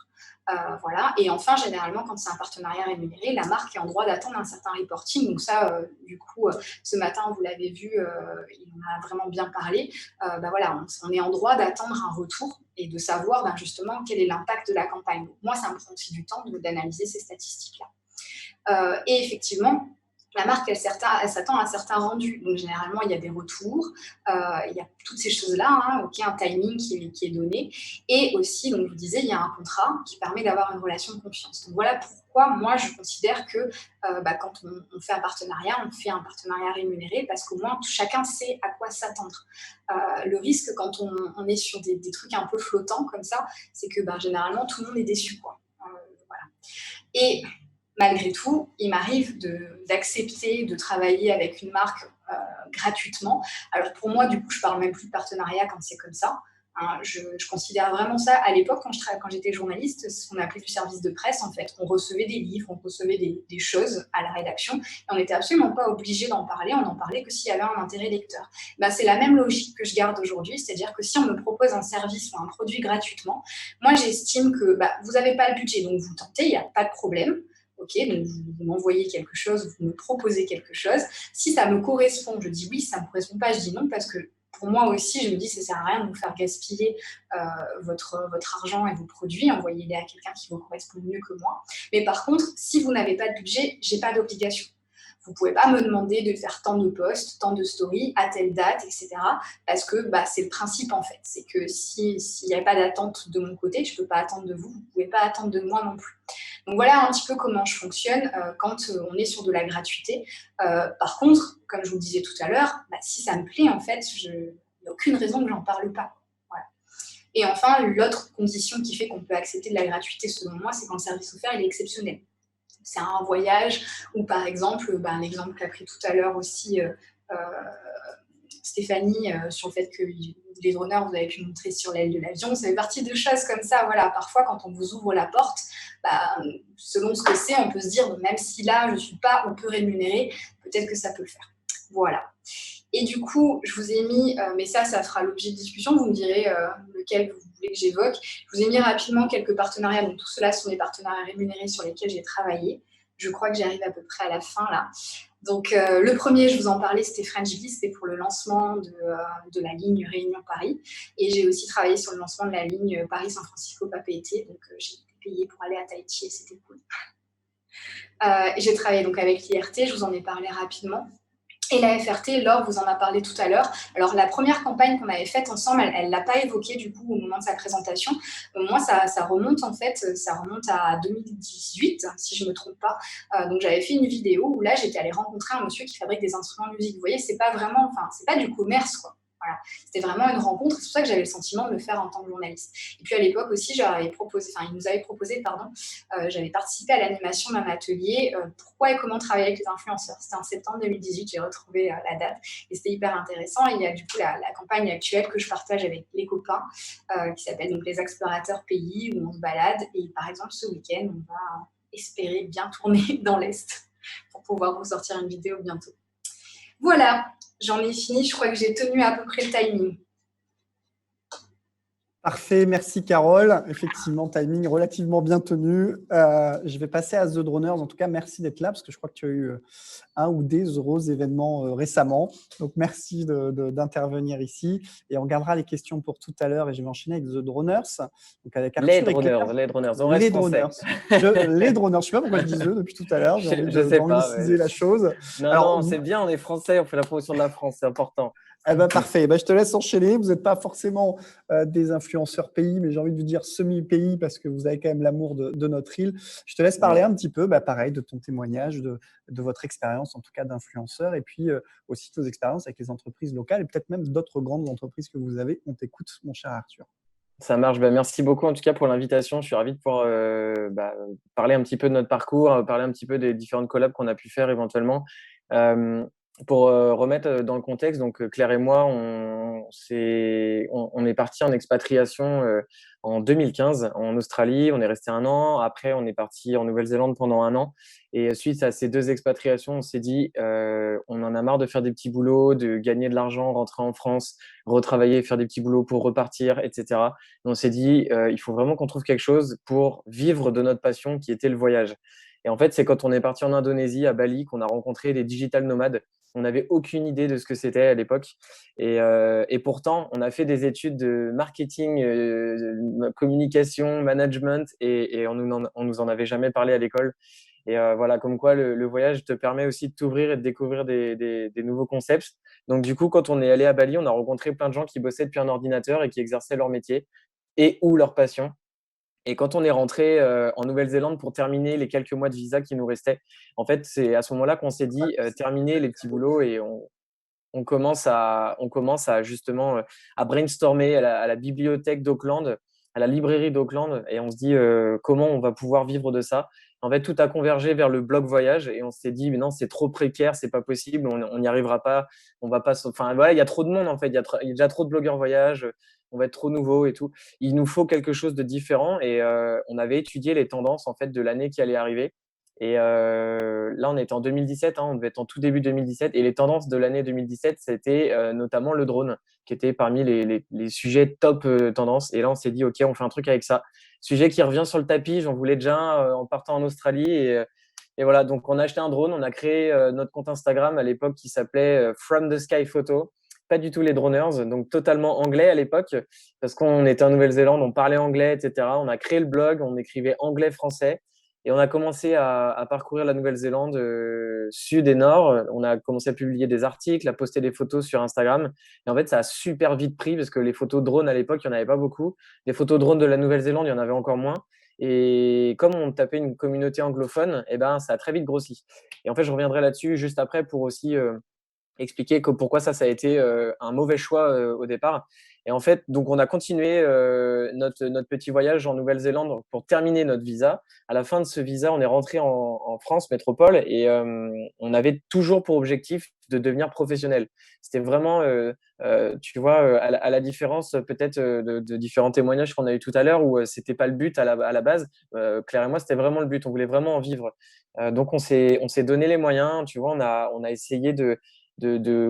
Voilà. Et enfin, généralement, quand c'est un partenariat rémunéré, la marque est en droit d'attendre un certain reporting. Donc ça, du coup, ce matin, vous l'avez vu, il en a vraiment bien parlé. Voilà, on est en droit d'attendre un retour et de savoir justement quel est l'impact de la campagne. Donc, moi, ça me prend aussi du temps d'analyser ces statistiques-là. Et effectivement, la marque, elle s'attend à un certain rendu. Donc, généralement, il y a des retours, il y a toutes ces choses-là, hein, un timing qui est donné. Et aussi, donc, je vous disais, il y a un contrat qui permet d'avoir une relation de confiance. Donc, voilà pourquoi moi, je considère que quand on fait un partenariat rémunéré parce qu'au moins, chacun sait à quoi s'attendre. Le risque, quand on est sur des trucs un peu flottants comme ça, c'est que généralement, tout le monde est déçu, quoi. Voilà. Et malgré tout, il m'arrive d'accepter de travailler avec une marque gratuitement. Alors pour moi, du coup, je parle même plus de partenariat quand c'est comme ça. Hein, je considère vraiment ça. À l'époque, quand j'étais journaliste, ce qu'on appelait du service de presse, en fait. On recevait des livres, on recevait des choses à la rédaction, et on n'était absolument pas obligé d'en parler. On n'en parlait que s'il y avait un intérêt lecteur. C'est la même logique que je garde aujourd'hui, c'est-à-dire que si on me propose un service ou un produit gratuitement, moi, j'estime que vous n'avez pas le budget, donc vous tentez, il n'y a pas de problème. Ok, donc vous m'envoyez quelque chose, vous me proposez quelque chose. Si ça me correspond, je dis oui. Si ça ne me correspond pas, je dis non, parce que pour moi aussi, je me dis que ça ne sert à rien de vous faire gaspiller votre argent et vos produits. Envoyez-les à quelqu'un qui vous correspond mieux que moi. Mais par contre, si vous n'avez pas de budget, je n'ai pas d'obligation. Vous ne pouvez pas me demander de faire tant de posts, tant de stories, à telle date, etc. Parce que c'est le principe, en fait. C'est que s'il n'y a pas d'attente de mon côté, je ne peux pas attendre de vous. Vous ne pouvez pas attendre de moi non plus. Donc, voilà un petit peu comment je fonctionne quand on est sur de la gratuité. Par contre, comme je vous le disais tout à l'heure, si ça me plaît, en fait, il n'y a aucune raison que je n'en parle pas. Voilà. Et enfin, l'autre condition qui fait qu'on peut accepter de la gratuité, selon moi, c'est quand le service offert il est exceptionnel. C'est un voyage ou par exemple, l'exemple qu'a pris tout à l'heure aussi Stéphanie sur le fait que les droneurs, vous avez pu montrer sur l'aile de l'avion, ça fait partie de choses comme ça. Voilà, parfois quand on vous ouvre la porte, selon ce que c'est, on peut se dire, même si là je ne suis pas un peu rémunérée, peut-être que ça peut le faire. Voilà. Et du coup, je vous ai mis, mais ça fera l'objet de discussion, vous me direz lequel vous voulez que j'évoque. Je vous ai mis rapidement quelques partenariats, donc tout cela sont des partenariats rémunérés sur lesquels j'ai travaillé. Je crois que j'arrive à peu près à la fin là. Donc le premier, je vous en parlais, c'était Frenchby, c'était pour le lancement de la ligne Réunion-Paris. Et j'ai aussi travaillé sur le lancement de la ligne Paris-San Francisco-Papeete, donc j'ai été payée pour aller à Tahiti et c'était cool. J'ai travaillé donc avec l'IRT, je vous en ai parlé rapidement. Et la FRT, Laure vous en a parlé tout à l'heure. Alors, la première campagne qu'on avait faite ensemble, elle ne l'a pas évoquée du coup au moment de sa présentation. Moi, ça remonte en fait, ça remonte à 2018, si je ne me trompe pas. Donc, j'avais fait une vidéo où là, j'étais allée rencontrer un monsieur qui fabrique des instruments de musique. Vous voyez, c'est pas du commerce, quoi. Voilà. C'était vraiment une rencontre. C'est pour ça que j'avais le sentiment de le faire en tant que journaliste. Et puis à l'époque aussi, il nous avait proposé, j'avais participé à l'animation d'un atelier pourquoi et comment travailler avec les influenceurs. C'était en septembre 2018, j'ai retrouvé la date et c'était hyper intéressant. Et il y a du coup la campagne actuelle que je partage avec les copains qui s'appelle donc les Explorateurs Pays où on se balade. Et par exemple, ce week-end, on va espérer bien tourner dans l'Est pour pouvoir vous sortir une vidéo bientôt. Voilà, j'en ai fini. Je crois que j'ai tenu à peu près le timing. Parfait, merci Carole. Effectivement, timing relativement bien tenu. Je vais passer à The Droners. En tout cas, merci d'être là parce que je crois que tu as eu un ou des heureux événements récemment. Donc, merci d'intervenir ici. Et on regardera les questions pour tout à l'heure et je vais enchaîner avec The Droners. Donc, avec Arthur les droners. On reste français. Les droners. Je ne sais pas pourquoi je dis eux depuis tout à l'heure. J'ai envie d'angliciser la chose. Non, c'est bien, on est français, on fait la promotion de la France, c'est important. Parfait. Je te laisse enchaîner. Vous n'êtes pas forcément des influenceurs pays, mais j'ai envie de vous dire semi-pays parce que vous avez quand même l'amour de notre île. Je te laisse parler un petit peu, pareil, de ton témoignage, de votre expérience en tout cas d'influenceur et puis aussi de vos expériences avec les entreprises locales et peut-être même d'autres grandes entreprises que vous avez. On t'écoute, mon cher Arthur. Ça marche. Merci beaucoup en tout cas pour l'invitation. Je suis ravi de pouvoir parler un petit peu de notre parcours, parler un petit peu des différentes collabs qu'on a pu faire éventuellement. Pour remettre dans le contexte, donc Claire et moi, on est partis en expatriation en 2015 en Australie. On est resté 1 an. Après, on est parti en Nouvelle-Zélande pendant 1 an. Et suite à ces 2 expatriations, on s'est dit, on en a marre de faire des petits boulots, de gagner de l'argent, rentrer en France, retravailler, faire des petits boulots pour repartir, etc. Et on s'est dit, il faut vraiment qu'on trouve quelque chose pour vivre de notre passion qui était le voyage. Et en fait, c'est quand on est parti en Indonésie, à Bali, qu'on a rencontré des digital nomades. On n'avait aucune idée de ce que c'était à l'époque. Et pourtant, on a fait des études de marketing, communication, management, et on nous en avait jamais parlé à l'école. Et voilà, comme quoi le voyage te permet aussi de t'ouvrir et de découvrir des nouveaux concepts. Donc, du coup, quand on est allé à Bali, on a rencontré plein de gens qui bossaient depuis un ordinateur et qui exerçaient leur métier et ou leur passion. Et quand on est rentré en Nouvelle-Zélande pour terminer les quelques mois de visa qui nous restaient, en fait, c'est à ce moment-là qu'on s'est dit terminer les petits boulots et on commence à justement à brainstormer à la bibliothèque d'Auckland, à la librairie d'Auckland, et on se dit comment on va pouvoir vivre de ça. En fait, tout a convergé vers le blog voyage et on s'est dit mais non, c'est trop précaire, c'est pas possible, on n'y arrivera pas, on va pas. Enfin voilà, il y a trop de monde en fait, il y a déjà trop de blogueurs voyage, on va être trop nouveau et tout. Il nous faut quelque chose de différent et on avait étudié les tendances en fait de l'année qui allait arriver. Et là, on était en 2017, hein, on devait être en tout début 2017. Et les tendances de l'année 2017, c'était notamment le drone, qui était parmi les sujets top tendances. Et là, on s'est dit, OK, on fait un truc avec ça. Sujet qui revient sur le tapis, j'en voulais déjà un, en partant en Australie. Et voilà, donc on a acheté un drone, on a créé notre compte Instagram à l'époque qui s'appelait From the Sky Photo. Pas du tout les droners, donc totalement anglais à l'époque, parce qu'on était en Nouvelle-Zélande, on parlait anglais, etc. On a créé le blog, on écrivait anglais-français. Et on a commencé à parcourir la Nouvelle-Zélande sud et nord. On a commencé à publier des articles, à poster des photos sur Instagram. Et en fait, ça a super vite pris parce que les photos drones à l'époque, il n'y en avait pas beaucoup. Les photos drones de la Nouvelle-Zélande, il y en avait encore moins. Et comme on tapait une communauté anglophone, eh ben, ça a très vite grossi. Et en fait, je reviendrai là-dessus juste après pour aussi expliquer pourquoi ça a été un mauvais choix au départ. Et en fait, donc on a continué notre petit voyage en Nouvelle-Zélande pour terminer notre visa. À la fin de ce visa, on est rentré en France métropole et on avait toujours pour objectif de devenir professionnel. C'était vraiment, tu vois, à la différence peut-être de différents témoignages qu'on a eu tout à l'heure où c'était pas le but à la base. Claire et moi, c'était vraiment le but. On voulait vraiment en vivre. Donc on s'est donné les moyens. Tu vois, on a essayé de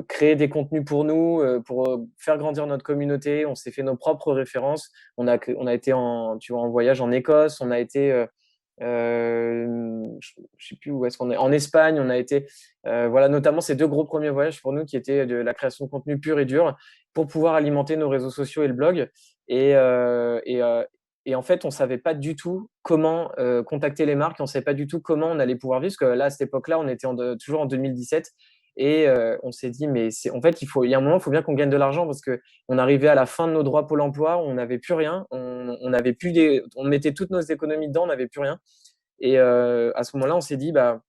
créer des contenus pour nous, pour faire grandir notre communauté. On s'est fait nos propres références. On a été tu vois, en voyage en Écosse, on a été, je sais plus où est-ce qu'on est, en Espagne, on a été, voilà, notamment ces 2 gros premiers voyages pour nous qui étaient de la création de contenu pur et dur pour pouvoir alimenter nos réseaux sociaux et le blog. Et, et en fait, on savait pas du tout comment contacter les marques, on savait pas du tout comment on allait pouvoir vivre, parce que là, à cette époque-là, on était toujours en 2017. Et on s'est dit, mais en fait, il y a un moment, il faut bien qu'on gagne de l'argent parce qu'on arrivait à la fin de nos droits Pôle emploi, on n'avait plus rien, on mettait toutes nos économies dedans, on n'avait plus rien. Et à ce moment-là, on s'est dit, bah,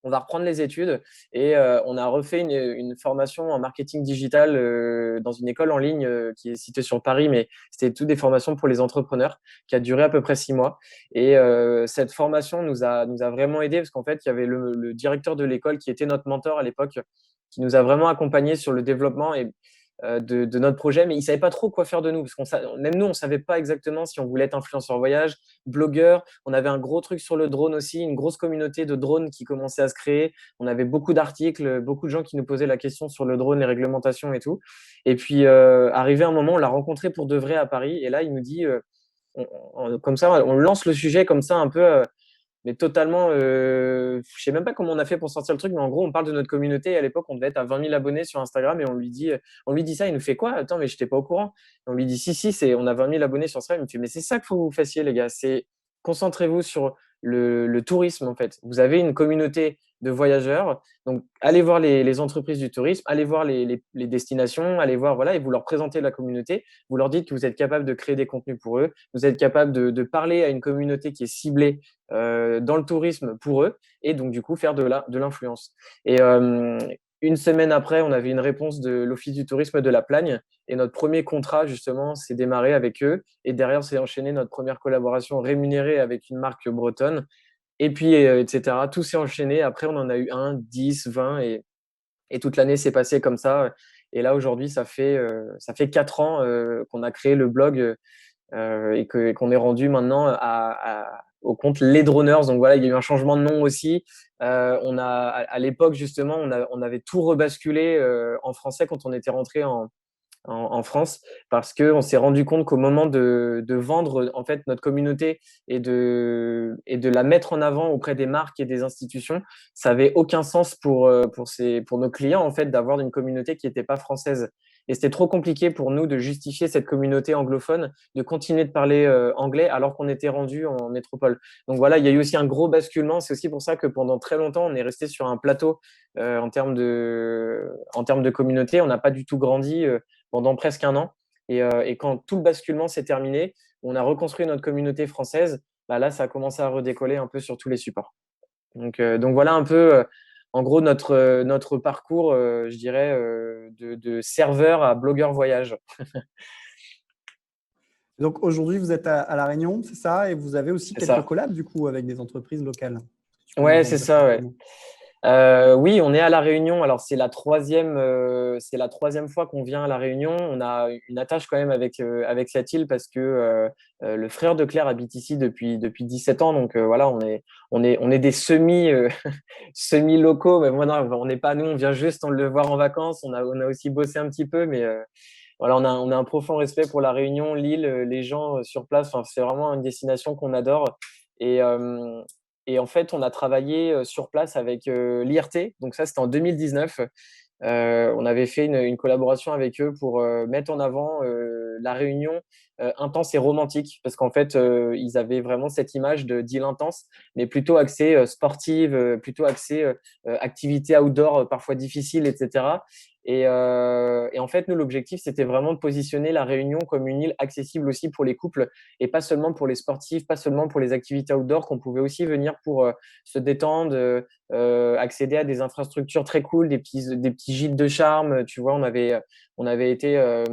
on va reprendre les études et on a refait une formation en marketing digital dans une école en ligne qui est située sur Paris, mais c'était toutes des formations pour les entrepreneurs qui a duré à peu près 6 mois. Et cette formation nous a vraiment aidé parce qu'en fait, il y avait le directeur de l'école qui était notre mentor à l'époque, qui nous a vraiment accompagnés sur le développement et de notre projet, mais il savait pas trop quoi faire de nous parce même nous, on savait pas exactement si on voulait être influenceur voyage, blogueur. On avait un gros truc sur le drone aussi, une grosse communauté de drones qui commençait à se créer. On avait beaucoup d'articles, beaucoup de gens qui nous posaient la question sur le drone, les réglementations et tout. Et puis, arrivé un moment, on l'a rencontré pour de vrai à Paris. Et là, il nous dit, comme ça, on lance le sujet comme ça un peu mais totalement, je sais même pas comment on a fait pour sortir le truc, mais en gros, on parle de notre communauté. À l'époque, on devait être à 20 000 abonnés sur Instagram et on lui dit ça. Il nous fait quoi? Attends, mais je n'étais pas au courant. Et on lui dit si, on a 20 000 abonnés sur Instagram. Il me fait, mais c'est ça qu'il faut que vous fassiez, les gars. C'est concentrez-vous sur le tourisme, en fait. Vous avez une communauté de voyageurs. Donc, allez voir les entreprises du tourisme, allez voir les destinations, allez voir, voilà, et vous leur présentez la communauté. Vous leur dites que vous êtes capable de créer des contenus pour eux. Vous êtes capable de parler à une communauté qui est ciblée dans le tourisme pour eux et donc du coup faire de l'influence. Et une semaine après, on avait une réponse de l'Office du tourisme de La Plagne et notre premier contrat justement s'est démarré avec eux et derrière s'est enchaîné notre première collaboration rémunérée avec une marque bretonne et puis etc. Tout s'est enchaîné. Après, on en a eu 1, 10, 20 et toute l'année s'est passée comme ça. Et là aujourd'hui, ça fait 4 ans qu'on a créé le blog et qu'on est rendu maintenant au compte Les Droners. Donc voilà, il y a eu un changement de nom aussi. À l'époque, justement, on avait tout rebasculé en français quand on était rentré en France parce qu'on s'est rendu compte qu'au moment de vendre en fait notre communauté et de la mettre en avant auprès des marques et des institutions, ça avait aucun sens pour nos clients en fait d'avoir une communauté qui n'était pas française. Et c'était trop compliqué pour nous de justifier cette communauté anglophone, de continuer de parler anglais alors qu'on était rendu en métropole. Donc voilà, il y a eu aussi un gros basculement. C'est aussi pour ça que pendant très longtemps, on est resté sur un plateau en termes de communauté. On n'a pas du tout grandi pendant presque un an. Et quand tout le basculement s'est terminé, on a reconstruit notre communauté française. Bah là, ça a commencé à redécoller un peu sur tous les supports. Donc voilà un peu, en gros, notre parcours, je dirais, de serveur à blogueur voyage. Donc aujourd'hui, vous êtes à La Réunion, c'est ça? Et vous avez aussi C'est quelques ça. collabs du coup avec des entreprises locales. Tu peux Ouais, nous en c'est dire ça, ouais. quelques mots? Oui, on est à La Réunion. Alors, c'est la troisième fois qu'on vient à La Réunion. On a une attache quand même avec cette île parce que le frère de Claire habite ici depuis 17 ans. Donc, voilà, on est des semi-locaux. Mais voilà, on n'est pas nous, on vient juste le voir en vacances. On a aussi bossé un petit peu, mais voilà, on a un profond respect pour La Réunion, l'île, les gens sur place. Enfin, c'est vraiment une destination qu'on adore. Et, euh, et en fait, on a travaillé sur place avec l'IRT. Donc ça, c'était en 2019. On avait fait une collaboration avec eux pour mettre en avant la Réunion intense et romantique, parce qu'en fait, ils avaient vraiment cette image d'île intense, mais plutôt axée sportive, plutôt axée activité outdoor parfois difficile, etc. Et en fait, nous, l'objectif, c'était vraiment de positionner la Réunion comme une île accessible aussi pour les couples et pas seulement pour les sportifs, pas seulement pour les activités outdoor, qu'on pouvait aussi venir pour se détendre, accéder à des infrastructures très cool, des petits gîtes de charme. Tu vois, on avait été,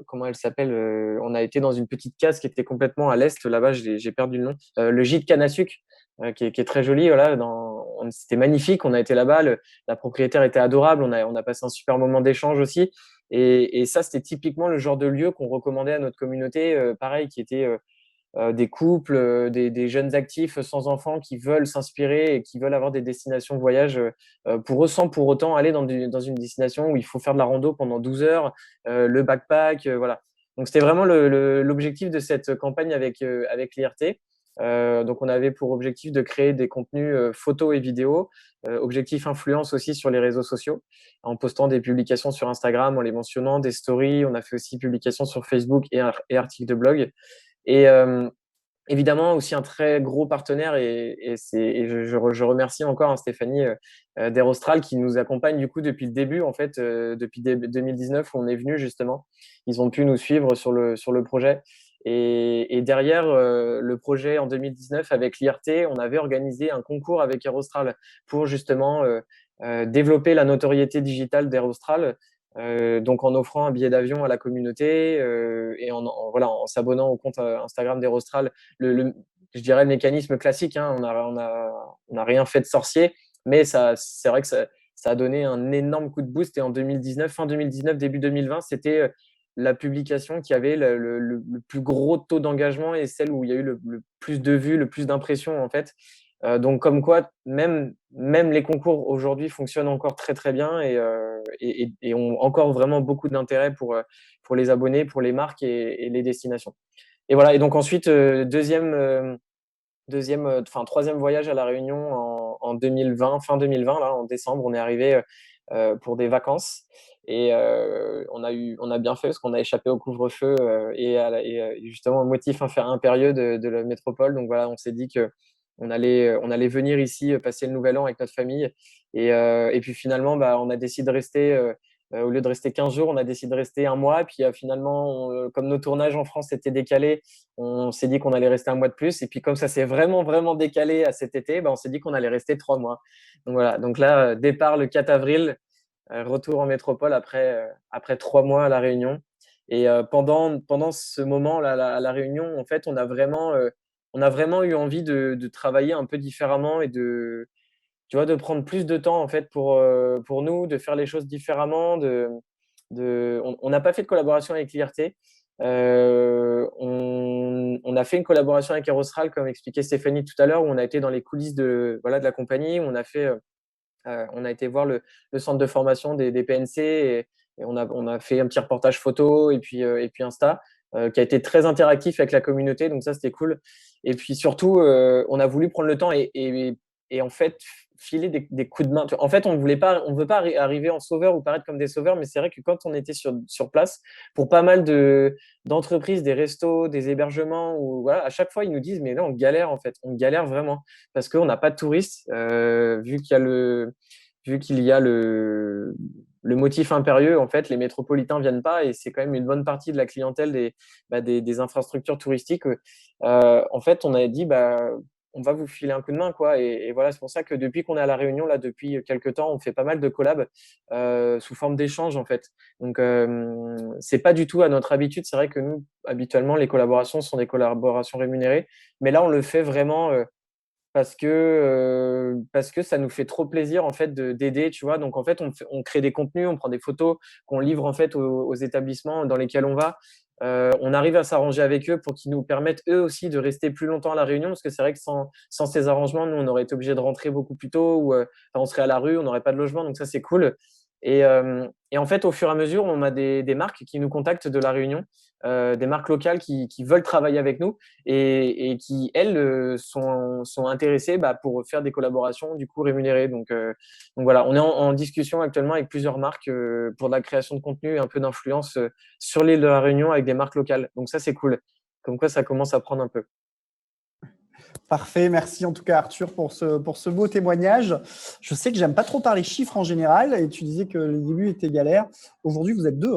comment elle s'appelle on a été dans une petite case qui était complètement à l'est, là-bas, j'ai perdu le nom, le gîte Canne à sucre, qui est très joli. Voilà, c'était magnifique. On a été là-bas, la propriétaire était adorable. On a passé un super moment d'échange aussi. Et ça, c'était typiquement le genre de lieu qu'on recommandait à notre communauté, pareil, qui était des couples, des jeunes actifs sans enfants qui veulent s'inspirer et qui veulent avoir des destinations de voyage pour eux sans pour autant aller dans une destination où il faut faire de la rando pendant 12 heures, le backpack, voilà. Donc, c'était vraiment l'objectif de cette campagne avec l'IRT. Donc, on avait pour objectif de créer des contenus photos et vidéos, objectif influence aussi sur les réseaux sociaux, en postant des publications sur Instagram, en les mentionnant, des stories. On a fait aussi publications sur Facebook et articles de blog. Et évidemment, aussi un très gros partenaire, et je remercie encore Stéphanie d'Aerostral qui nous accompagne du coup depuis le début, en fait, depuis 2019 où on est venu justement. Ils ont pu nous suivre sur le projet. Et derrière le projet en 2019 avec l'IRT, on avait organisé un concours avec Aerostral pour justement développer la notoriété digitale d'Aerostral. Donc en offrant un billet d'avion à la communauté et voilà, en s'abonnant au compte Instagram d'Aerostral, je dirais le mécanisme classique, hein, on a rien fait de sorcier, mais c'est vrai que ça a donné un énorme coup de boost. Et en 2019, fin 2019, début 2020, c'était la publication qui avait le plus gros taux d'engagement et celle où il y a eu le plus de vues, le plus d'impressions en fait. Donc comme quoi, même les concours aujourd'hui fonctionnent encore très très bien et ont encore vraiment beaucoup d'intérêt pour les abonnés, pour les marques et les destinations. Et voilà. Et donc ensuite, troisième voyage à La Réunion en 2020, fin 2020, là, en décembre, on est arrivé pour des vacances. Et on a bien fait parce qu'on a échappé au couvre-feu et justement au motif impérieux de la métropole. Donc voilà, on s'est dit que on allait venir ici passer le nouvel an avec notre famille. Et puis finalement, bah, on a décidé de rester, au lieu de rester 15 jours, on a décidé de rester un mois. Puis finalement, comme nos tournages en France étaient décalés, on s'est dit qu'on allait rester un mois de plus. Et puis comme ça s'est vraiment, vraiment décalé à cet été, bah, on s'est dit qu'on allait rester 3 mois. Donc voilà, donc là, départ le 4 avril, retour en métropole après 3 mois à La Réunion. Et pendant ce moment-là à la Réunion, en fait, on a vraiment eu envie de travailler un peu différemment et tu vois, de prendre plus de temps en fait pour nous, de faire les choses différemment. On n'a pas fait de collaboration avec l'IRT. On a fait une collaboration avec Aerostral, comme expliquait Stéphanie tout à l'heure, où on a été dans les coulisses de la compagnie. On a été voir le centre de formation des PNC et on a fait un petit reportage photo et puis Insta qui a été très interactif avec la communauté. Donc ça, c'était cool. Et puis surtout, on a voulu prendre le temps et en fait filer des coups de main. En fait, on veut pas arriver en sauveur ou paraître comme des sauveurs, mais c'est vrai que quand on était sur place, pour pas mal d'entreprises, des restos, des hébergements, ou voilà, à chaque fois, ils nous disent, mais là, on galère en fait, on galère vraiment parce qu'on n'a pas de touristes, vu qu'il y a le motif impérieux, en fait, les métropolitains viennent pas et c'est quand même une bonne partie de la clientèle des infrastructures touristiques. En fait, on a dit, on va vous filer un coup de main, quoi. Et voilà, c'est pour ça que depuis qu'on est à La Réunion, là, depuis quelques temps, on fait pas mal de collabs sous forme d'échanges, en fait. Donc, c'est pas du tout à notre habitude. C'est vrai que nous, habituellement, les collaborations sont des collaborations rémunérées, mais là, on le fait vraiment parce que ça nous fait trop plaisir en fait d'aider, tu vois. Donc en fait, on crée des contenus, on prend des photos qu'on livre en fait aux établissements dans lesquels on va. On arrive à s'arranger avec eux pour qu'ils nous permettent eux aussi de rester plus longtemps à La Réunion, parce que c'est vrai que sans ces arrangements, nous on aurait été obligé de rentrer beaucoup plus tôt ou on serait à la rue, on n'aurait pas de logement, donc ça c'est cool. Et en fait, au fur et à mesure, on a des marques qui nous contactent de La Réunion, des marques locales qui veulent travailler avec nous et qui, elles, sont intéressées pour faire des collaborations du coup rémunérées. Donc voilà, on est en discussion actuellement avec plusieurs marques pour de la création de contenu et un peu d'influence sur l'île de La Réunion avec des marques locales. Donc ça, c'est cool. Comme quoi, ça commence à prendre un peu. Parfait, merci en tout cas Arthur pour ce beau témoignage. Je sais que j'aime pas trop parler chiffres en général et tu disais que le début était galère. Aujourd'hui, vous êtes deux,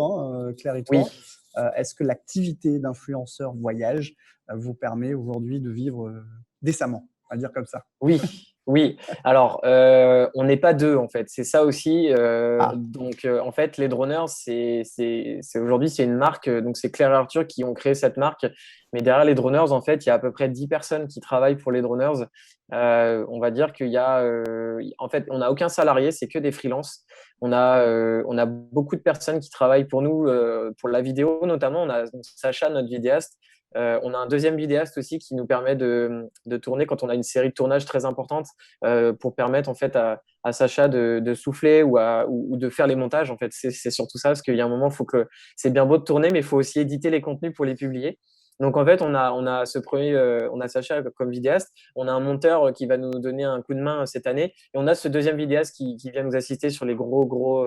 Claire et toi. Oui. Est-ce que l'activité d'influenceur voyage vous permet aujourd'hui de vivre décemment, on va dire comme ça? Oui. Alors, on n'est pas deux en fait. C'est ça aussi. Donc, en fait, les Droners, aujourd'hui, c'est une marque. Donc, c'est Claire et Arthur qui ont créé cette marque. Mais derrière les Droners, en fait, il y a à peu près 10 personnes qui travaillent pour les Droners. On va dire qu'il y a, en fait, on n'a aucun salarié, c'est que des freelances. On a beaucoup de personnes qui travaillent pour nous, pour la vidéo notamment. On a Sacha, notre vidéaste. On a un deuxième vidéaste aussi qui nous permet de tourner quand on a une série de tournage très importante pour permettre en fait à Sacha de souffler ou de faire les montages. En fait, c'est surtout ça, parce qu'il y a un moment, c'est bien beau de tourner, mais il faut aussi éditer les contenus pour les publier. Donc en fait, on a Sacha comme vidéaste, on a un monteur qui va nous donner un coup de main cette année, et on a ce deuxième vidéaste qui vient nous assister sur les gros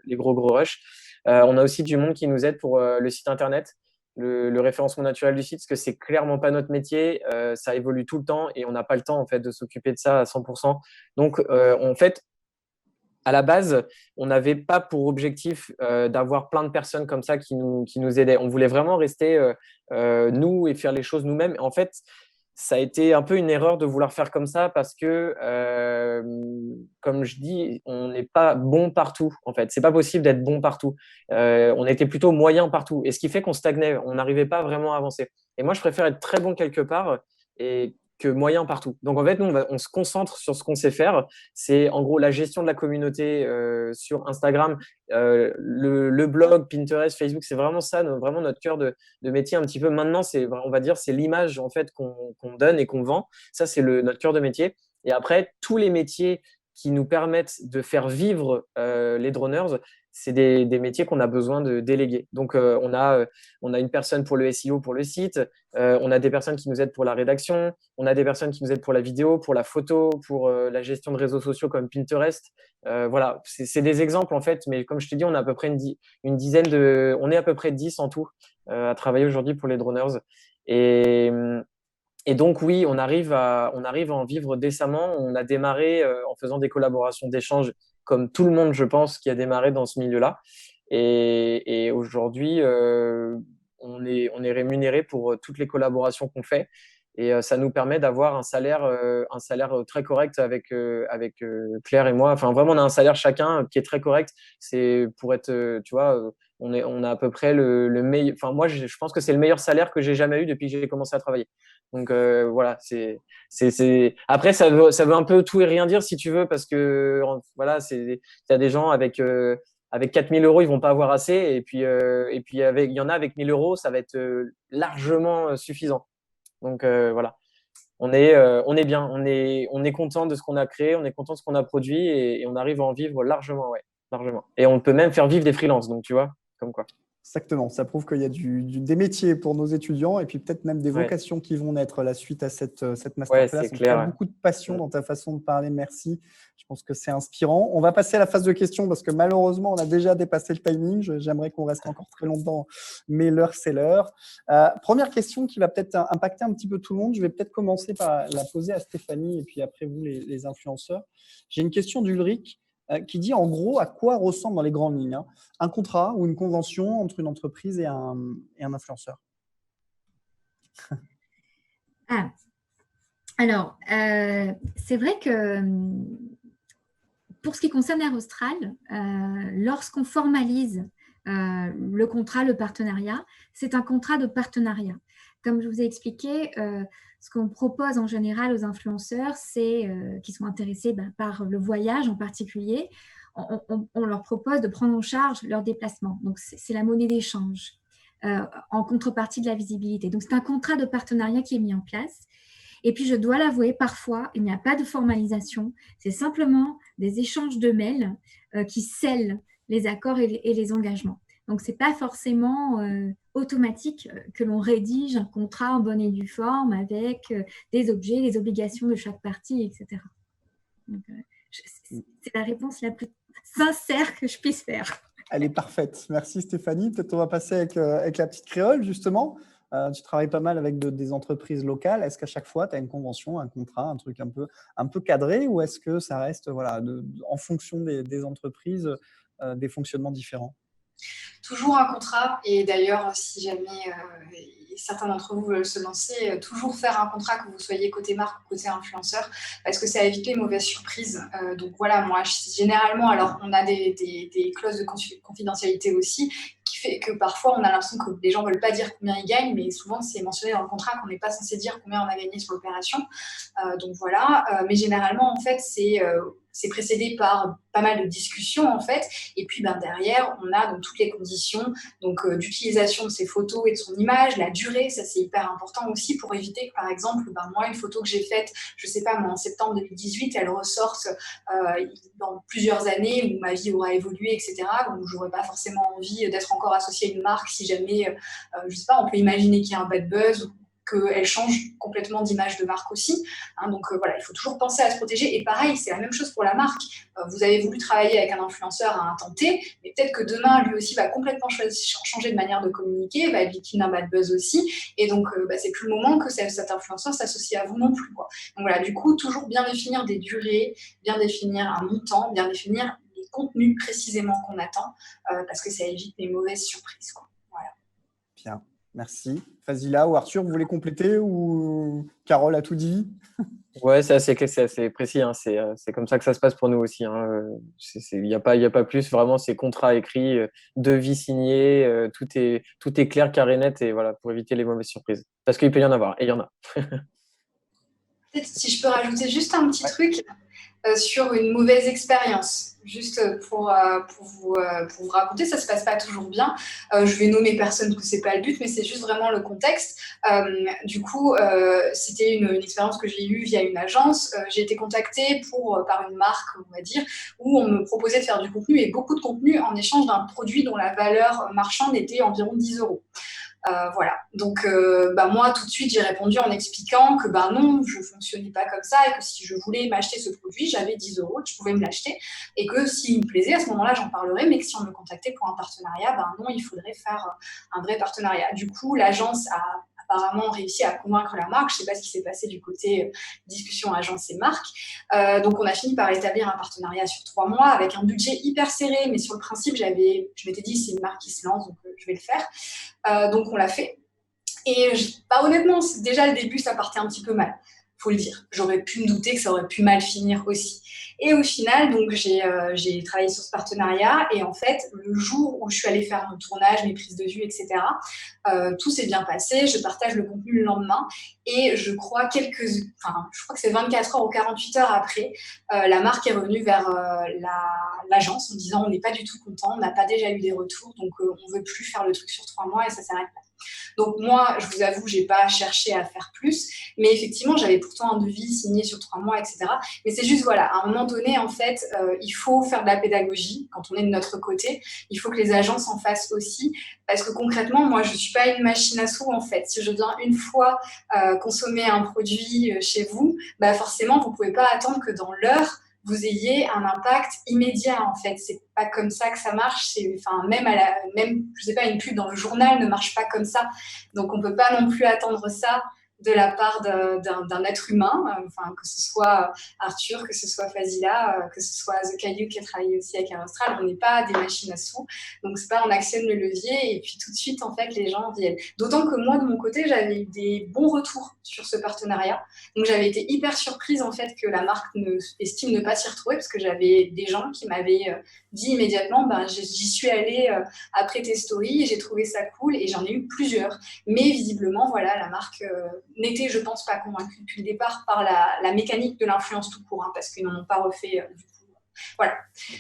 rushs. On a aussi du monde qui nous aide pour le site internet. Le référencement naturel du site, parce que c'est clairement pas notre métier, ça évolue tout le temps et on n'a pas le temps en fait de s'occuper de ça à 100%. Donc en fait, à la base, on n'avait pas pour objectif d'avoir plein de personnes comme ça qui nous aidaient. On voulait vraiment rester nous et faire les choses nous-mêmes. En fait, ça a été un peu une erreur de vouloir faire comme ça parce que, comme je dis, on n'est pas bon partout. En fait, c'est pas possible d'être bon partout. On était plutôt moyen partout, et ce qui fait qu'on stagnait. On n'arrivait pas vraiment à avancer. Et moi, je préfère être très bon quelque part et que moyen partout. Donc en fait, nous, on se concentre sur ce qu'on sait faire. C'est en gros la gestion de la communauté sur Instagram, le blog, Pinterest, Facebook. C'est vraiment ça, vraiment notre cœur de métier un petit peu. Maintenant, on va dire, c'est l'image en fait qu'on donne et qu'on vend. Ça, c'est notre cœur de métier. Et après, tous les métiers qui nous permettent de faire vivre les droners, c'est des métiers qu'on a besoin de déléguer. Donc, on a une personne pour le SEO, pour le site, on a des personnes qui nous aident pour la rédaction, on a des personnes qui nous aident pour la vidéo, pour la photo, pour la gestion de réseaux sociaux comme Pinterest. Voilà, c'est des exemples en fait, mais comme je te dis, on a à peu près une dizaine on est à peu près 10 en tout à travailler aujourd'hui pour les droners. Et donc, oui, on arrive à en vivre décemment. On a démarré en faisant des collaborations d'échange, comme tout le monde, je pense, qui a démarré dans ce milieu-là. Et aujourd'hui, on est rémunéré pour toutes les collaborations qu'on fait. Et ça nous permet d'avoir un salaire très correct avec Claire et moi. Enfin, vraiment, on a un salaire chacun qui est très correct. C'est pour être, tu vois, on a à peu près le meilleur. Enfin, moi, je pense que c'est le meilleur salaire que j'ai jamais eu depuis que j'ai commencé à travailler. Donc voilà, Après, ça veut un peu tout et rien dire si tu veux, parce que voilà, il y a des gens avec 4 000 euros, ils vont pas avoir assez, et puis il y en a avec 1 000 euros, ça va être largement suffisant. Donc voilà, on est bien, on est content de ce qu'on a créé, on est content de ce qu'on a produit, et on arrive à en vivre largement, ouais, largement. Et on peut même faire vivre des freelances, donc tu vois, comme quoi. Exactement, ça prouve qu'il y a des métiers pour nos étudiants et puis peut-être même des Ouais. vocations qui vont naître la suite à cette Ouais, masterclass. c'est En tout cas, clair. Ouais. beaucoup de passion dans ta façon de parler. Merci. Je pense que c'est inspirant. On va passer à la phase de questions parce que malheureusement, on a déjà dépassé le timing. J'aimerais qu'on reste encore très longtemps, mais l'heure, c'est l'heure. Première question qui va peut-être impacter un petit peu tout le monde. Je vais peut-être commencer par la poser à Stéphanie et puis après vous, les influenceurs. J'ai une question d'Ulrich qui dit en gros à quoi ressemble dans les grandes lignes un contrat ou une convention entre une entreprise et un influenceur. Alors, c'est vrai que pour ce qui concerne Air Austral, lorsqu'on formalise le contrat, le partenariat, c'est un contrat de partenariat. Comme je vous ai expliqué, ce qu'on propose en général aux influenceurs, c'est qui sont intéressés par le voyage en particulier, on leur propose de prendre en charge leur déplacement. Donc, c'est la monnaie d'échange en contrepartie de la visibilité. Donc, c'est un contrat de partenariat qui est mis en place. Et puis, je dois l'avouer, parfois, il n'y a pas de formalisation. C'est simplement des échanges de mails qui scellent les accords et les engagements. Donc, ce n'est pas forcément automatique que l'on rédige un contrat en bonne et due forme avec des objets, des obligations de chaque partie, etc. Donc, c'est la réponse la plus sincère que je puisse faire. Elle est parfaite. Merci Stéphanie. Peut-être on va passer avec la petite créole, justement. Tu travailles pas mal avec des entreprises locales. Est-ce qu'à chaque fois, tu as une convention, un contrat, un truc un peu cadré ou est-ce que ça reste en fonction des entreprises, des fonctionnements différents? Toujours un contrat, et d'ailleurs, si jamais certains d'entre vous veulent se lancer, toujours faire un contrat, que vous soyez côté marque ou côté influenceur, parce que ça évite les mauvaises surprises. Donc voilà, moi, généralement, alors on a des clauses de confidentialité aussi, qui fait que parfois on a l'impression que les gens ne veulent pas dire combien ils gagnent, mais souvent c'est mentionné dans le contrat qu'on n'est pas censé dire combien on a gagné sur l'opération. Donc voilà, mais généralement, en fait, c'est précédé par pas mal de discussions en fait, et puis derrière on a donc toutes les conditions donc d'utilisation de ces photos et de son image, la durée, ça c'est hyper important aussi pour éviter que par exemple moi une photo que j'ai faite, je sais pas moi en septembre 2018, elle ressorte dans plusieurs années où ma vie aura évolué, etc. Donc j'aurais pas forcément envie d'être encore associée à une marque si jamais je sais pas, on peut imaginer qu'il y a un bad buzz, qu'elle change complètement d'image de marque aussi. Donc voilà, il faut toujours penser à se protéger. Et pareil, c'est la même chose pour la marque. Vous avez voulu travailler avec un influenceur à un temps T, mais peut-être que demain, lui aussi va complètement changer de manière de communiquer, va être victime d'un bad buzz aussi. Et donc, c'est plus le moment que cet influenceur s'associe à vous non plus, quoi. Donc voilà, du coup, toujours bien définir des durées, bien définir un montant, bien définir les contenus précisément qu'on attend, parce que ça évite les mauvaises surprises, quoi. Voilà. Bien. Merci. Fazila ou Arthur, vous voulez compléter ou Carole a tout dit? Ouais, c'est assez précis. C'est comme ça que ça se passe pour nous aussi. Il n'y a pas plus. Vraiment, c'est contrat écrit, devis signé, tout est clair, carré, net et voilà, pour éviter les mauvaises surprises. Parce qu'il peut y en avoir et il y en a. Peut-être si je peux rajouter juste un petit truc sur une mauvaise expérience. Juste pour vous raconter, ça se passe pas toujours bien. Je vais nommer personne, que c'est pas le but, mais c'est juste vraiment le contexte. Du coup, c'était une expérience que j'ai eue via une agence. J'ai été contactée par une marque, on va dire, où on me proposait de faire du contenu et beaucoup de contenu en échange d'un produit dont la valeur marchande était environ 10 €. Voilà, donc moi tout de suite j'ai répondu en expliquant que non, je ne fonctionnais pas comme ça et que si je voulais m'acheter ce produit, j'avais 10 €, je pouvais me l'acheter et que s'il me plaisait, à ce moment-là j'en parlerais, mais que si on me contactait pour un partenariat, non, il faudrait faire un vrai partenariat. Du coup, l'agence a apparemment réussi à convaincre la marque. Je ne sais pas ce qui s'est passé du côté discussion agence et marque. Donc, on a fini par établir un partenariat sur 3 mois avec un budget hyper serré, mais sur le principe, je m'étais dit, c'est une marque qui se lance, donc je vais le faire. Donc, on l'a fait. Et honnêtement, déjà le début, ça partait un petit peu mal. Faut le dire. J'aurais pu me douter que ça aurait pu mal finir aussi. Et au final, donc j'ai travaillé sur ce partenariat et en fait, le jour où je suis allée faire mon tournage, mes prises de vue, etc., tout s'est bien passé. Je partage le contenu le lendemain et je crois que c'est 24 heures ou 48 heures après, la marque est revenue vers l'agence en disant on n'est pas du tout content, on n'a pas déjà eu des retours, donc on ne veut plus faire le truc sur 3 mois et ça s'arrête là. Donc moi, je vous avoue, j'ai pas cherché à faire plus, mais effectivement, j'avais pourtant un devis signé sur 3 mois, etc. Mais c'est juste, voilà, à un moment donné, en fait, il faut faire de la pédagogie quand on est de notre côté. Il faut que les agences en fassent aussi, parce que concrètement, moi, je suis pas une machine à sous, en fait. Si je viens une fois consommer un produit chez vous, bah forcément, vous pouvez pas attendre que dans l'heure, vous ayez un impact immédiat, en fait. C'est pas comme ça que ça marche. Enfin, même, je sais pas, une pub dans le journal ne marche pas comme ça. Donc, on peut pas non plus attendre ça de la part d'un être humain, enfin, que ce soit Arthur, que ce soit Fazila, que ce soit The Caillou qui a travaillé aussi avec Aerostral. On n'est pas des machines à sous. Donc, c'est pas on actionne le levier et puis tout de suite, en fait, les gens viennent. D'autant que moi, de mon côté, j'avais eu des bons retours sur ce partenariat. Donc, j'avais été hyper surprise, en fait, que la marque estime ne pas s'y retrouver parce que j'avais des gens qui m'avaient dit immédiatement, j'y suis allée après tes stories et j'ai trouvé ça cool et j'en ai eu plusieurs. Mais visiblement, voilà, la marque n'était, je pense, pas convaincue depuis le départ par la mécanique de l'influence tout court, parce qu'ils n'en ont pas refait du coup. Voilà,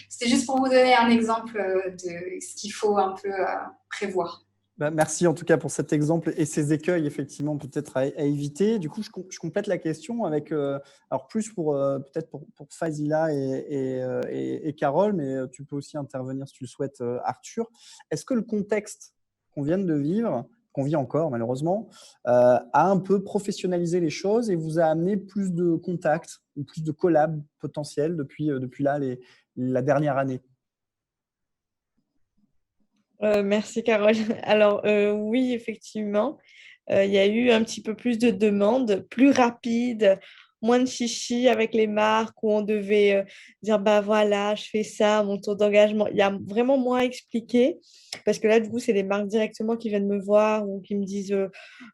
c'était juste pour vous donner un exemple de ce qu'il faut un peu prévoir. Merci en tout cas pour cet exemple et ces écueils effectivement peut-être à éviter. Du coup, je complète la question avec, alors plus peut-être pour Fazila et Carole, mais tu peux aussi intervenir si tu le souhaites, Arthur. Est-ce que le contexte qu'on vient de vivre, qu'on vit encore malheureusement, a un peu professionnalisé les choses et vous a amené plus de contacts ou plus de collabs potentiels depuis là la dernière année? Merci Carole. Alors oui, effectivement, il y a eu un petit peu plus de demandes, plus rapides, moins de chichi avec les marques où on devait dire bah voilà, je fais ça, mon taux d'engagement. Il y a vraiment moins à expliquer parce que là, du coup, c'est les marques directement qui viennent me voir ou qui me disent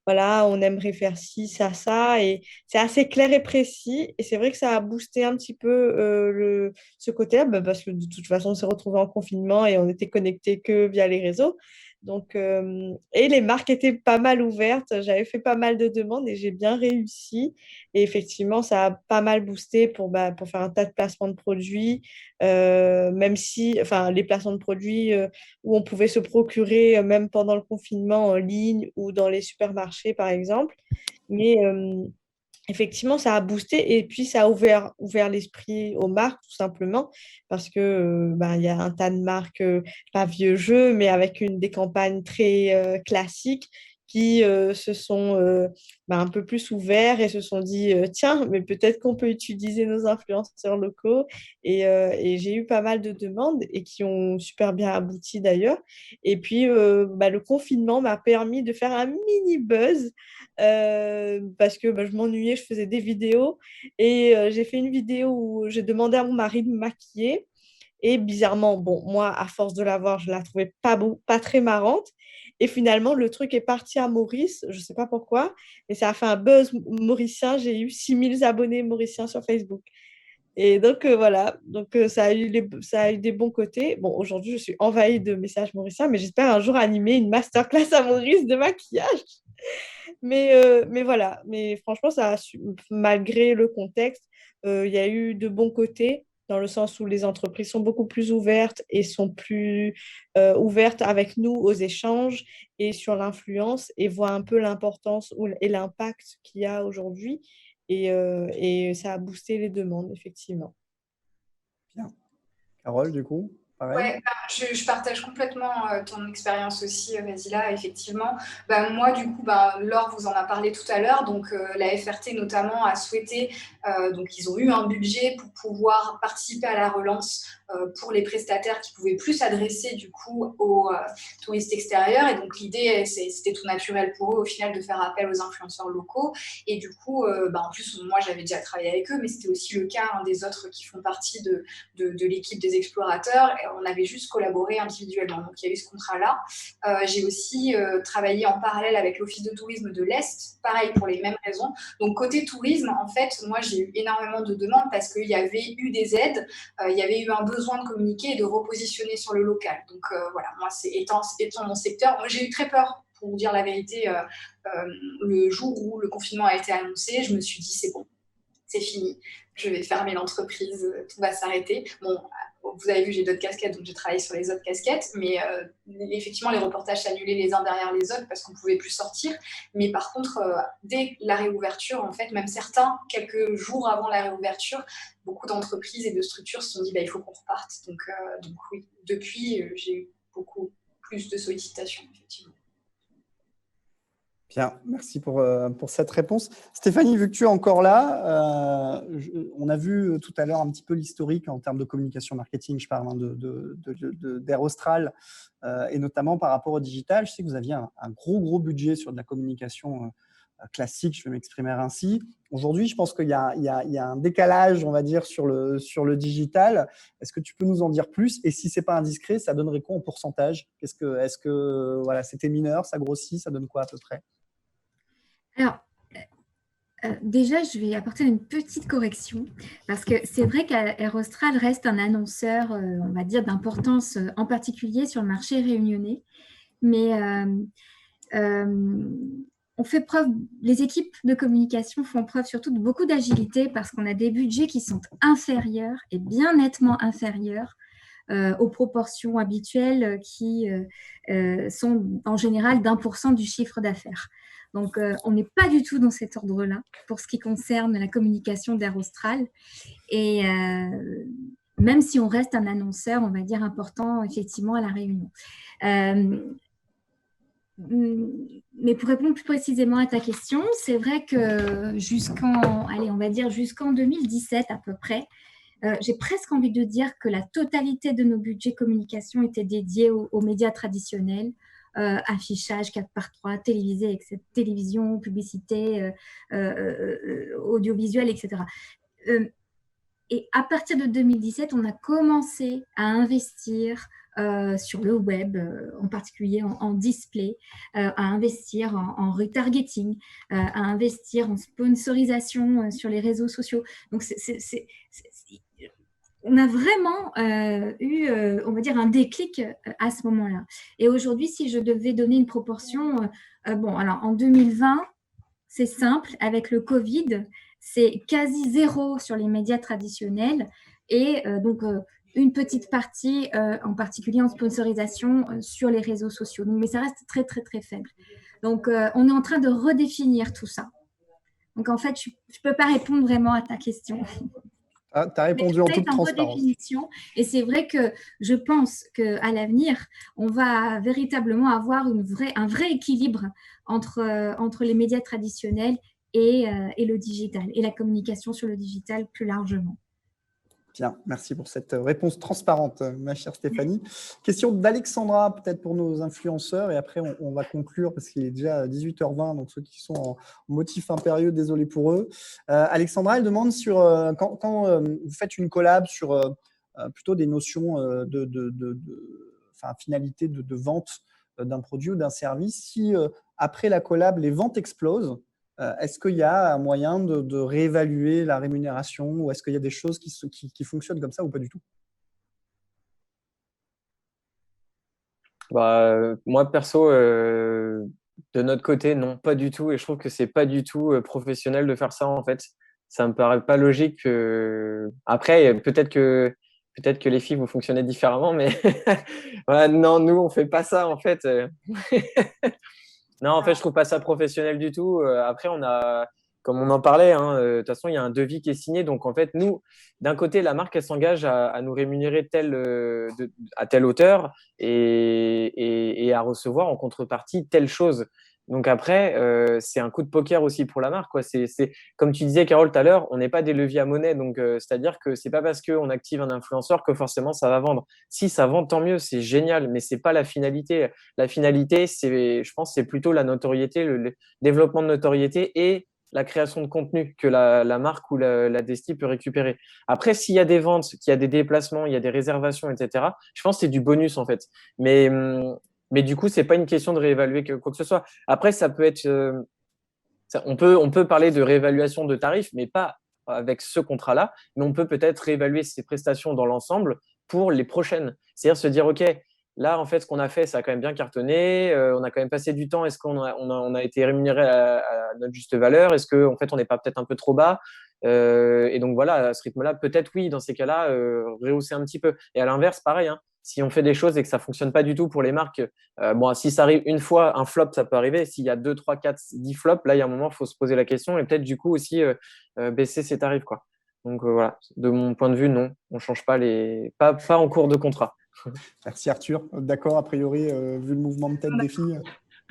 voilà, on aimerait faire ci, ça. Et c'est assez clair et précis. Et c'est vrai que ça a boosté un petit peu ce côté-là parce que de toute façon, on s'est retrouvés en confinement et on était connectés que via les réseaux. Donc, et les marques étaient pas mal ouvertes. J'avais fait pas mal de demandes et j'ai bien réussi. Et effectivement, ça a pas mal boosté pour faire un tas de placements de produits, même si, enfin, les placements de produits où on pouvait se procurer même pendant le confinement en ligne ou dans les supermarchés, par exemple. Mais effectivement, ça a boosté et puis ça a ouvert l'esprit aux marques, tout simplement, parce que il y a un tas de marques, pas vieux jeu, mais avec des campagnes très classiques qui se sont un peu plus ouverts et se sont dit, tiens, mais peut-être qu'on peut utiliser nos influenceurs locaux. Et j'ai eu pas mal de demandes et qui ont super bien abouti d'ailleurs. Et puis, le confinement m'a permis de faire un mini buzz parce que je m'ennuyais, je faisais des vidéos et j'ai fait une vidéo où j'ai demandé à mon mari de me maquiller et bizarrement, bon, moi, à force de la voir, je la trouvais pas très marrante et finalement, le truc est parti à Maurice, je sais pas pourquoi, et ça a fait un buzz mauricien, j'ai eu 6000 abonnés mauriciens sur Facebook. Et donc, voilà, donc ça a eu des bons côtés. Bon, aujourd'hui, je suis envahie de messages mauriciens, mais j'espère un jour animer une masterclass à Maurice de maquillage. Mais voilà, mais franchement, malgré le contexte, il y a eu de bons côtés dans le sens où les entreprises sont beaucoup plus ouvertes et sont plus ouvertes avec nous aux échanges et sur l'influence et voient un peu l'importance et l'impact qu'il y a aujourd'hui. Et ça a boosté les demandes, effectivement. Bien. Carole, du coup, pareil. Ouais, je partage complètement ton expérience aussi, Vasila, effectivement. Moi, du coup, Laure vous en a parlé tout à l'heure. Donc, la FRT, notamment, a souhaité, donc ils ont eu un budget pour pouvoir participer à la relance pour les prestataires qui pouvaient plus s'adresser, du coup, aux touristes extérieurs. Et donc, l'idée, c'était tout naturel pour eux, au final, de faire appel aux influenceurs locaux. Et du coup, en plus, moi, j'avais déjà travaillé avec eux, mais c'était aussi le cas des autres qui font partie de l'équipe des explorateurs. Et on avait juste collaboré individuellement. Donc, il y a eu ce contrat-là. J'ai aussi travaillé en parallèle avec l'Office de tourisme de l'Est, pareil pour les mêmes raisons. Donc, côté tourisme, en fait, moi, j'ai eu énormément de demandes parce qu'il y avait eu des aides, il y avait eu un besoin de communiquer et de repositionner sur le local. Donc, voilà, moi, étant mon secteur, moi, j'ai eu très peur, pour vous dire la vérité, le jour où le confinement a été annoncé. Je me suis dit, c'est bon, c'est fini, je vais fermer l'entreprise, tout va s'arrêter. Bon, vous avez vu, j'ai d'autres casquettes, donc j'ai travaillé sur les autres casquettes. Mais effectivement, les reportages s'annulaient les uns derrière les autres parce qu'on ne pouvait plus sortir. Mais par contre, dès la réouverture, en fait, même certains, quelques jours avant la réouverture, beaucoup d'entreprises et de structures se sont dit il faut qu'on reparte. Donc oui, depuis, j'ai eu beaucoup plus de sollicitations, effectivement. Bien, merci pour cette réponse. Stéphanie, vu que tu es encore là, on a vu tout à l'heure un petit peu l'historique en termes de communication marketing, je parle d'Air Austral, et notamment par rapport au digital. Je sais que vous aviez un gros budget sur de la communication classique, je vais m'exprimer ainsi. Aujourd'hui, je pense qu'il y a un décalage, on va dire, sur le digital. Est-ce que tu peux nous en dire plus? Et si ce n'est pas indiscret, ça donnerait quoi en pourcentage? Est-ce que voilà, c'était mineur, ça grossit, ça donne quoi à peu près? Alors, déjà, je vais apporter une petite correction parce que c'est vrai qu'Air Austral reste un annonceur, on va dire, d'importance en particulier sur le marché réunionnais. Mais on fait preuve, les équipes de communication font preuve surtout de beaucoup d'agilité parce qu'on a des budgets qui sont inférieurs et bien nettement inférieurs aux proportions habituelles qui sont en général d'1% du chiffre d'affaires. Donc, on n'est pas du tout dans cet ordre-là pour ce qui concerne la communication d'Air Austral. Et même si on reste un annonceur, on va dire, important, effectivement, à La Réunion. Mais pour répondre plus précisément à ta question, c'est vrai que jusqu'en 2017 à peu près, j'ai presque envie de dire que la totalité de nos budgets communication était dédiée aux médias traditionnels, affichage 4x3, télévision, publicité, audiovisuel, etc. Et à partir de 2017, on a commencé à investir sur le web, en particulier en display, à investir en retargeting, à investir en sponsorisation sur les réseaux sociaux. Donc, on a vraiment eu, on va dire, un déclic à ce moment-là. Et aujourd'hui, si je devais donner une proportion, alors en 2020, c'est simple, avec le Covid, c'est quasi zéro sur les médias traditionnels et donc une petite partie, en particulier en sponsorisation, sur les réseaux sociaux. Donc, mais ça reste très, très, très faible. Donc, on est en train de redéfinir tout ça. Donc, en fait, je ne peux pas répondre vraiment à ta question. Tu as répondu en toute transparence. Et c'est vrai que je pense qu'à l'avenir, on va véritablement avoir un vrai équilibre entre les médias traditionnels et le digital, et la communication sur le digital plus largement. Bien, merci pour cette réponse transparente, ma chère Stéphanie. Question d'Alexandra, peut-être pour nos influenceurs, et après on va conclure parce qu'il est déjà 18h20, donc ceux qui sont en motif impérieux, désolé pour eux. Alexandra, elle demande quand vous faites une collab sur plutôt des notions finalité de vente d'un produit ou d'un service, si après la collab, les ventes explosent, est-ce qu'il y a un moyen de réévaluer la rémunération ou est-ce qu'il y a des choses qui fonctionnent comme ça ou pas du tout? Moi, perso, de notre côté, non, pas du tout. Et je trouve que c'est pas du tout professionnel de faire ça, en fait. Ça me paraît pas logique. Après, peut-être que les filles, vous fonctionnez différemment, mais non, nous, on fait pas ça, en fait. Non, en fait, je trouve pas ça professionnel du tout. Après, comme on en parlait, de toute façon, il y a un devis qui est signé. Donc, en fait, nous, d'un côté, la marque, elle s'engage à nous rémunérer à telle hauteur et à recevoir en contrepartie telle chose. Donc après, c'est un coup de poker aussi pour la marque, quoi. Comme tu disais, Carole, tout à l'heure, on n'est pas des leviers à monnaie. Donc, c'est-à-dire que c'est pas parce qu'on active un influenceur que forcément ça va vendre. Si ça vend, tant mieux, c'est génial, mais c'est pas la finalité. La finalité, je pense, c'est plutôt la notoriété, le développement de notoriété et la création de contenu que la marque ou la Desti peut récupérer. Après, s'il y a des ventes, qu'il y a des déplacements, il y a des réservations, etc., je pense que c'est du bonus, en fait. Mais du coup, c'est pas une question de réévaluer quoi que ce soit. Après, ça peut être, on peut parler de réévaluation de tarifs, mais pas avec ce contrat-là. Mais on peut peut-être réévaluer ces prestations dans l'ensemble pour les prochaines. C'est-à-dire se dire, OK, là, en fait, ce qu'on a fait, ça a quand même bien cartonné. On a quand même passé du temps. Est-ce qu'on a été rémunéré à notre juste valeur? Est-ce qu'en fait, on n'est pas peut-être un peu trop bas? Et donc voilà, à ce rythme-là, peut-être oui, dans ces cas-là, rehausser un petit peu. Et à l'inverse, pareil, hein, si on fait des choses et que ça fonctionne pas du tout pour les marques, bon, si ça arrive une fois, un flop, ça peut arriver. S'il y a 2, 3, 4, 10 flops, là, il y a un moment, il faut se poser la question et peut-être du coup aussi baisser ses tarifs, quoi. Donc voilà, de mon point de vue, non, on change pas pas en cours de contrat. Merci Arthur. D'accord, a priori, vu le mouvement de tête des filles.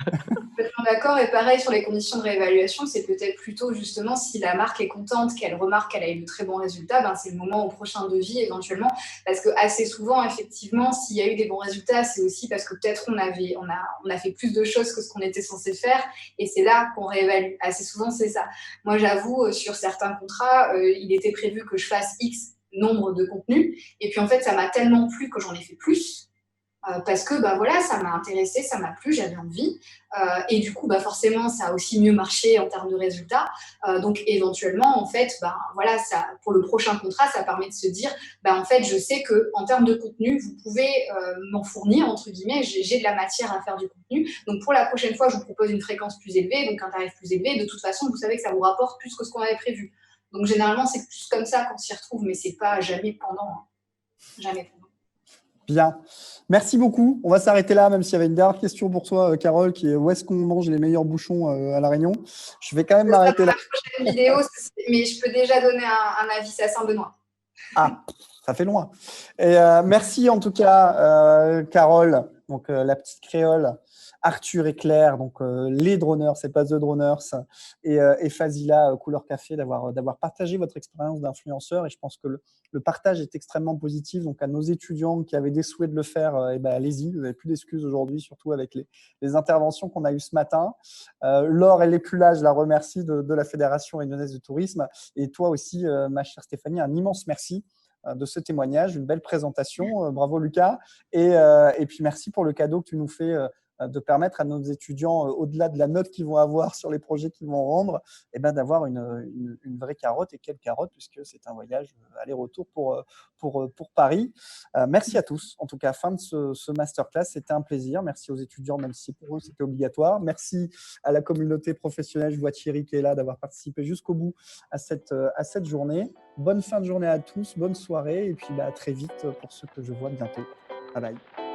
Complètement d'accord. Et pareil, sur les conditions de réévaluation, c'est peut-être plutôt justement si la marque est contente, qu'elle remarque qu'elle a eu de très bons résultats, ben, c'est le moment au prochain devis éventuellement. Parce que assez souvent, effectivement, s'il y a eu des bons résultats, c'est aussi parce que peut-être on a fait plus de choses que ce qu'on était censé faire. Et c'est là qu'on réévalue. Assez souvent, c'est ça. Moi, j'avoue, sur certains contrats, il était prévu que je fasse X nombre de contenus. Et puis en fait, ça m'a tellement plu que j'en ai fait plus. Parce que bah, voilà, ça m'a intéressé, ça m'a plu, j'avais envie. Et du coup, bah, forcément, ça a aussi mieux marché en termes de résultats. Donc, éventuellement, en fait, bah, voilà, ça, pour le prochain contrat, ça permet de se dire, bah, en fait, je sais qu'en termes de contenu, vous pouvez m'en fournir, entre guillemets, j'ai de la matière à faire du contenu. Donc, pour la prochaine fois, je vous propose une fréquence plus élevée, donc un tarif plus élevé. De toute façon, vous savez que ça vous rapporte plus que ce qu'on avait prévu. Donc, généralement, c'est plus comme ça qu'on s'y retrouve, mais c'est pas jamais pendant. Hein. Jamais pendant. Bien. Merci beaucoup. On va s'arrêter là, même s'il y avait une dernière question pour toi, Carole, qui est où est-ce qu'on mange les meilleurs bouchons à La Réunion? Je vais quand même m'arrêter là. La prochaine vidéo, mais je peux déjà donner un avis, c'est à Saint-Benoît. Ah, ça fait loin. Et merci en tout cas, Carole, donc la petite créole, Arthur et Claire, donc les droneurs, c'est pas The Droners, et Fazila, Couleur Café, d'avoir partagé votre expérience d'influenceur. Et je pense que le partage est extrêmement positif. Donc à nos étudiants qui avaient des souhaits de le faire, allez-y, vous n'avez plus d'excuses aujourd'hui, surtout avec les interventions qu'on a eues ce matin. Laure, elle n'est plus là, je la remercie de la Fédération réunionnaise de tourisme. Et toi aussi, ma chère Stéphanie, un immense merci de ce témoignage, une belle présentation. Bravo Lucas. Et puis merci pour le cadeau que tu nous fais de permettre à nos étudiants, au-delà de la note qu'ils vont avoir sur les projets qu'ils vont rendre, d'avoir une vraie carotte. Et quelle carotte, puisque c'est un voyage aller-retour pour Paris. Merci à tous. En tout cas, fin de ce masterclass, c'était un plaisir. Merci aux étudiants, même si pour eux, c'était obligatoire. Merci à la communauté professionnelle. Je vois Thierry qui est là, d'avoir participé jusqu'au bout à cette journée. Bonne fin de journée à tous, bonne soirée. Et puis à très vite pour ceux que je vois bientôt. Bye bye.